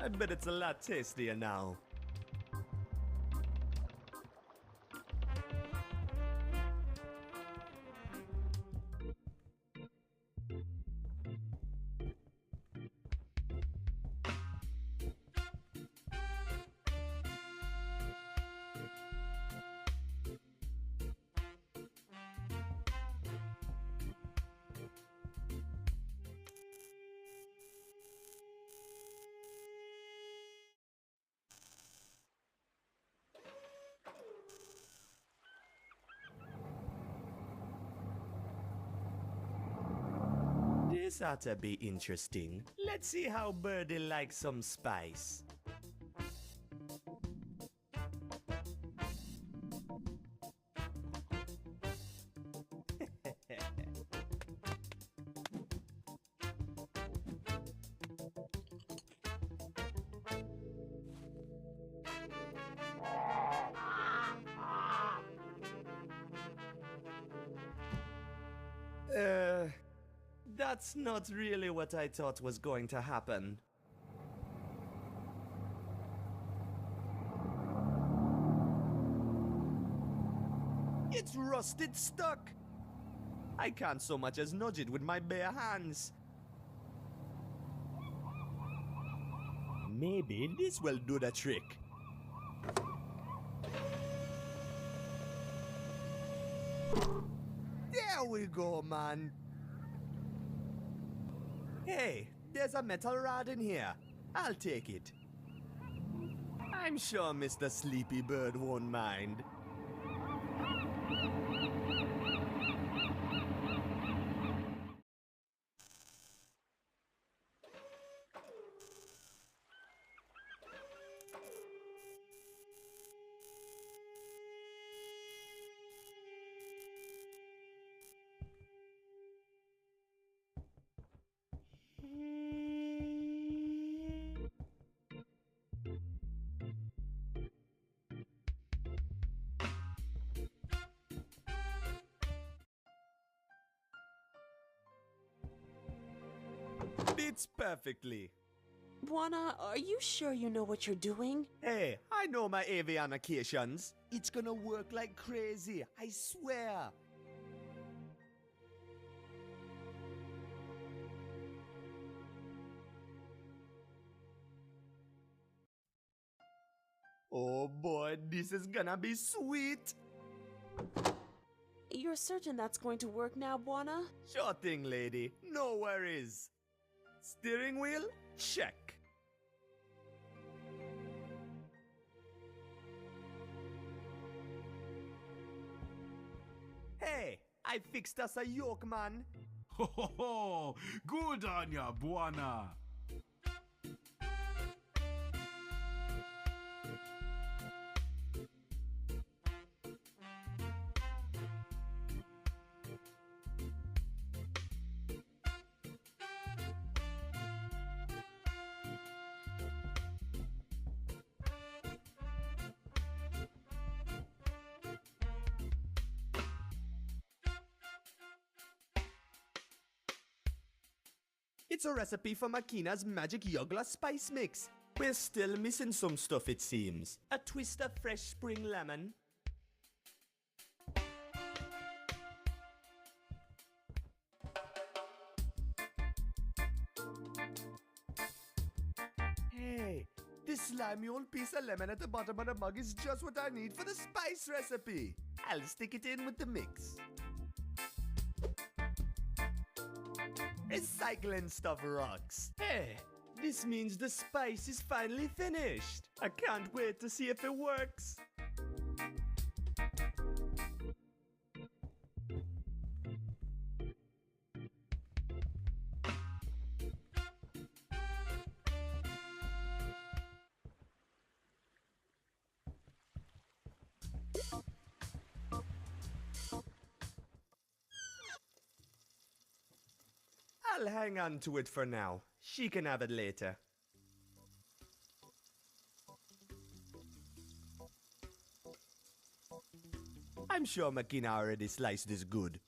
I bet it's a lot tastier now. This ought to be interesting. Let's see how Birdie likes some spice. That's not really what I thought was going to happen. It's rusted stuck. I can't so much as nudge it with my bare hands. Maybe this will do the trick. There we go, man. Hey, there's a metal rod in here. I'll take it. I'm sure Mr. Sleepy Bird won't mind. Fits perfectly. Buana, are you sure you know what you're doing? Hey, I know my avianications. It's gonna work like crazy, I swear. Oh boy, this is gonna be sweet. You're certain that's going to work now, Buana? Sure thing, lady. No worries. Steering wheel? Check. Hey, I fixed us a yoke, man. Ho ho ho! Good on ya, Buana! It's a recipe for Makina's magic Yuggler spice mix. We're still missing some stuff, it seems. A twist of fresh spring lemon. Hey, this slimy old piece of lemon at the bottom of the mug is just what I need for the spice recipe. I'll stick it in with the mix. Recycling stuff rocks. Hey, this means the spice is finally finished. I can't wait to see if it works. I'll hang on to it for now. She can have it later. I'm sure Makina already sliced this good.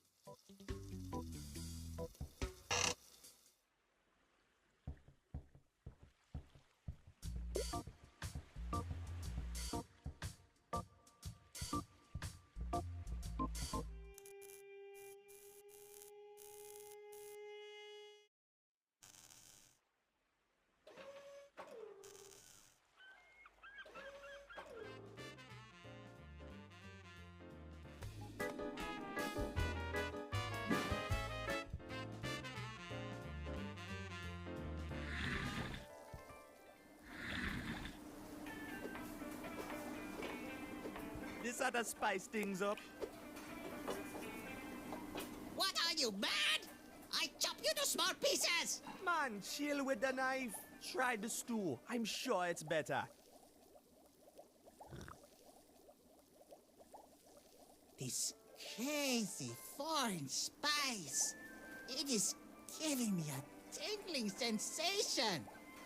This ought to spice things up. What are you, mad? I chop you to small pieces! Man, chill with the knife. Try the stew. I'm sure it's better. This crazy foreign spice. It is giving me a tingling sensation.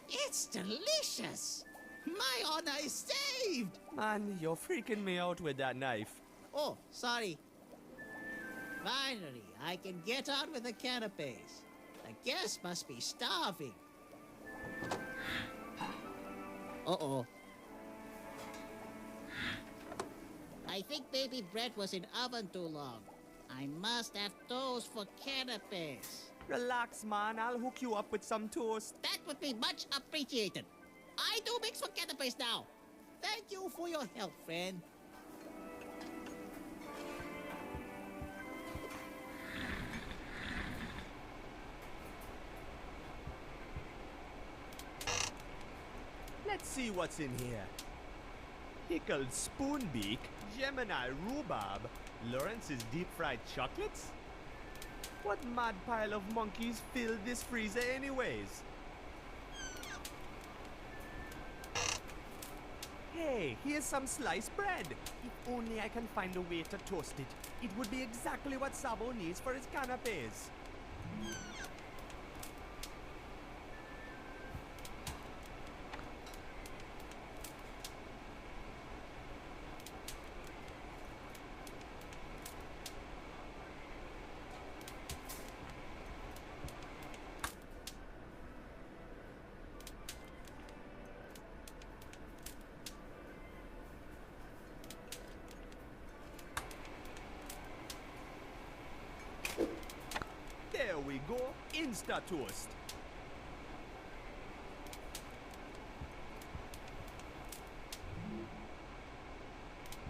It's delicious. My honor is saved. Man, you're freaking me out with that knife. Oh, sorry. Finally, I can get on with the canapes. The guests must be starving. Uh-oh. I think baby bread was in oven too long. I must have toast for canapes. Relax, man. I'll hook you up with some toast. That would be much appreciated. I do mix for canapes now. Thank you for your help, friend. Let's see what's in here. Pickled spoonbeak, Gemini rhubarb, Lawrence's deep-fried chocolates? What mad pile of monkeys filled this freezer anyways? Hey, here's some sliced bread. If only I can find a way to toast it. It would be exactly what Sabo needs for his canapes. There we go, Insta toast.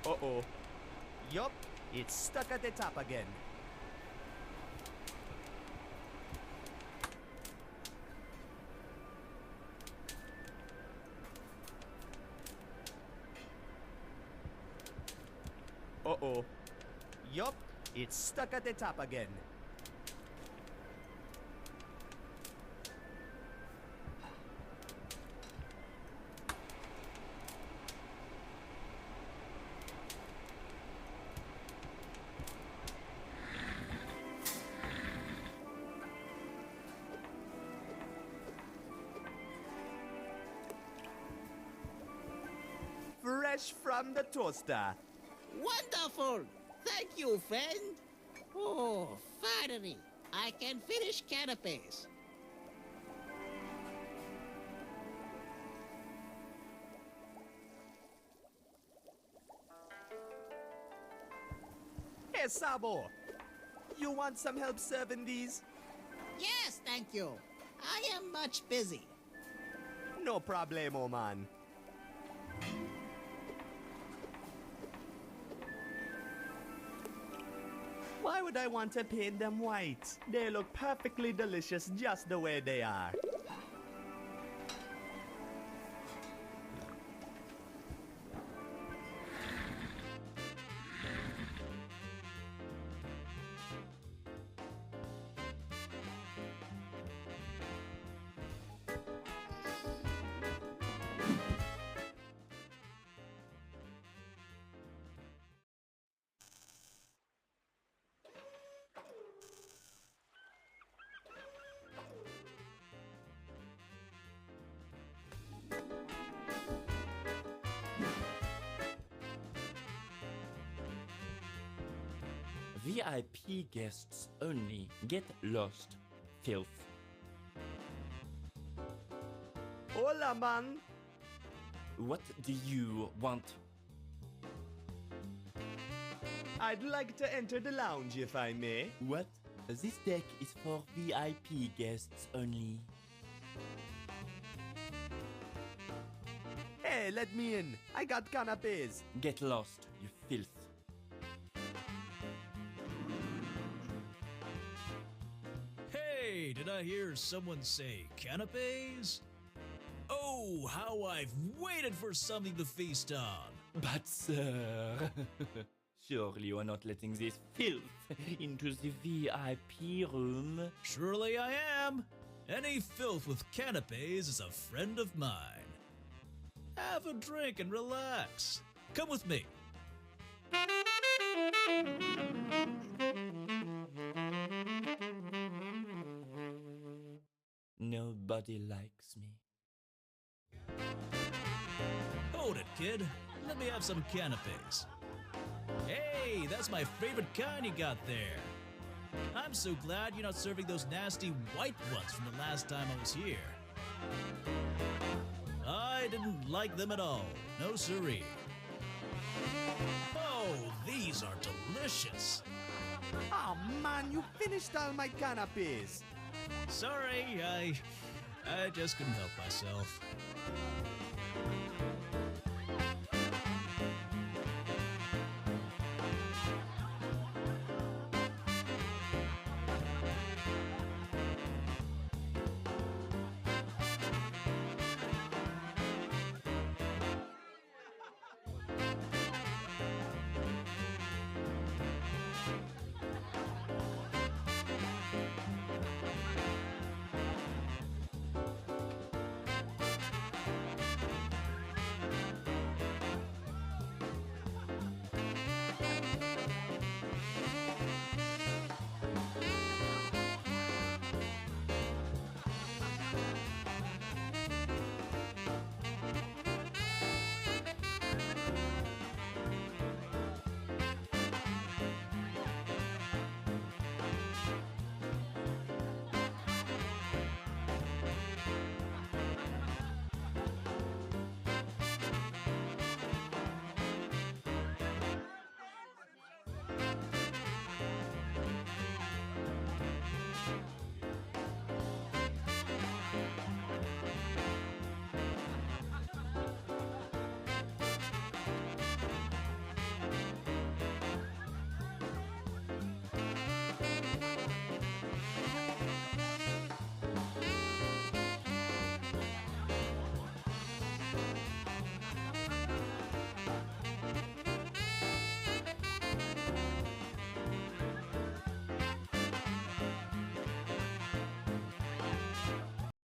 Uh-oh. Yup, it's stuck at the top again. Uh-oh. Yup, it's stuck at the top again. Fresh from the toaster. Wonderful. Thank you, friend. Oh, finally, I can finish canapes. Hey, Sabo. You want some help serving these? Yes, thank you. I am much busy. No problemo, man. Why would I want to paint them white? They look perfectly delicious just the way they are. VIP guests only. Get lost, filth. Hola, man. What do you want? I'd like to enter the lounge if I may. What? This deck is for VIP guests only. Hey, let me in. I got canapes. Get lost, you filth. Hey, did I hear someone say canapes? Oh, how I've waited for something to feast on. But sir, surely you are not letting this filth into the VIP room. Surely I am. Any filth with canapes is a friend of mine. Have a drink and relax. Come with me. Nobody likes me. Hold it, kid. Let me have some canapes. Hey, that's my favorite kind you got there. I'm so glad you're not serving those nasty white ones from the last time I was here. I didn't like them at all. No siree. Oh, these are delicious. Oh man, you finished all my canapes. Sorry, I just couldn't help myself.